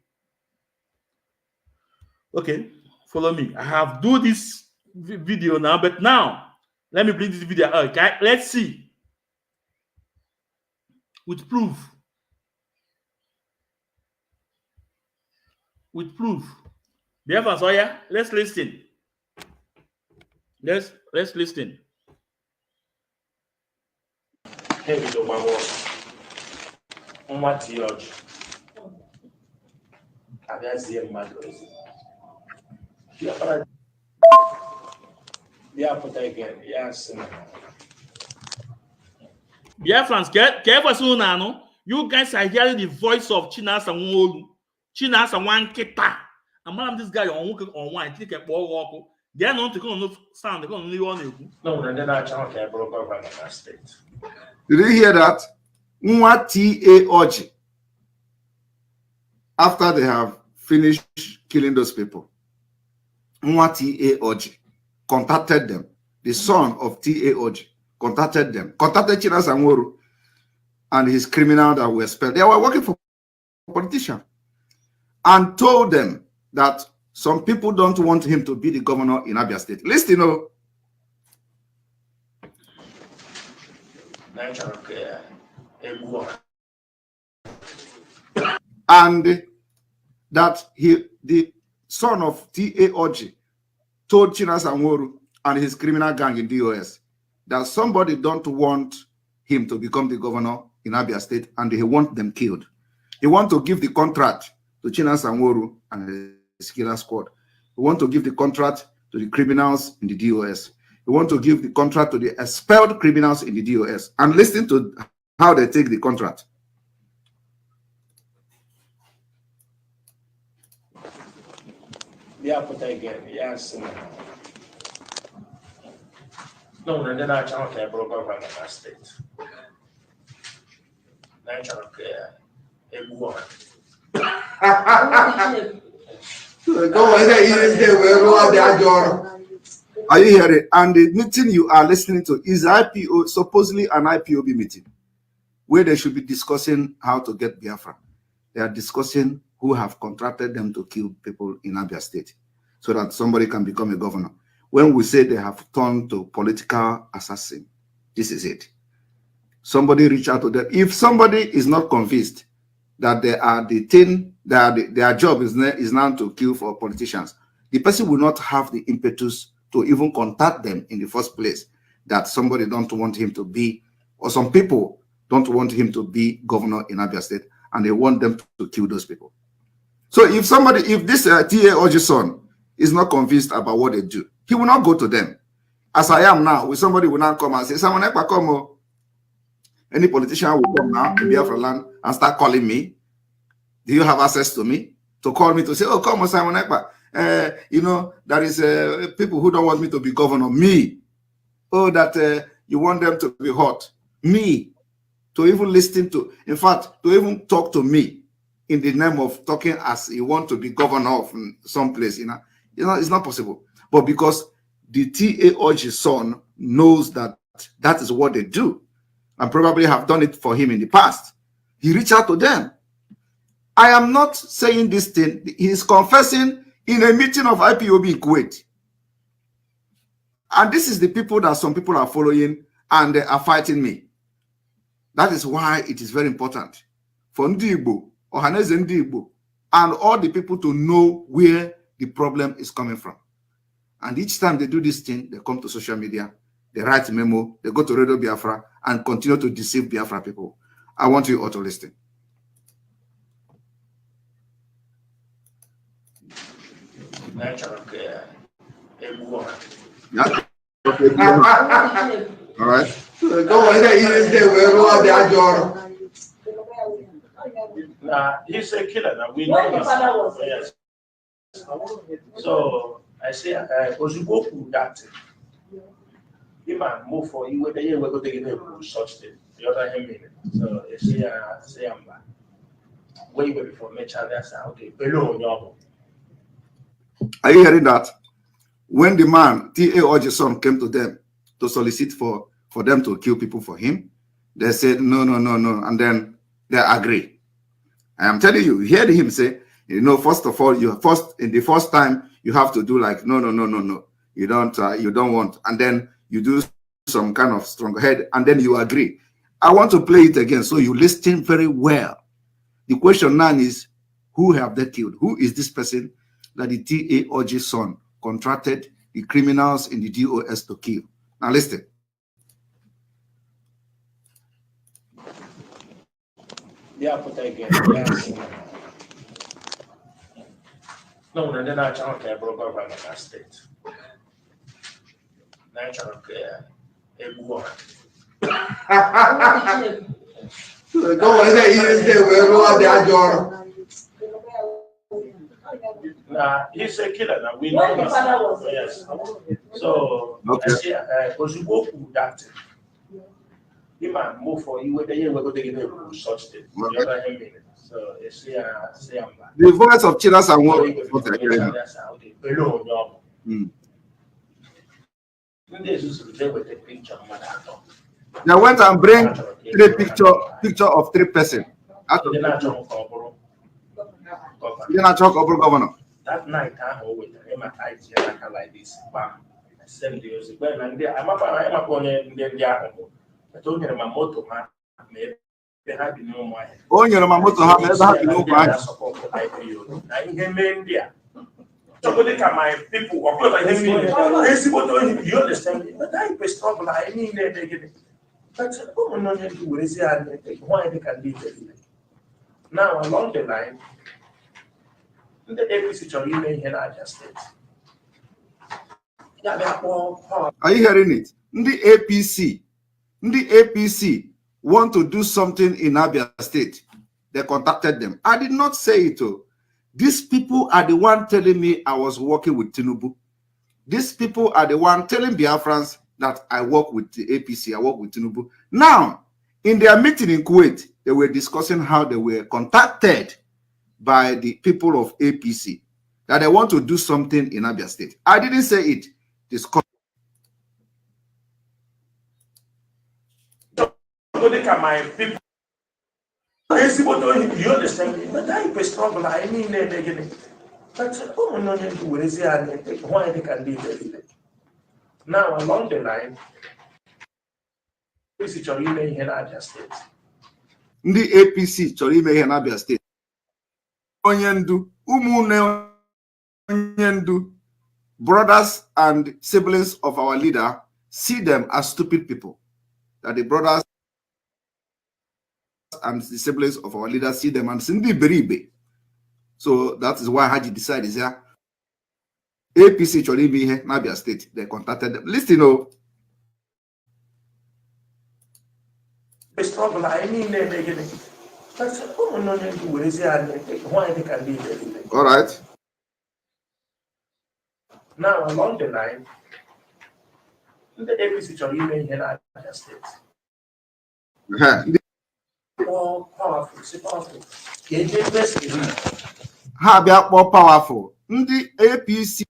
Okay, follow me. I have do this video now, but now let me bring this video. Okay, let's see with proof. With proof. Therefore, so yeah, let's listen. Let's listen. Biafrans, you guys are hearing the voice of Chinasa Nwolu. Chinasa Nwatika. And madam, this guy on one, I think a ball. They are not going to sound, they're going to leave. No, and then I can't have government in that state. Did you hear that? Nwatika, after they have finished killing those people, Nwatika contacted them. The son of T.A. contacted them, contacted Chinasa Nwolu and his criminal that were expelled. They were working for politicians and told them that some people don't want him to be the governor in Abia State. Listen, and that the son of T.A. told Chinasa Nwolu and his criminal gang in DOS that somebody don't want him to become the governor in Abia State and he want them killed. He want to give the contract to Chinasa Nwolu and his killer squad. He want to give the contract to the criminals in the DOS. He want to give the contract to the expelled criminals in the DOS. And listen to how they take the contract. Yeah, but again, yes. No, and then I can't have government in that state. I can't care. Are you hearing? And the meeting you are listening to is IPO, supposedly an IPOB meeting, where they should be discussing how to get Biafra. They are discussing who have contracted them to kill people in Abia State so that somebody can become a governor. When we say they have turned to political assassin, this is it. Somebody reach out to them. If somebody is not convinced that they are the thing, that their job is now to kill for politicians, the person will not have the impetus to even contact them in the first place, that somebody don't want him to be, or some people don't want him to be governor in Abia State, and they want them to kill those people. So if this T.A. son is not convinced about what they do, he will not go to them. As I am now, with somebody will not come and say, "Someone come." Any politician will come now in Biafra land and start calling me. Do you have access to me to call me to say, "Oh, come on, Simon Ekpa. There is people who don't want me to be governor." Me. Oh, that you want them to be hot. Me. To even listen to, in fact, to even talk to me in the name of talking as you want to be governor of some place, it's not possible. But because the T.A. son knows that that is what they do, and probably have done it for him in the past, he reached out to them. I am not saying this thing. He is confessing in a meeting of IPOB in Kuwait. And this is the people that some people are following and they are fighting me. That is why it is very important for Ndi Igbo, Ohaneze Ndi Igbo, and all the people to know where the problem is coming from. And each time they do this thing, they come to social media, they write a memo, they go to Radio Biafra, and continue to deceive Biafra people. I want you all to listen. Yeah. All right. Nah, he's a killer. Now we know this. Yes. So I say, Ozuboku that you man move for you whether you go take it such thing. The other him in. So I say I'm back. Way before me that's okay. Below your. Are you hearing that? When the man T.A. Ojeson came to them to solicit for them to kill people for him, they said no, and then they agree. I am telling you, hear him say, first of all, the first time you have to do like no, you don't want, and then you do some kind of strong head, and then you agree. I want to play it again, so you listen very well. The question now is, who have they killed? Who is this person that the T.A. Ojeson contracted the criminals in the DOS to kill? Now listen. Yeah, put that again. No, they're not trying to broke up on that state. They're trying to Nah, he's a killer. Now we know this. Yes. So I say, Ozuboku that you man move for you whether you go take it such thing. The other him in it. So I say I'm back. The voice of Chinasa okay. Below your. They went and bring picture of three person. They not talk about governor. That night I always like this. Bam. I send the music. When I'm going I told you my motto, man. They had no more. Oh, your mama to have never had no money. Somebody can my people or you understand? But I struggle. I mean, they get it. But why they can leave it. Now, along the line, the APC in United States. Are you hearing it? The APC want to do something in Abia State. They contacted them. I did not say it. These people are the one telling me I was working with Tinubu. These people are the one telling Biafrans that I work with the APC, I work with Tinubu. Now, in their meeting in Kuwait, they were discussing how they were contacted by the people of APC, that they want to do something in Abia State. I didn't say it. My people. You understand? But I struggle. I mean, they get it. But why they can leave it. Now, along the line, this is in United States. The APC chọrọ in Abia State. Onyendu, brothers and siblings of our leader, see them as stupid people. That the brothers and the siblings of our leader see them and Cindy Beribe. So that is why Haji decided here. APC chọrọ here in Abia State. They contacted them. Listen, struggle. I mean, they get it. But why they can leave it. All right. Now, along the line, the APC in United States. More powerful. More powerful. The APC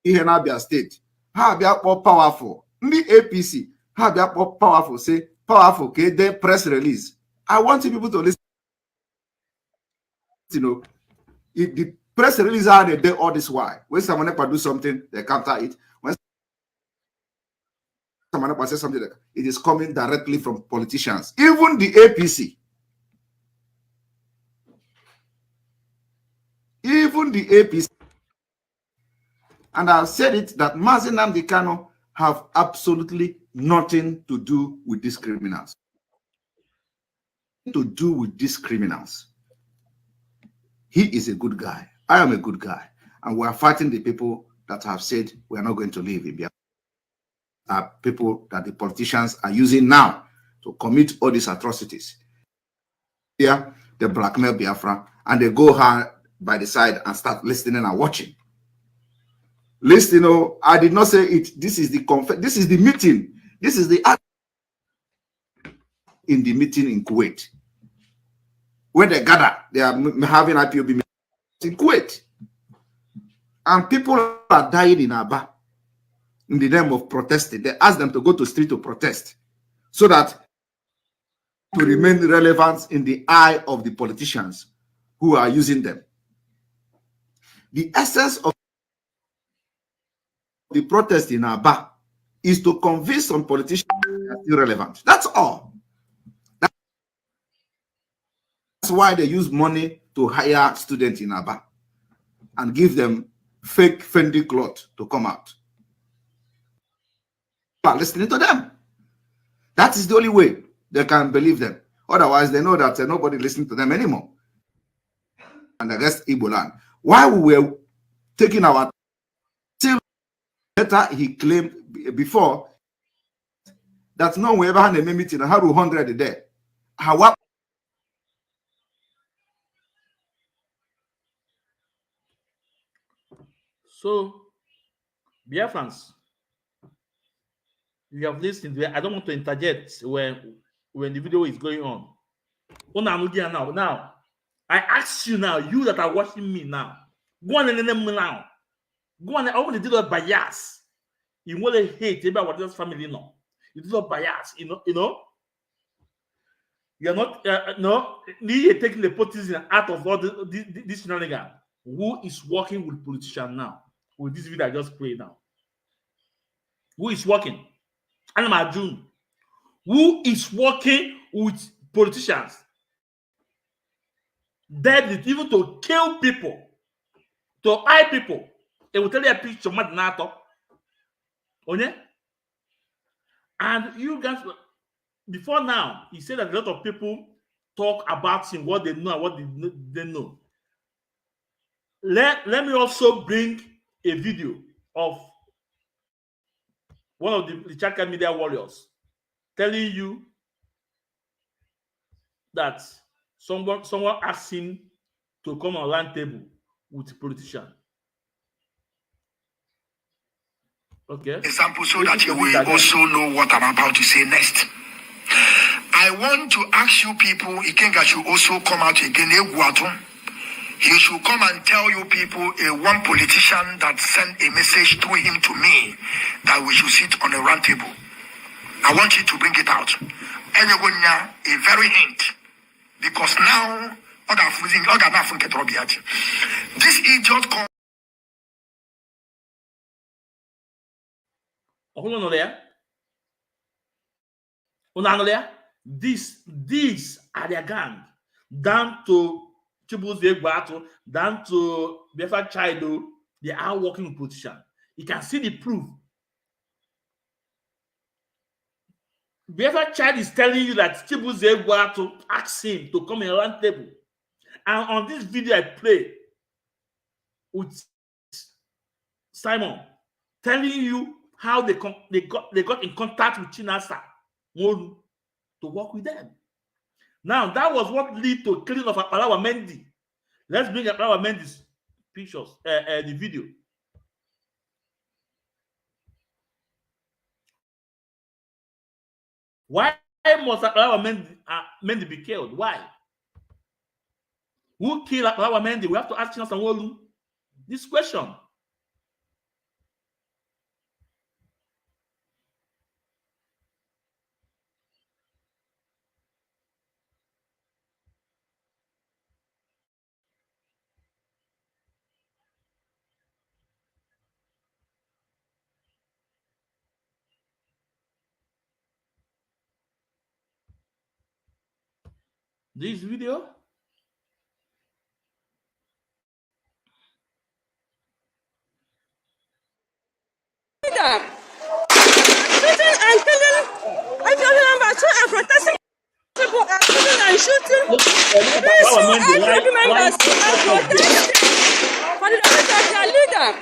in Abia State. More powerful. The APC more powerful. Say powerful. Okay, the press release. I want people to listen. If the press release are they all this why. When someone do something, they counter it. When someone says something, it is coming directly from politicians. Even the APC. Even the APC. And I've said it that Mazi Nnamdi Kanu have absolutely nothing to do with these criminals. To do with these criminals. He is a good guy. I am a good guy. And we are fighting the people that have said we are not going to leave in Biafra. are people that the politicians are using now to commit all these atrocities. Here, they blackmail Biafra, and they go her by the side and start listening and watching. Listen, I did not say it. This is the meeting. This is the in the meeting in Kuwait. When they gather, they are having IPOB meetings in Kuwait. And people are dying in Aba in the name of protesting. They ask them to go to the street to protest so that to remain relevant in the eye of the politicians who are using them. The essence of the protest in Aba is to convince some politicians they are still relevant. That's all. That's why they use money to hire students in Aba and give them fake Fendi cloth to come out. But listening to them. That is the only way they can believe them. Otherwise, they know that nobody listening to them anymore. And I guess Igbo land. While we were taking our till later, he claimed before that no one ever had a meeting and had 100 a day. However, so, Biafrans, you have listened. I don't want to interject when the video is going on. Now, I ask you now, you that are watching me now, go on and name now. Go on, I want to do that bias. You want to hate about what this family know. You do not bias, you know. You're not you're taking the politician out of all this shenanigan. Who is working with politicians now? With this video I just played now. Who is working? Anama June. Who is working with politicians? Dead even to kill people, to eye people. They will tell you a picture of NATO. And you guys, before now, he said that a lot of people talk about him, what they know and what they know. Let me also bring a video of one of the Chaka media warriors telling you that someone asked him to come on round table with a politician. Okay. Example so that you will also know what I'm about to say next. I want to ask you people, Ikenga should also come out again. He should come and tell you people, one politician that sent a message through him to me that we should sit on a round table. I want you to bring it out. Anyone now, a very hint. Because now, this idiot called. Hold on there. These are their gang. Down to Chibuze Battle, down to Befa Chido, they are working with politicians. You can see the proof. Befa Child is telling you that Chibuze Battle asked him to come in a round table. And on this video I play with Simon telling you how they got in contact with Chinasa to work with them. Now that was what led to killing of Apalawa Mendy. Let's bring Apalawa Mendy's pictures, the video. Why must Apalawa Mendy be killed? Why? Who killed Apalawa Mendy? We have to ask Chinasa this question. This video. And killing, I tell you number 2 and protesting people are killing and shooting. These two IPOB members are protesting for the release of their leader.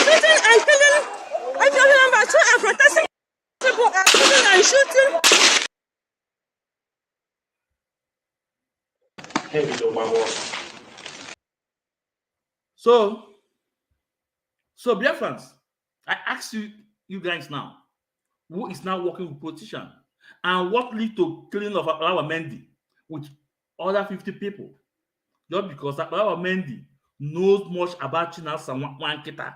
Shooting and killing, I tell you number 2 and protesting people and killing and shooting. So Biafrans, I ask you guys now, who is now working with politician, and what lead to killing of our Mendy with other 50 people, just because our Mendy knows much about Chinasa Nwatika.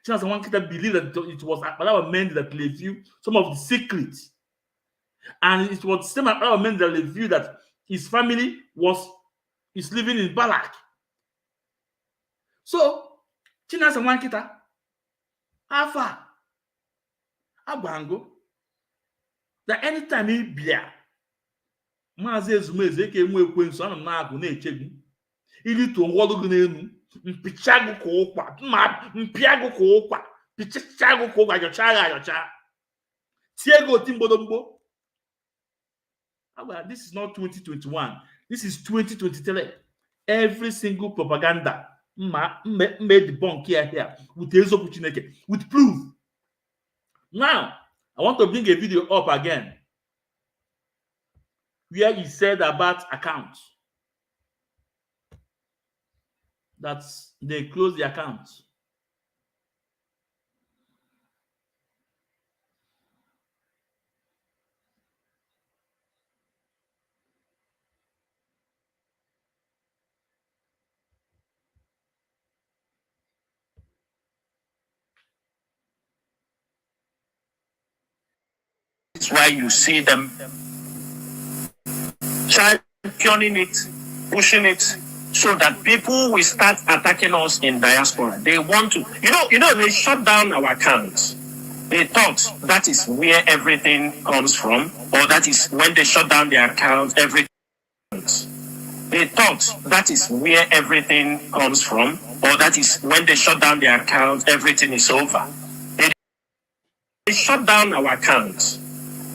Chinasa Nwatika believed that it was our Mendy that revealed some of the secrets, and it was the same our Mendy that revealed that his family is living in Balak. So Chinasa Nwatika, Alpha, Abango, that anytime he bia Maazị Ezumeze ka enwe ekwensu ana m na-agụ na-echegbu ilitu ọwọdụ gị n'elu mpịcha gị ka ụkwa mpịa gị ka ụkwa pịchacha gị ka ụkwa ayọcha tie gị oti mgbodomgbo. This is not 2021, this is 2023. Every single propaganda made debunk here with eziokwu Chineke, with proof. Now I want to bring a video up again where he said about accounts that they close the account. That's why you see them championing it, pushing it, so that people will start attacking us in diaspora. They want to, they shut down our accounts. They thought that is where everything comes from, or that is when they shut down their account, everything. They thought that is where everything comes from, or that is when they shut down their account, everything is over. They shut down our accounts.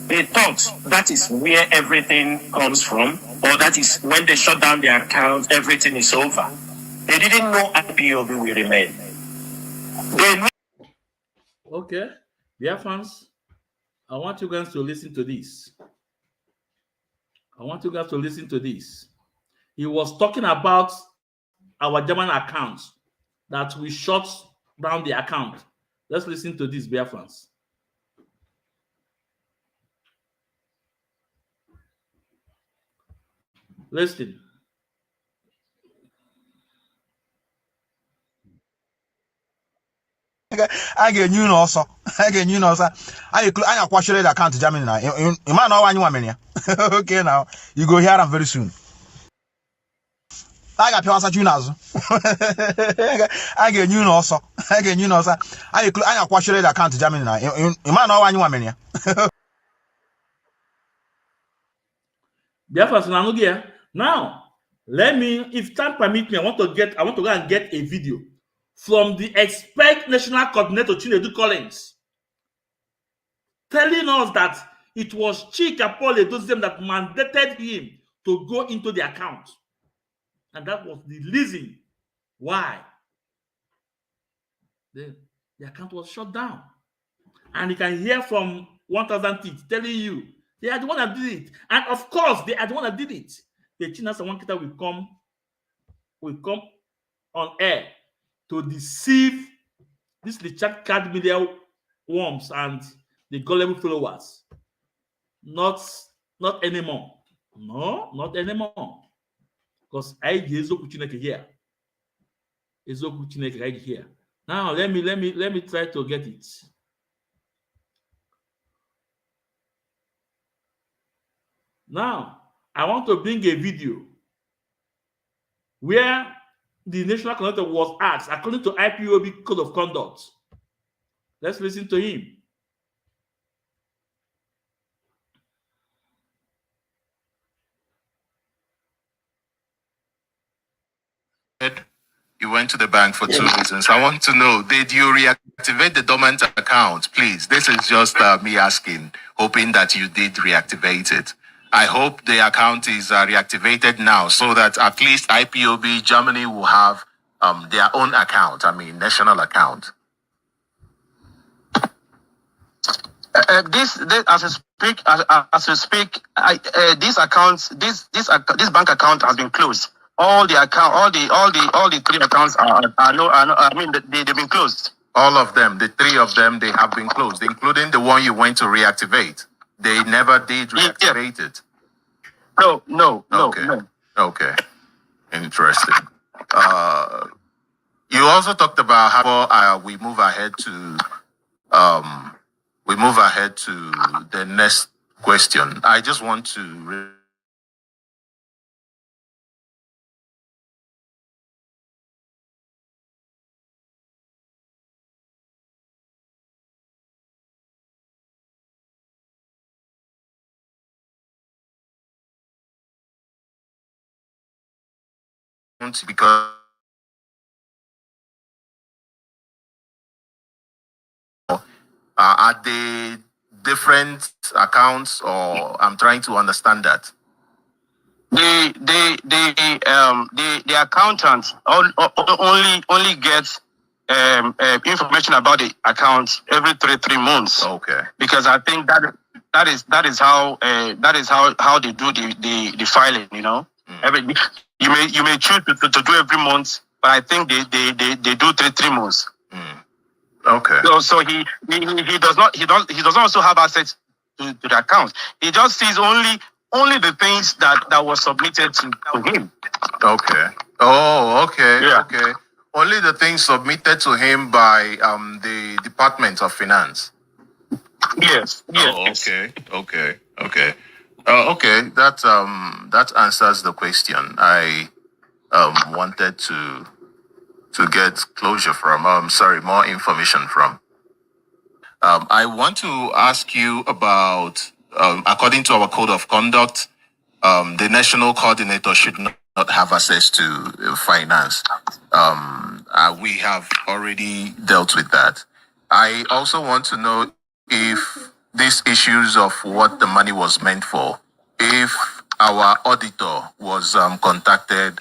They thought that is where everything comes from, or that is when they shut down their account, everything is over. They didn't know IPOB will remain. Okay, dear fans, I want you guys to listen to this. He was talking about our German accounts, that we shut down the account. Let's listen to this, dear fans. Listen. I get you also. I actually the account Germany now. You might know when you want me. Okay, now you go here and very soon. I got Pasa Chinasa. I get you also. I actually the account Germany now. You might know when you want me. Now, let me, if time permit me, I want to go and get a video from the expert national coordinator Chinedu Collins, telling us that it was Chika Paul Edoziem that mandated him to go into the account, and that was the reason why the account was shut down. And you can hear from 1,000 teeth telling you they are the one that did it, and of course they are the one that did it. The Chinasa Nwatika will come on air to deceive these Richard Card media worms and the gullible followers. Not anymore. No, not anymore. Because I Ezoku Chineke here. Ezoku Chineke here. Now let me try to get it. Now I want to bring a video where the national coordinator was asked, according to IPOB Code of Conduct. Let's listen to him. You went to the bank for 2 reasons. I want to know, did you reactivate the dormant account? Please, this is just me asking, hoping that you did reactivate it. I hope the account is reactivated now so that at least IPOB Germany will have their own account, national account. This as we speak, this bank account has been closed. All the 3 accounts they've been closed. All of them, the 3 of them, they have been closed, including the one you went to reactivate. They never did reactivate it. No. Okay. Interesting. You also talked about how we move ahead to the next question. I just want to because are they different accounts, or I'm trying to understand that? The accountant only gets information about the account every 3 months. Okay. Because I think that is how they do the filing. You know, you may choose to do every month, but I think they do 3 months. Okay. So he does not also have access to the account. He just sees only the things that was submitted to him. Okay. Oh, okay. Yeah. Okay. Only the things submitted to him by the Department of Finance. Yes. Oh, okay. Okay. That answers the question. I wanted to get closure from. More information from. I want to ask you about, according to our code of conduct, the national coordinator should not have access to finance. We have already dealt with that. I also want to know if these issues of what the money was meant for, if our auditor was contacted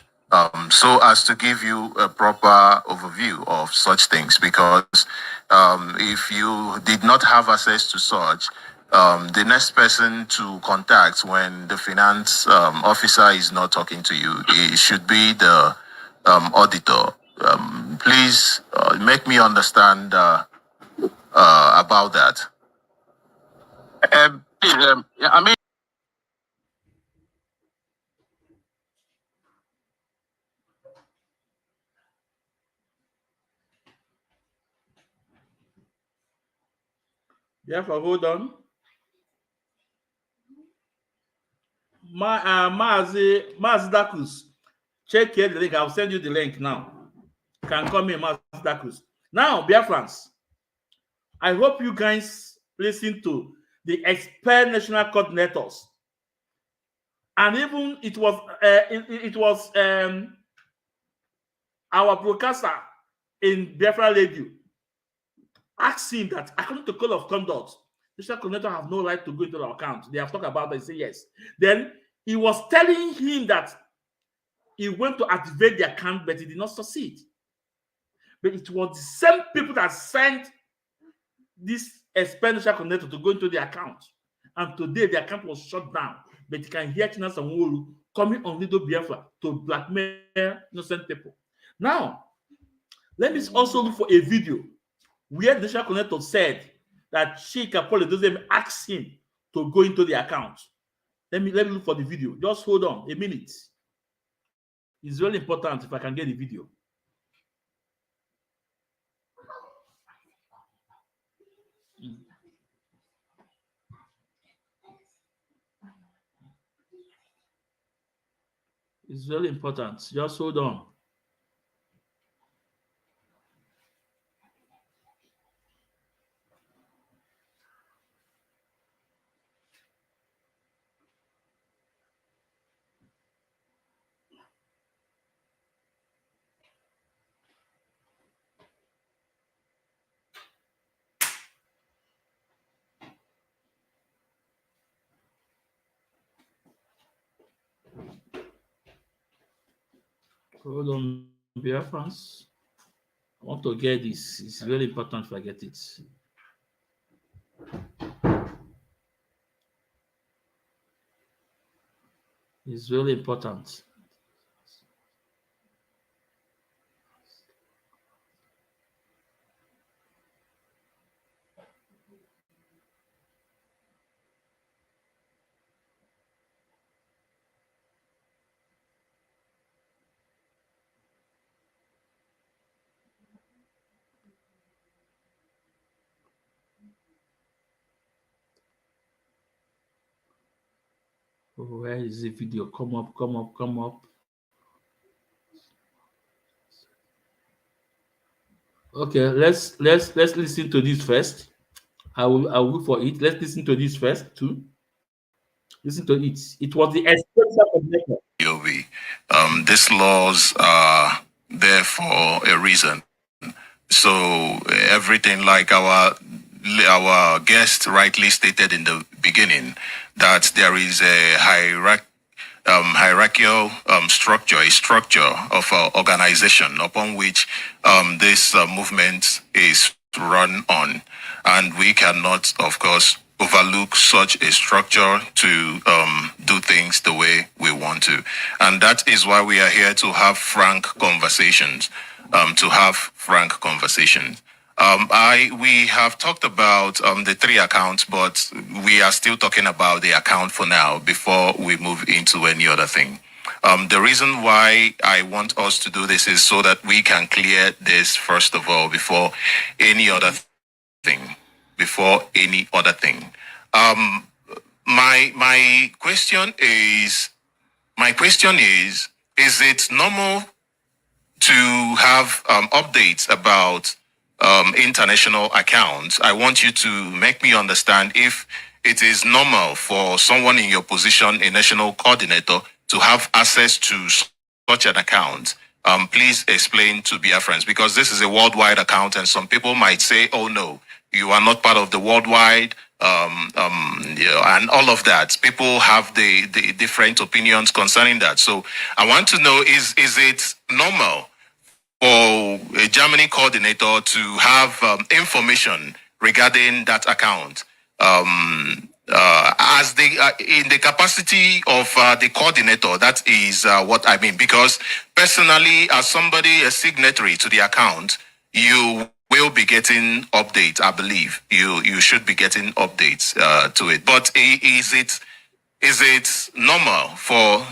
so as to give you a proper overview of such things, because if you did not have access to such, the next person to contact when the finance officer is not talking to you, it should be the auditor. Please make me understand about that. I mean. Therefore, hold on. Mazi Dakus, check here the link. I'll send you the link now. Can call me Mazi Dakus. Now, Biafrans, I hope you guys listen to the expert national coordinators. And even it was our broadcaster in Biafra Radio asking that, according to code of conduct, national coordinator have no right to go into our account. They have talked about that. He said yes. Then he was telling him that he went to activate the account, but he did not succeed. But it was the same people that sent this expenditure coordinator to go into the account. And today the account was shut down. But you can hear Chinasa Nworu coming on Lido Biafra to blackmail innocent people. Now, let me also look for a video where the national coordinator said that Chika Polydosem asked him to go into the account. Let me look for the video. Just hold on a minute. It's really important if I can get the video. It's very important. Just hold on. Hold on, Biafrans. I want to get this. It's very important if I get it. It's really important. Oh, where is the video? Come up, come up, come up. Okay, let's listen to this first. I'll look for it. Let's listen to this first too. Listen to it. It was the expression of nature. These laws are there for a reason. So everything like our guest rightly stated in the beginning, that there is a hierarchical structure, a structure of organization upon which this movement is run on. And we cannot, of course, overlook such a structure to do things the way we want to. And that is why we are here to have frank conversations, we have talked about the 3 accounts, but we are still talking about the account for now before we move into any other thing. The reason why I want us to do this is so that we can clear this first of all before any other thing. My question is, is it normal to have updates about international accounts? I want you to make me understand if it is normal for someone in your position, a national coordinator, to have access to such an account. Please explain to Biafrans, because this is a worldwide account and some people might say, oh no, you are not part of the worldwide, and all of that. People have the different opinions concerning that. So I want to know, is it normal for a Germany coordinator to have information regarding that account as in the capacity of the coordinator? That is what I mean, because personally, as somebody, a signatory to the account, you will be getting updates. I believe you should be getting updates to it. But is it normal for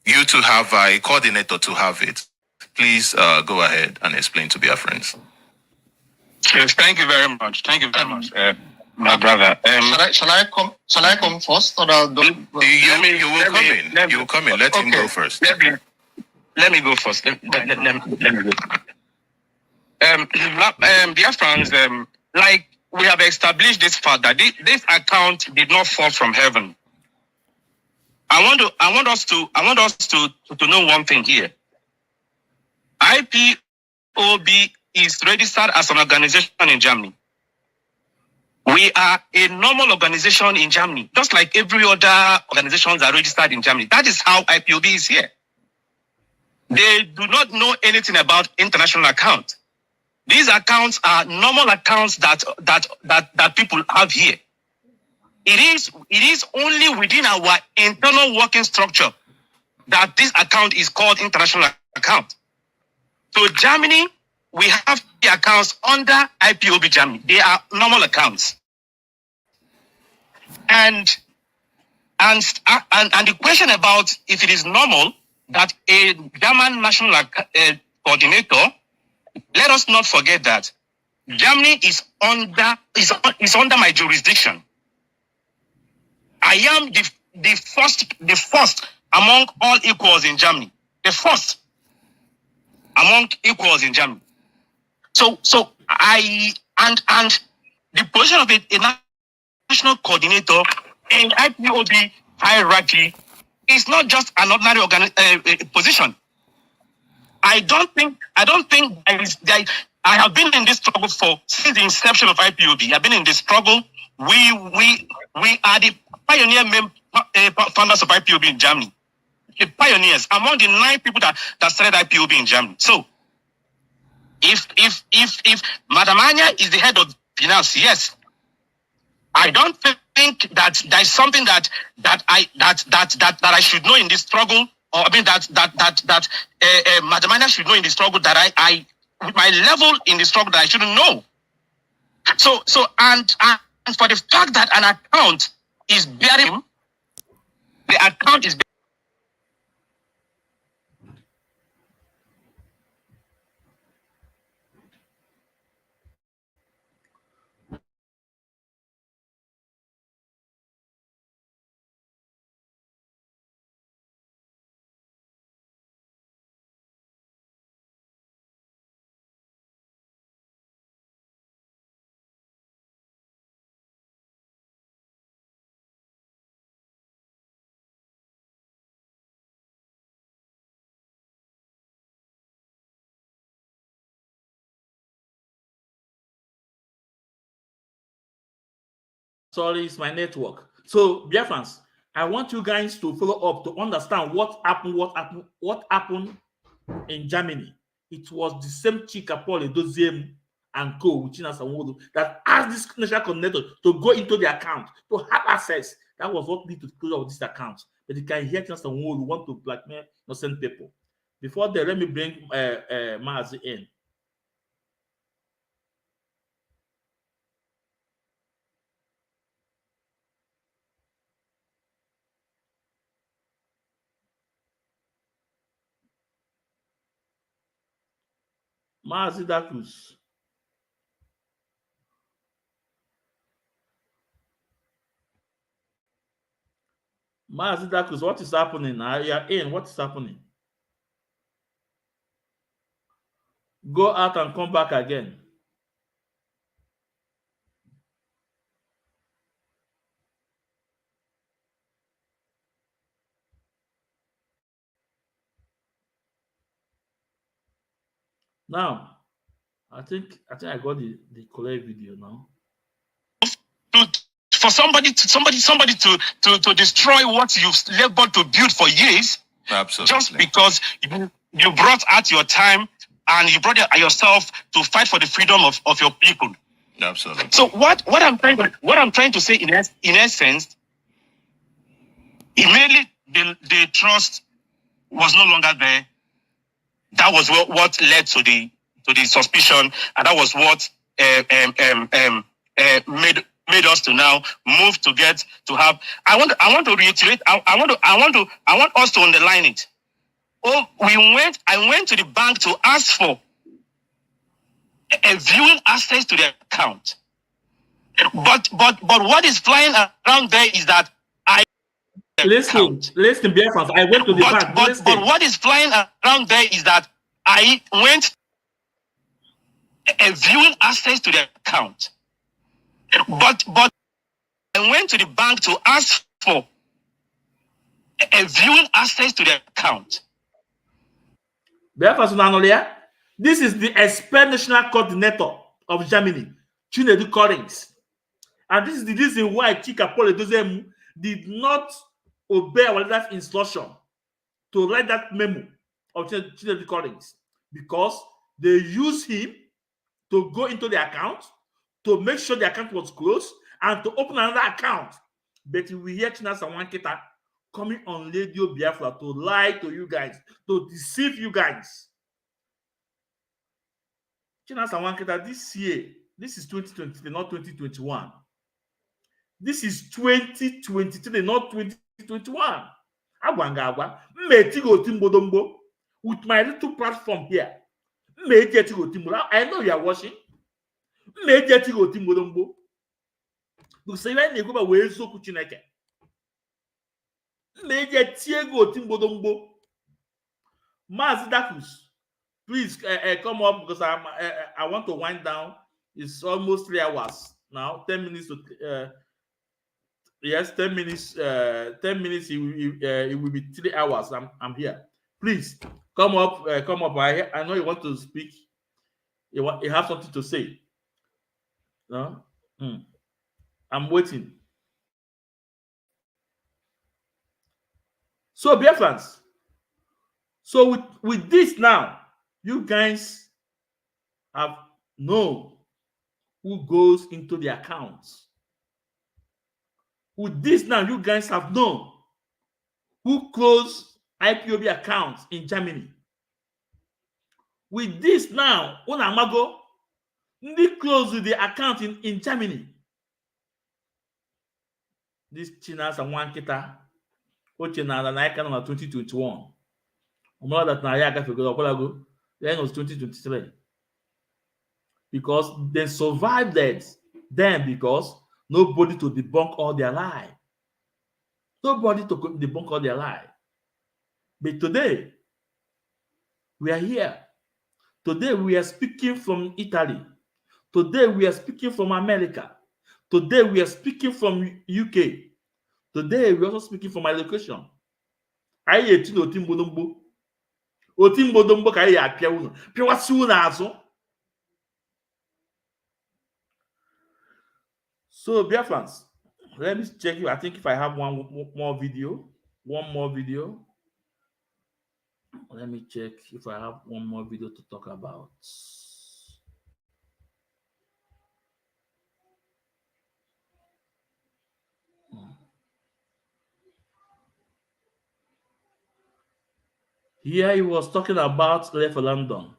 you to have a coordinator to have it? Please go ahead and explain to our friends. Yes, thank you very much. Thank you very much, my brother. Shall I come first, or you will come in. You will come in. Let him go first. Let me go first. Let me go. Dear friends, like we have established this fact that this account did not fall from heaven. I want us to know one thing here. IPOB is registered as an organization in Germany. We are a normal organization in Germany, just like every other organizations are registered in Germany. That is how IPOB is here. They do not know anything about international accounts. These accounts are normal accounts that people have here. It is only within our internal working structure that this account is called international account. So Germany, we have the accounts under IPOB Germany. They are normal accounts. And the question about if it is normal that a German national coordinator, let us not forget that Germany is under my jurisdiction. I am the first among all equals in Germany. The first among equals in Germany. So the position of a national coordinator in IPOB hierarchy is not just an ordinary position. I don't think I have been in this struggle since the inception of IPOB. I've been in this struggle. We are the pioneer founders of IPOB in Germany. The pioneers among the 9 people that started IPOB in Germany. So if Madam Anya is the head of finance, yes, I don't think that there is something that I should know in this struggle, or I mean that Madamina should know in the struggle that I with my level in the struggle that I shouldn't know. So and for the fact that an account is bearing, the account is. Sorry, it's my network. So, dear fans, I want you guys to follow up to understand what happened in Germany. It was the same Chika Paul Edoziem and co with Chinasa that asked this national coordinator to go into the account to have access. That was what led to the closure of this account. But you can hear Chinasa want to blackmail innocent people. Before that, let me bring Mazi in. Mazi Dakus. Mazi Dakus, what is happening now? You're in. What is happening? Go out and come back again. Now, I think I got the correct video now. For somebody to destroy what you've labored to build for years, absolutely, just because you brought out your time and you brought yourself to fight for the freedom of your people. Absolutely. So what I'm trying to say in essence, immediately the trust was no longer there. That was what led to the suspicion, and that was what made us to now move to get to have. I want to reiterate. I want us to underline it. Oh, I went to the bank to ask for a viewing access to the account. But what is flying around there is that listen, dear friends. I went to the bank. But what is flying around there is that I went a viewing access to the account. But I went to the bank to ask for a viewing access to the account. This is the national coordinator of Germany, Chinedu Collins. And this is the reason why Chika Paul Edoziem did not obey our leader's instruction to write that memo of Chinedu Collins, because they used him to go into the account to make sure the account was closed and to open another account. But we hear Chinasa Nwatika coming on Radio Biafra to lie to you guys, to deceive you guys. Chinasa Nwatika, this year, this is 2023, not 2021. This is 2023, not 2021. With my little platform here. I know you are watching. Because even you go away so kuchineke. Mazi Dakus, please come up, because I want to wind down. It's almost 3 hours now. 10 minutes to yes, 10 minutes. 10 minutes. It will be 3 hours. I'm here. Please come up. Come up. I know you want to speak. You have something to say. No? I'm waiting. So, dear fans, so with this now, you guys have known who goes into the accounts. With this now, you guys have known who closed IPOB accounts in Germany. With this now, Unamago, they closed the account in Germany. This Chinasa Nwatika, which in the 2021. More that now, I figure then it was 2023. Because they survived that then because nobody to debunk all their lie. Nobody to debunk all their lie. But today, we are here. Today, we are speaking from Italy. Today, we are speaking from America. Today, we are speaking from UK. Today, we are also speaking from my location. I etin otimbodombo. Otimbodombo ka ya apia uno. Piwasi uno aso. So, dear friends, let me check you. I think if I have one more video. Let me check if I have one more video to talk about. Here he was talking about referendum.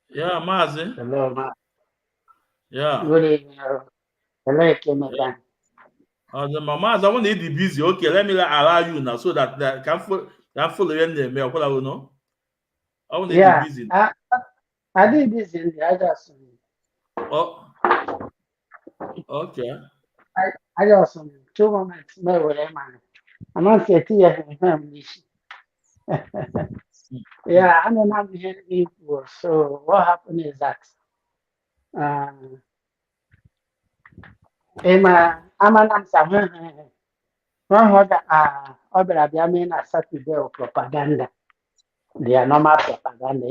Yeah, Mazi. Hello, ma. Yeah. Good evening. Hello, Kemetan. The Mazi, I want to be busy. Okay, let me allow you now so that I can follow your name. I want to be Yeah, busy. I did this in the other. Oh, okay. I just 2 moments. I'm not getting Yeah, I'm not here before. So what happened is that I'm an answer. One other other Saturday of propaganda. They are normal propaganda.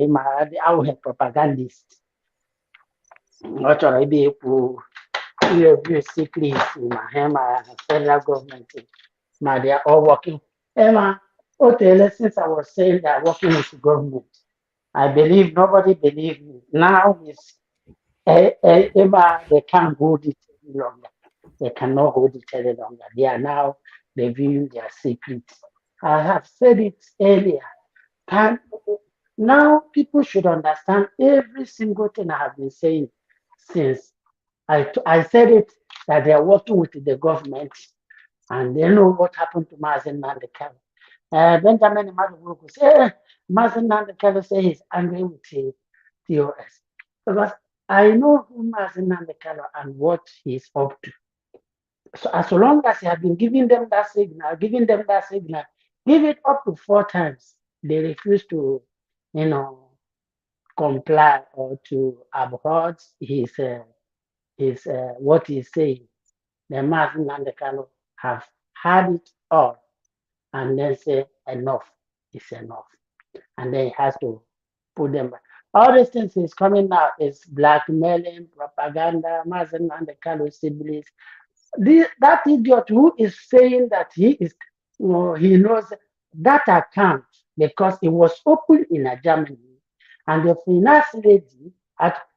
I will have propagandists. What are I be able to secretly in my federal government? They are all working. Emma, since I was saying they are working with the government, I believe nobody believed me. Now it's Emma, they can't hold it any longer. They cannot hold it any longer. They are now revealing their secrets. I have said it earlier. And now people should understand every single thing I have been saying since I said it that they are working with the government and they know what happened to Mazen Nandekalo. Benjamin Madubuku said, Mazen Nandekalo say he's angry with the TOS. Because I know who Mazen Nandekalo and what he's up to. So as long as he has been giving them that signal, give it up to 4 times. They refuse to, comply or to abhor his what he's saying. The Martin and the Kano have had it all and then say enough is enough. And then he has to put them back. All these things is coming out is blackmailing, propaganda, Martin and the Kano siblings. That idiot who is saying that he knows that account because it was open in Germany and the finance lady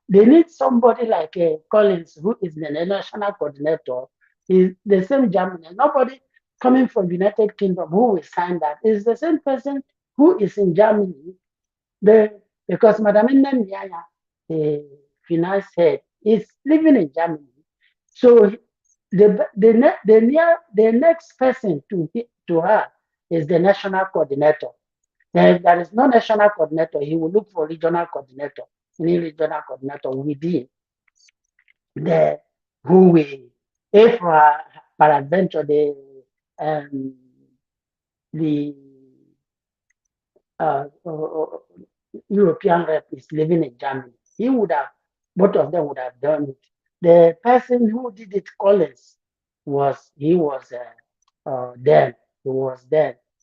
they need somebody like Collins who is the national coordinator is the same Germany. Nobody coming from United Kingdom who will sign that is the same person who is in Germany. Because Madame Nyanya, the finance head, is living in Germany. So the next person to her is the national coordinator. If there is no national coordinator, he will look for regional coordinator. Any regional coordinator within the who will, if peradventure the European rep is living in Germany, both of them would have done it. The person who did it, Collins, was then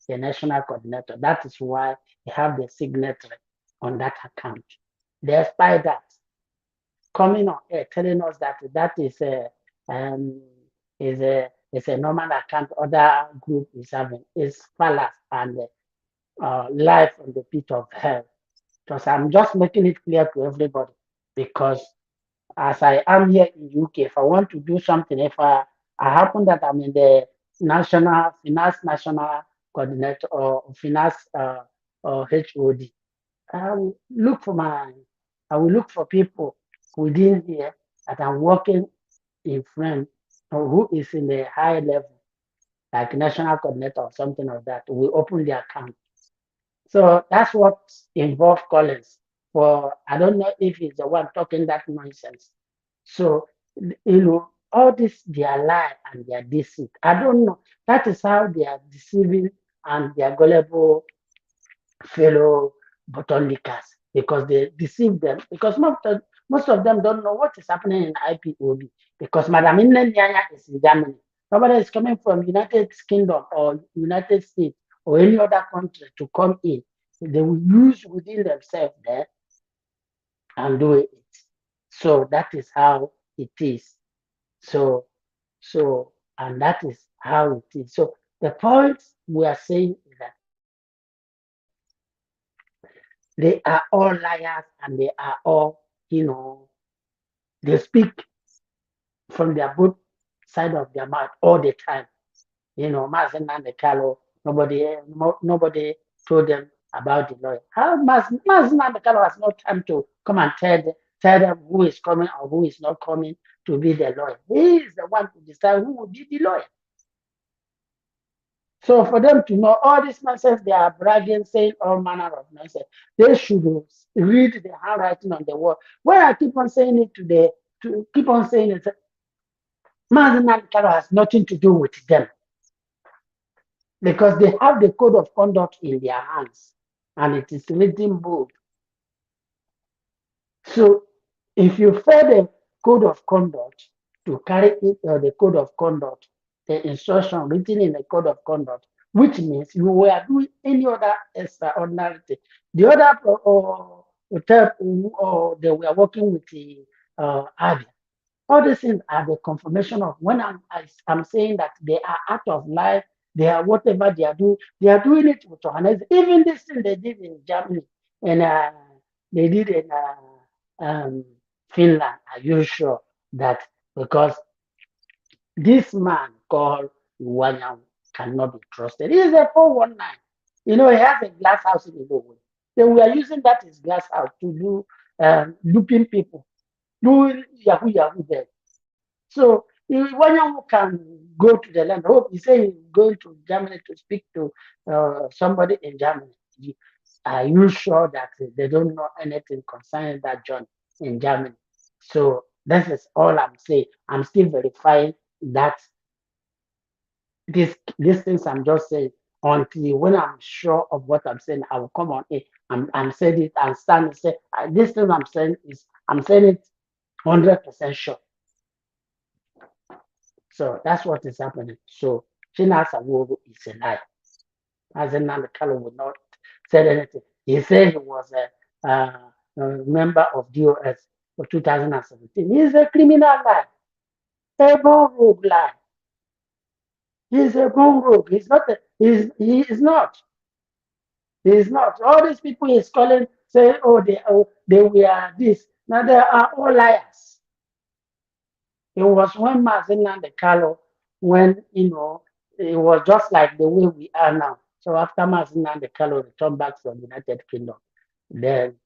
the national coordinator. That is why he have the signature on that account. Despite that, coming on air telling us that is a normal account other group is having is fallacious and life on the pit of hell. Because I'm just making it clear to everybody. Because as I am here in UK, if I want to do something, if I happen that I'm in the national coordinator or finance or HOD, I will look for people within here that are working in front or who is in the high level, like national coordinator or something like that. We open the account. So that's what involved Collins. For I don't know if he's the one talking that nonsense. So all this their lie and their deceit. I don't know. That is how they are deceiving and they are gullible fellow bottom lickers because they deceive them because most of them don't know what is happening in IPOB because Madam Nyanya is in Germany. Nobody is coming from United Kingdom or United States or any other country to come in. They will use within themselves there and do it. So that is how it is. So and that is how it is. So the point we are saying is that they are all liars and they are all, they speak from their both side of their mouth all the time. Mazen and the Carlo, nobody told them about the lawyer. How Mazen and the Carlo has no time to come and tell them who is coming or who is not coming to be the lawyer. He is the one to decide who will be the lawyer. So for them to know all this nonsense, they are bragging, saying all manner of nonsense. They should read the handwriting on the wall. Why I keep on saying it to keep on saying it, Mazen and Carlo has nothing to do with them. Because they have the code of conduct in their hands and it is written bold. So if you follow the code of conduct to carry it or the code of conduct, the instruction written in the code of conduct, which means you were doing any other extraordinary thing. The other or they were working with the Abia. All these things are the confirmation of when I'm saying that they are out of life, they are whatever they are doing it with honest. Even this thing they did in Germany and they did in Finland. Are you sure that because this man called Iwanyang cannot be trusted? He is a 419. He has a glass house in Ilowo. They were using that as glass house to do duping people, doing Yahoo there. So Iwanyanwu can go to the land. Hope he say he's going to Germany to speak to somebody in Germany. Are you sure that they don't know anything concerning that John in Germany? So this is all I'm saying. I'm still verifying that these things I'm just saying until when I'm sure of what I'm saying, I will come on it. I'm saying it and stand and say this thing I'm saying it 100% sure. So that's what is happening. So Chinasa is a lie. Mazenand Kalu would not say anything. He said he was a member of DOS for 2017. He's a criminal lie. A born rogue lie. He's a born rogue. He's not. He is not. He is not. All these people he's calling say, they were this. Now they are all liars. It was when Mazinand Carlo, when it was just like the way we are now. So after Mazinand Carlo returned back from the United Kingdom, then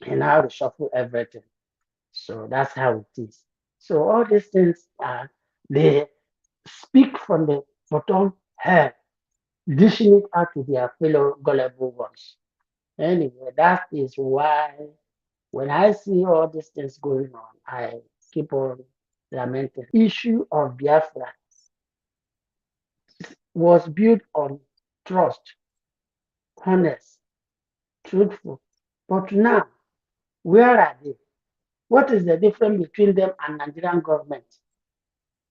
he now reshuffle everything. So that's how it is. So all these things they speak from the bottom head, dishing it out to their fellow gullible ones. Anyway, that is why when I see all these things going on, I keep on lamenting. Issue of Biafra was built on trust, honest, truthful. But now, where are they? What is the difference between them and Nigerian government?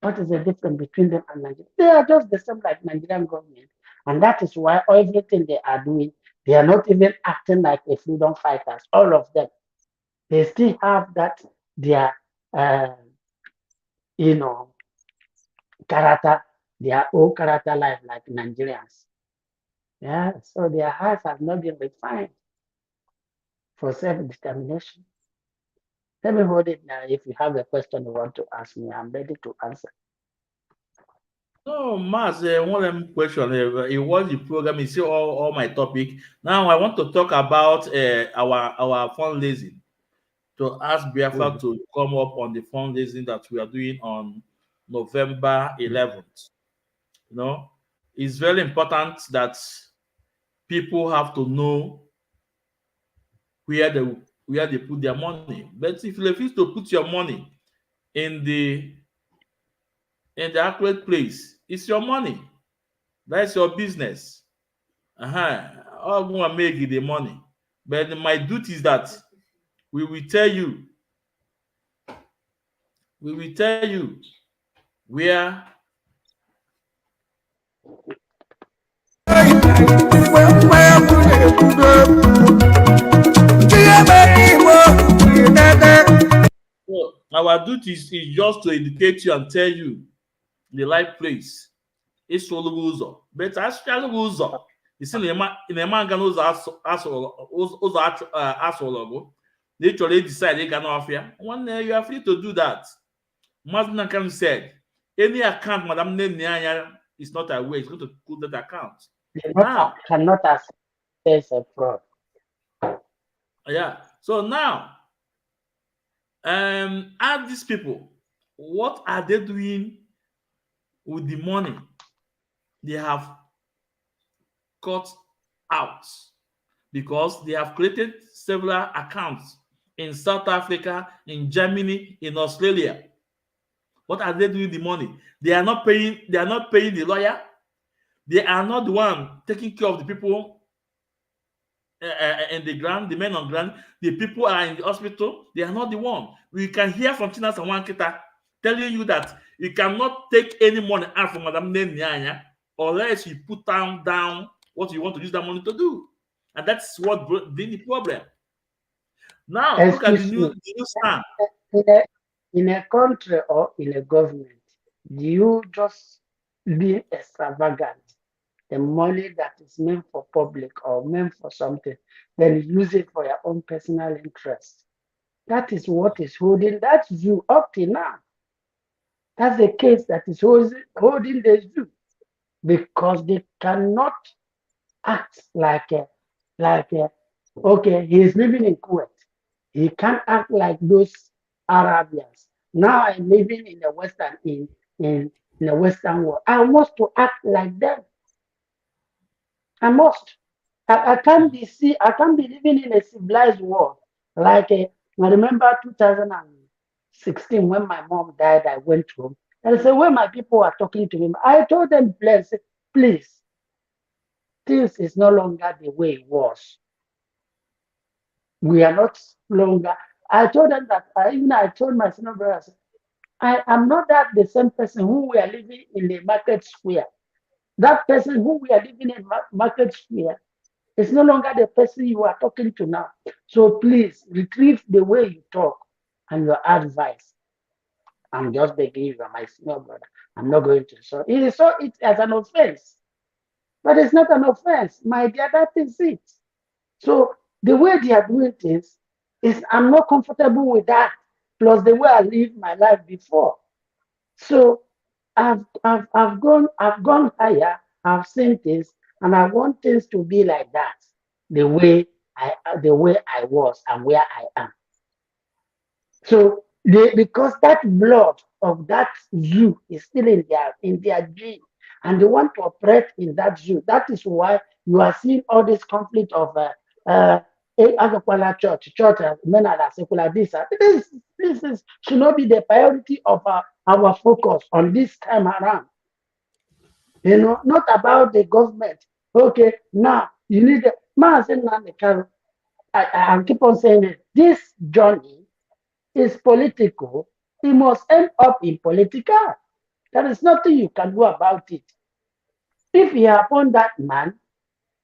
What is the difference between them and Nigeria? They are just the same like Nigerian government. And that is why everything they are doing, they are not even acting like a freedom fighters, all of them. They still have that, their, you know, character, their own character life like Nigerians. Yeah, so their hearts have not been refined for self-determination. Let me hold it now. If you have a question you want to ask me, I'm ready to answer. No, Mas, one question. It was the program. You see all my topic. Now I want to talk about our fundraising to ask Biafra Mhm. to come up on the fundraising that we are doing on November 11th. You know, it's very important that people have to know where they where they put their money. But if you refuse to put your money in the accurate place, it's your money. That's your business. All going to make the money. But my duty is that we will tell you, we will tell you where so our duty is just to educate you and tell you the right place. Ịsụrụ gị ụzọ. But asụchalụ gị ụzọ, isi na eme aga n'ụzọ asụrụ gụ na ị chọrọ decide ịga n'ọfịa. Nwanne, you are free to do that. Maazị Nakam said, any account Madam Nene is not aware, it's going to close that account. Now, Cannot access a fraud. yeah. So now, ask these people, what are they doing with the money they have cut out? Because they have created several accounts in South Africa, in Germany, in Australia. What are they doing with the money? They are not paying. They are not paying the lawyer. They are not the one taking care of the people in the ground, the men on ground. The people are in the hospital. They are not the one. We can hear from Chinasa and Nwatika telling you that you cannot take any money out from Madam Nenyanya unless you put down what you want to use that money to do. And that's what bring the problem. Now, look at the Excuse new me. stand. In a country or in a government, do you just be extravagant? The money that is meant for public or meant for something, then use it for your own personal interest. That is what is holding that zoo up till now. That's the case that is holding the zoo because they cannot act okay, he is living in Kuwait. He can't act like those Arabians. Now I'm living in the Western in the Western world. I must to act like them. I must. I can't I can't be living in a civilized world. Like I remember 2016 when my mom died, I went home. And so when my people were talking to me, I told them, please, this is no longer the way it was. We are not longer. I told them that I told my senior brothers, I am not that the same person who we are living in the market square. That person who we are living in market square is no longer the person you are talking to now. So please retrieve the way you talk and your advice. I'm just begging you, my senior brother. I'm not going to. So he saw it as an offense. But it's not an offense. My dear, that is it. So the way they are doing things is I'm not comfortable with that. Plus the way I lived my life before. So I've gone higher. I've seen things, and I want things to be like that, the way I was and where I am. So because that blood of that zoo is still in their gene, and they want to operate in that zoo. That is why you are seeing all this conflict of Agakwala church, men are secular. This is should not be the priority of our focus on this time around. You know, not about the government. Okay, now you need the man saying I keep on saying it. This journey is political. It must end up in political. There is nothing you can do about it. If you upon that man,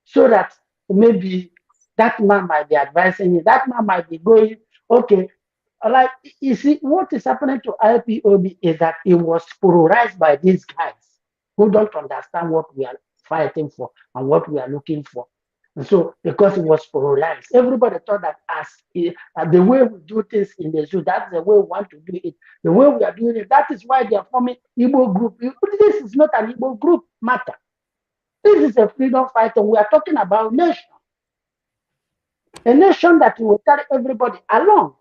so that maybe that man might be advising you, that man might be going, okay, like you see, what is happening to IPOB is that it was polarized by these guys who don't understand what we are fighting for and what we are looking for. And so, because it was polarized, everybody thought that the way we do things in the zoo, that's the way we want to do it. The way we are doing it, that is why they are forming Igbo group. This is not an Igbo group matter. This is a freedom fighter. We are talking about nation. A nation that will carry everybody along.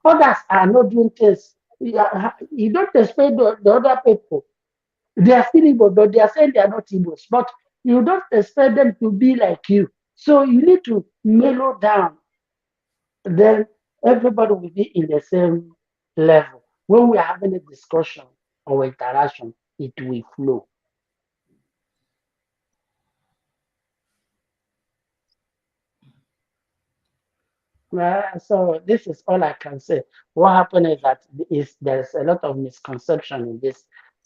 Others are not doing things. You don't expect the other people. They are still Igbo, but they are saying they are not Igbos. But you don't expect them to be like you. So you need to mellow down. Then everybody will be in the same level. When we are having a discussion or interaction, it will flow. So this is all I can say. What happened is that there's a lot of misconception in this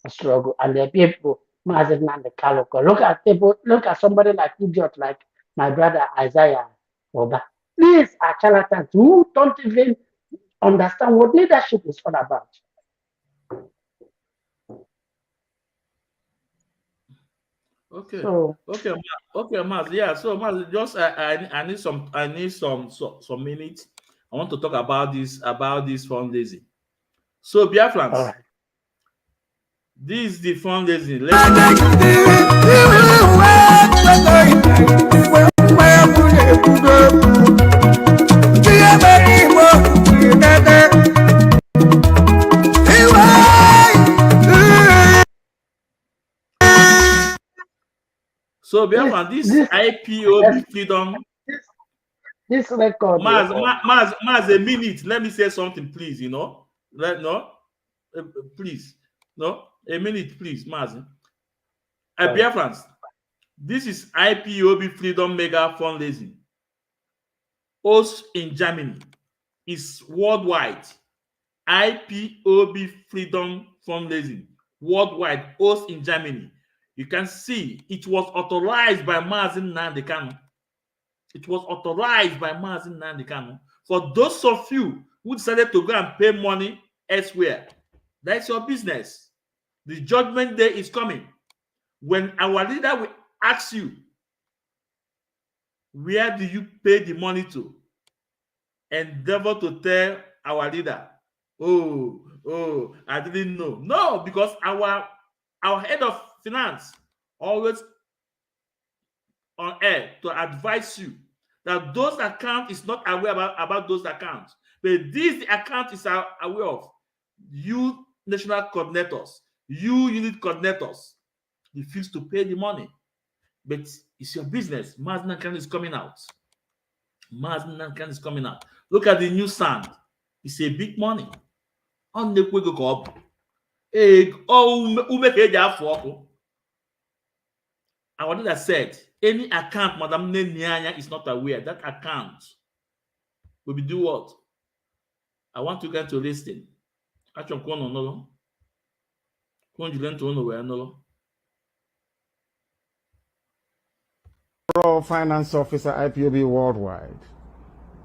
struggle, and the people, look at people, look at somebody like idiot like my brother Isaiah Oba. These are charlatans who don't even understand what leadership is all about. Okay. So, Okay, Maz. Yeah. So, Maz, just I need some minutes. I want to talk about this fundraising. So, Biafrans, all right. this is the fundraising. So, Biafran, this IPOB freedom. This record. Maz, a minute. Let me say something, please. Please, a minute, please, Maz. Biafrans, this is IPOB Freedom Mega Fundraising. Host in Germany is worldwide. IPOB Freedom Fundraising worldwide. Host in Germany. You can see it was authorized by Mazi Nnamdi Kanu. It was authorized by Mazi Nnamdi Kanu. For those of you who decided to go and pay money elsewhere, that's your business. The judgment day is coming. When our leader will ask you, where do you pay the money to? Endeavor to tell our leader, oh, I didn't know. No, because our head of finance always on air to advise you that those accounts is not aware about those accounts. But this account is aware of. You national coordinators, you unit coordinators refuse to pay the money. But it's your business. Mazi Nnamdi Kanu is coming out. Mazi Nnamdi Kanu is coming out. Look at the new sand. It's a big money. On the quick go and what did I said? Any account Madam Nyanya is not aware, that account will be do what? I want you guys to listen. Finance officer IPOB worldwide,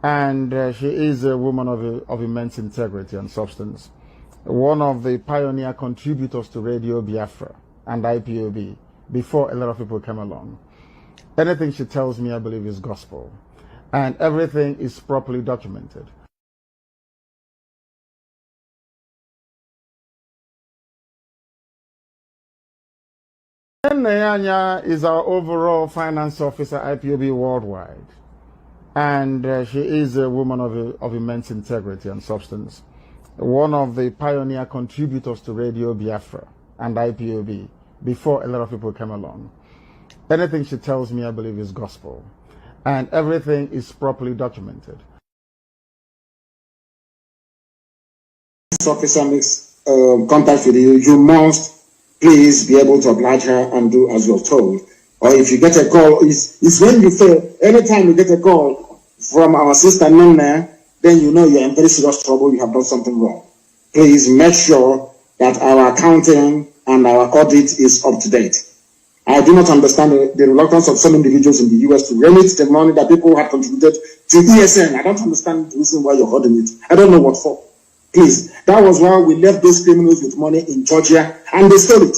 and she is a woman of immense integrity and substance. One of the pioneer contributors to Radio Biafra and IPOB before a lot of people came along. Anything she tells me, I believe, is gospel, and everything is properly documented. Nyanya is our overall finance officer, IPOB worldwide, and she is a woman of immense integrity and substance. One of the pioneer contributors to Radio Biafra and IPOB before a lot of people came along. Anything she tells me, I believe, is gospel, and everything is properly documented. This officer makes contact with you, you must please be able to oblige her and do as you're told. Or if you get a call, it's when you fail. Anytime you get a call from our sister Nonna, then you know you're in very serious trouble, you have done something wrong. Please make sure that our accounting and our audit is up to date. I do not understand the reluctance of some individuals in the US to remit the money that people have contributed to ESN. I don't understand the reason why you're holding it. I don't know what for. Please, that was why we left those criminals with money in Georgia and they stole it.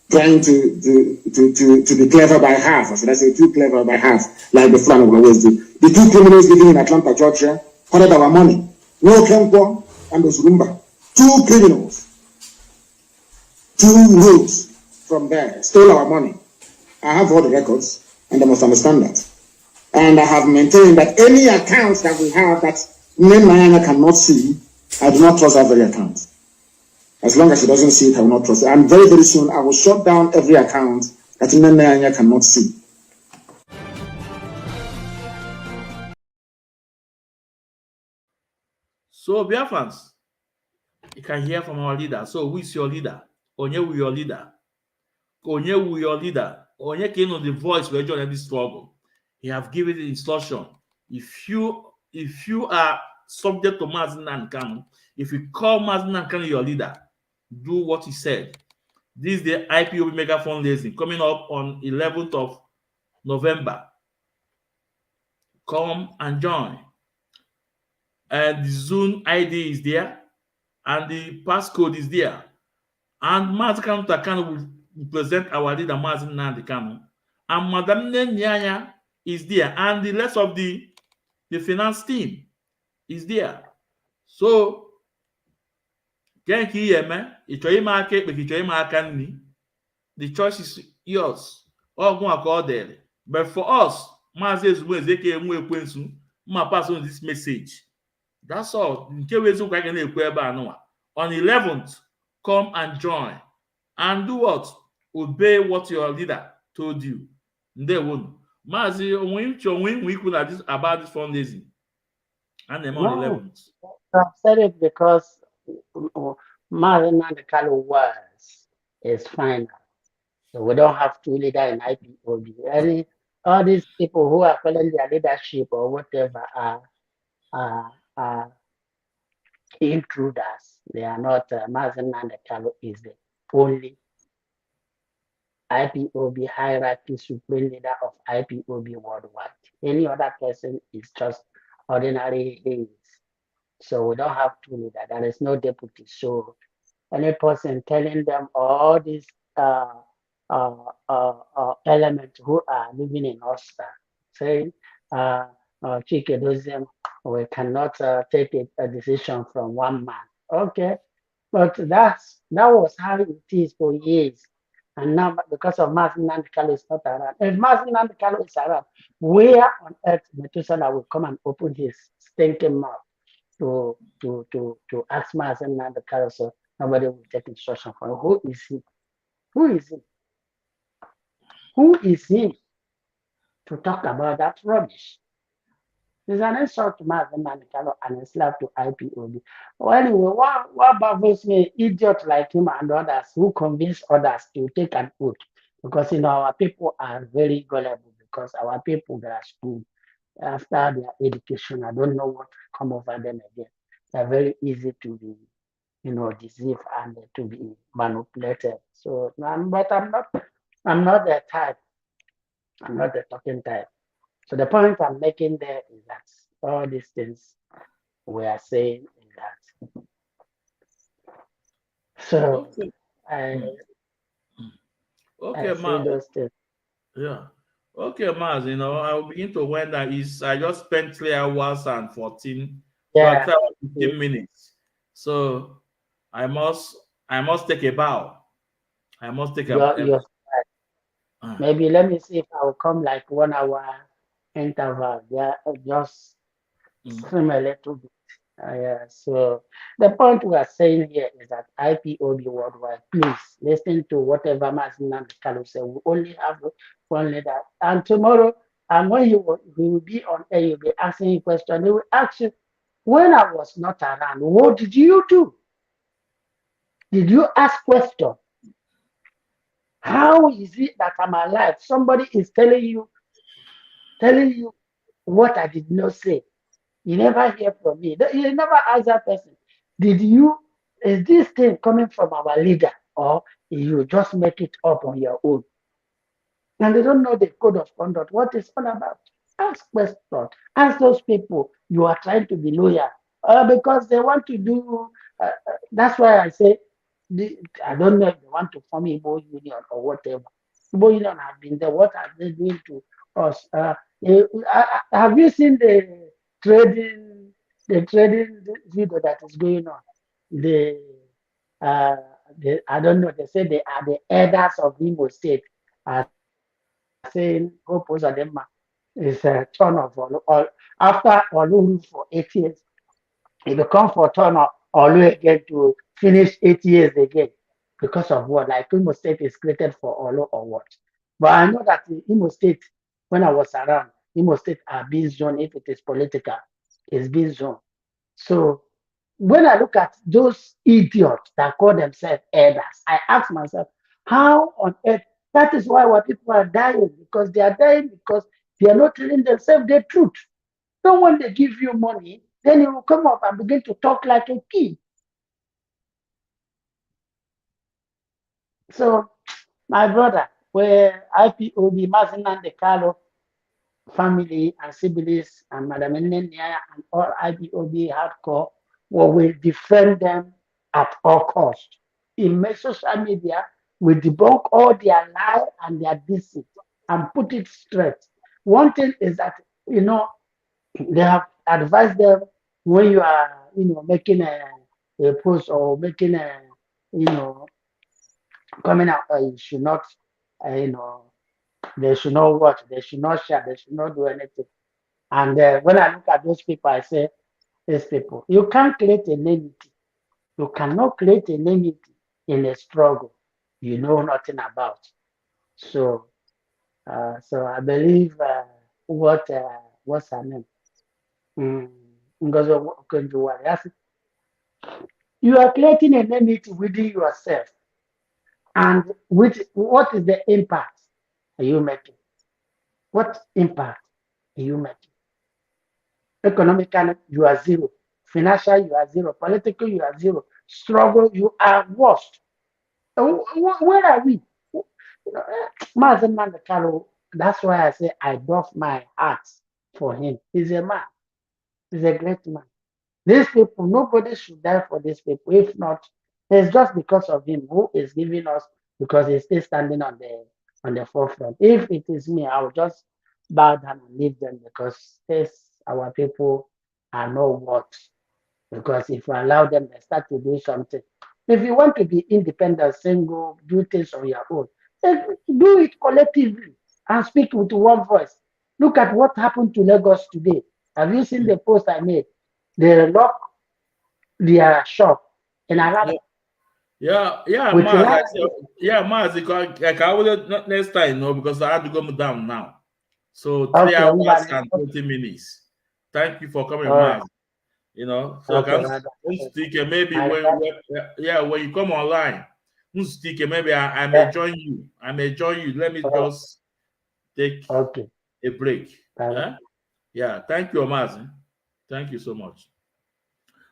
trying to be clever by half, or should I say too clever by half, like the Fulani will always do. The two criminals living in Atlanta, Georgia, hoarded our money. No Kempo and Osurumba. Two criminals, two wolves from there, stole our money. I have all the records, and they must understand that. And I have maintained that any accounts that we have that Nwatika cannot see, I do not trust that very account. As long as she doesn't see it, I will not trust it. And very, very soon, I will shut down every account that Nwatika cannot see. So, Biafrans, you can hear from our leader. So, who is your leader? Onye will your leader? Onye will your leader? Onye came on the voice where join every struggle. He have given the instruction. If you are subject to Mazi Nnamdi Kanu, if you call Mazi Nnamdi Kanu your leader, do what he said. This is the IPOB mega fundraising coming up on 11th of November. Come and join. And the Zoom ID is there, and the passcode is there. And Mazi Kanu will present our leader Mazi Nnamdi Kanu. And Madam Nyanya is there, and the rest of the finance team is there. So, the choice is yours. But for us, pass on this message. That's all. On 11th, come and join. And do what? Obey what your leader told you. They won't. Mazi, about this fundraising. And them on 11th. I said it because Nwatika was is final. So we don't have two leaders in IPOB. All these people who are following their leadership or whatever are intruders. They are not. Nwatika is the only IPOB hierarchy supreme leader of IPOB worldwide. Any other person is just ordinary things. So we don't have two leaders. There is no deputy. So any person telling them all these elements who are living in Ulster, saying, we cannot take a decision from one man. Okay, but that was how it is for years. And now, because of Mazi Nnamdi Kanu is not around. If Mazi Nnamdi Kanu is around, where on earth Methuselah will come and open his stinking mouth to ask Mazi Nnamdi Kanu, so nobody will take instruction from him? Who is he? Who is he? Who is he to talk about that rubbish? It's an insult to Mazi Nnamdi Kanu and a slap to IPOB. Well, anyway, what baffles me, idiot like him and others who convince others to take an oath, because our people are very gullible, because our people go to school after their education. I don't know what come over them again. They're very easy to be, deceived and to be manipulated. So, but I'm not the type. I'm not the talking type. So the point I'm making there is that all these things we are saying is that. So Okay. I Okay, say those things. Yeah. Okay, Maz, I'll begin to wonder I just spent 3 hours and 14, Yeah. 15 minutes. So I must take a bow. I must take You're a maybe let me see if I'll come like 1 hour interval. Yeah, just swim a little bit. Yeah. So the point we are saying here is that IPOB worldwide, please listen to whatever Mazi Nnamdi Kanu said. We only have one leader. And tomorrow, and when he will be on air, you'll be asking a question. He will ask you, when I was not around, what did you do? Did you ask question? How is it that I'm alive? Somebody is telling you what I did not say. You never hear from me. You never ask that person, is this thing coming from our leader, or you just make it up on your own? And they don't know the code of conduct, what it's all about. Ask questions. Ask those people you are trying to be loyal, because they want to do. That's why I say I don't know if they want to form Igbo Union or whatever. Igbo Union have been there. What are they doing to us? Have you seen the trading video that is going on? I don't know. They say they are the elders of Imo State. Saying Hope Uzodinma is a turn of all after Olu for 8 years. He become for turn of Olu again to finish 8 years again. Because of what? Like Imo State is created for Olu or what? But I know that in Imo State, when I was around, Imo State are B zone. If it is political, it's B zone. So when I look at those idiots that call themselves elders, I ask myself, how on earth? That is why our people are dying, because they are dying because they are not telling themselves the truth. So when they give you money, then you will come up and begin to talk like a kid. So, my brother, where IPOB, Mazinan de Carlo family and siblings and Madam Nenia and all IPOB hardcore, will defend them at all costs. In social media, we debunk all their lie and their deceit and put it straight. One thing is that, they have advised them when you are, making a post or making a, coming out, you should not, they should not watch, they should not share, they should not do anything. And when I look at those people, I say, these people, you can't create a enmity. You cannot create a enmity in a struggle you know nothing about. So, I believe what's her name? Ngozo Okonjo-Iweala. You are creating an enmity within yourself. And what is the impact are you making? What impact are you making? Economically, you are zero. Financial, you are zero. Political, you are zero. Struggle, you are worst. Where are we? Mazen Mandakaro, that's why I say I doff my heart for him. He's a man. He's a great man. These people, nobody should die for these people. If not, it's just because of him who is giving us, because he's still standing on the forefront. If it is me, I will just bow down and leave them, because our people are no worth. Because if you allow them, they start to do something. If you want to be independent, single, do things on your own, do it collectively and speak with one voice. Look at what happened to Lagos today. Have you seen the post I made? They lock their shop in Arab. Yeah, Maz. I will next time, because I had to go down now. So 3 hours and 20 minutes. Thank you for coming, Maz. So I can stick maybe when you come online, maybe I may join you. Let me just take a break. Yeah, thank you, Maz. Thank you so much.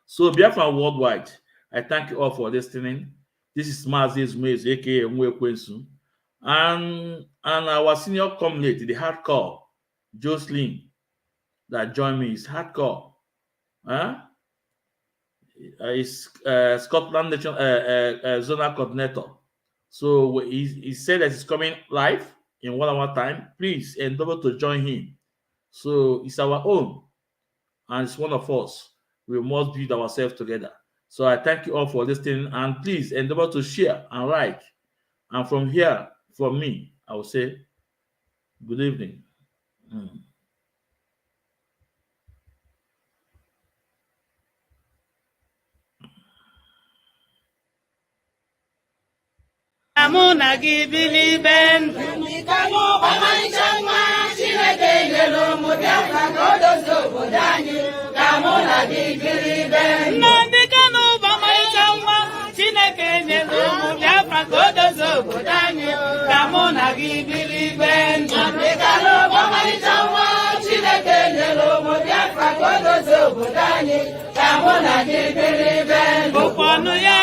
So, Biafra Worldwide, I thank you all for listening. This is Mazi's Maze, aka Mwekwensu, and our senior comrade, the hardcore, Jocelyn, that joined me, is hardcore. Is Scotland Nation zonal coordinator. So he said that he's coming live in 1 hour time. Please endeavor to join him. So it's our own, and it's one of us. We must build ourselves together. So I thank you all for listening, and please endeavor to share and like. And from here, from me, I will say good evening. Amuna gibili ben Mikano Bamanchanwa Chineke Yelo Mudiaka Godozo Bodani Kamona gibili ben Mikano Bamanchanwa Chineke Yelo Mudiaka Godozo Bodani Kamona gibili ben Mikano Bamanchanwa Chineke Yelo Mudiaka Godozo Bodani Kamona gibili ben Boponu ya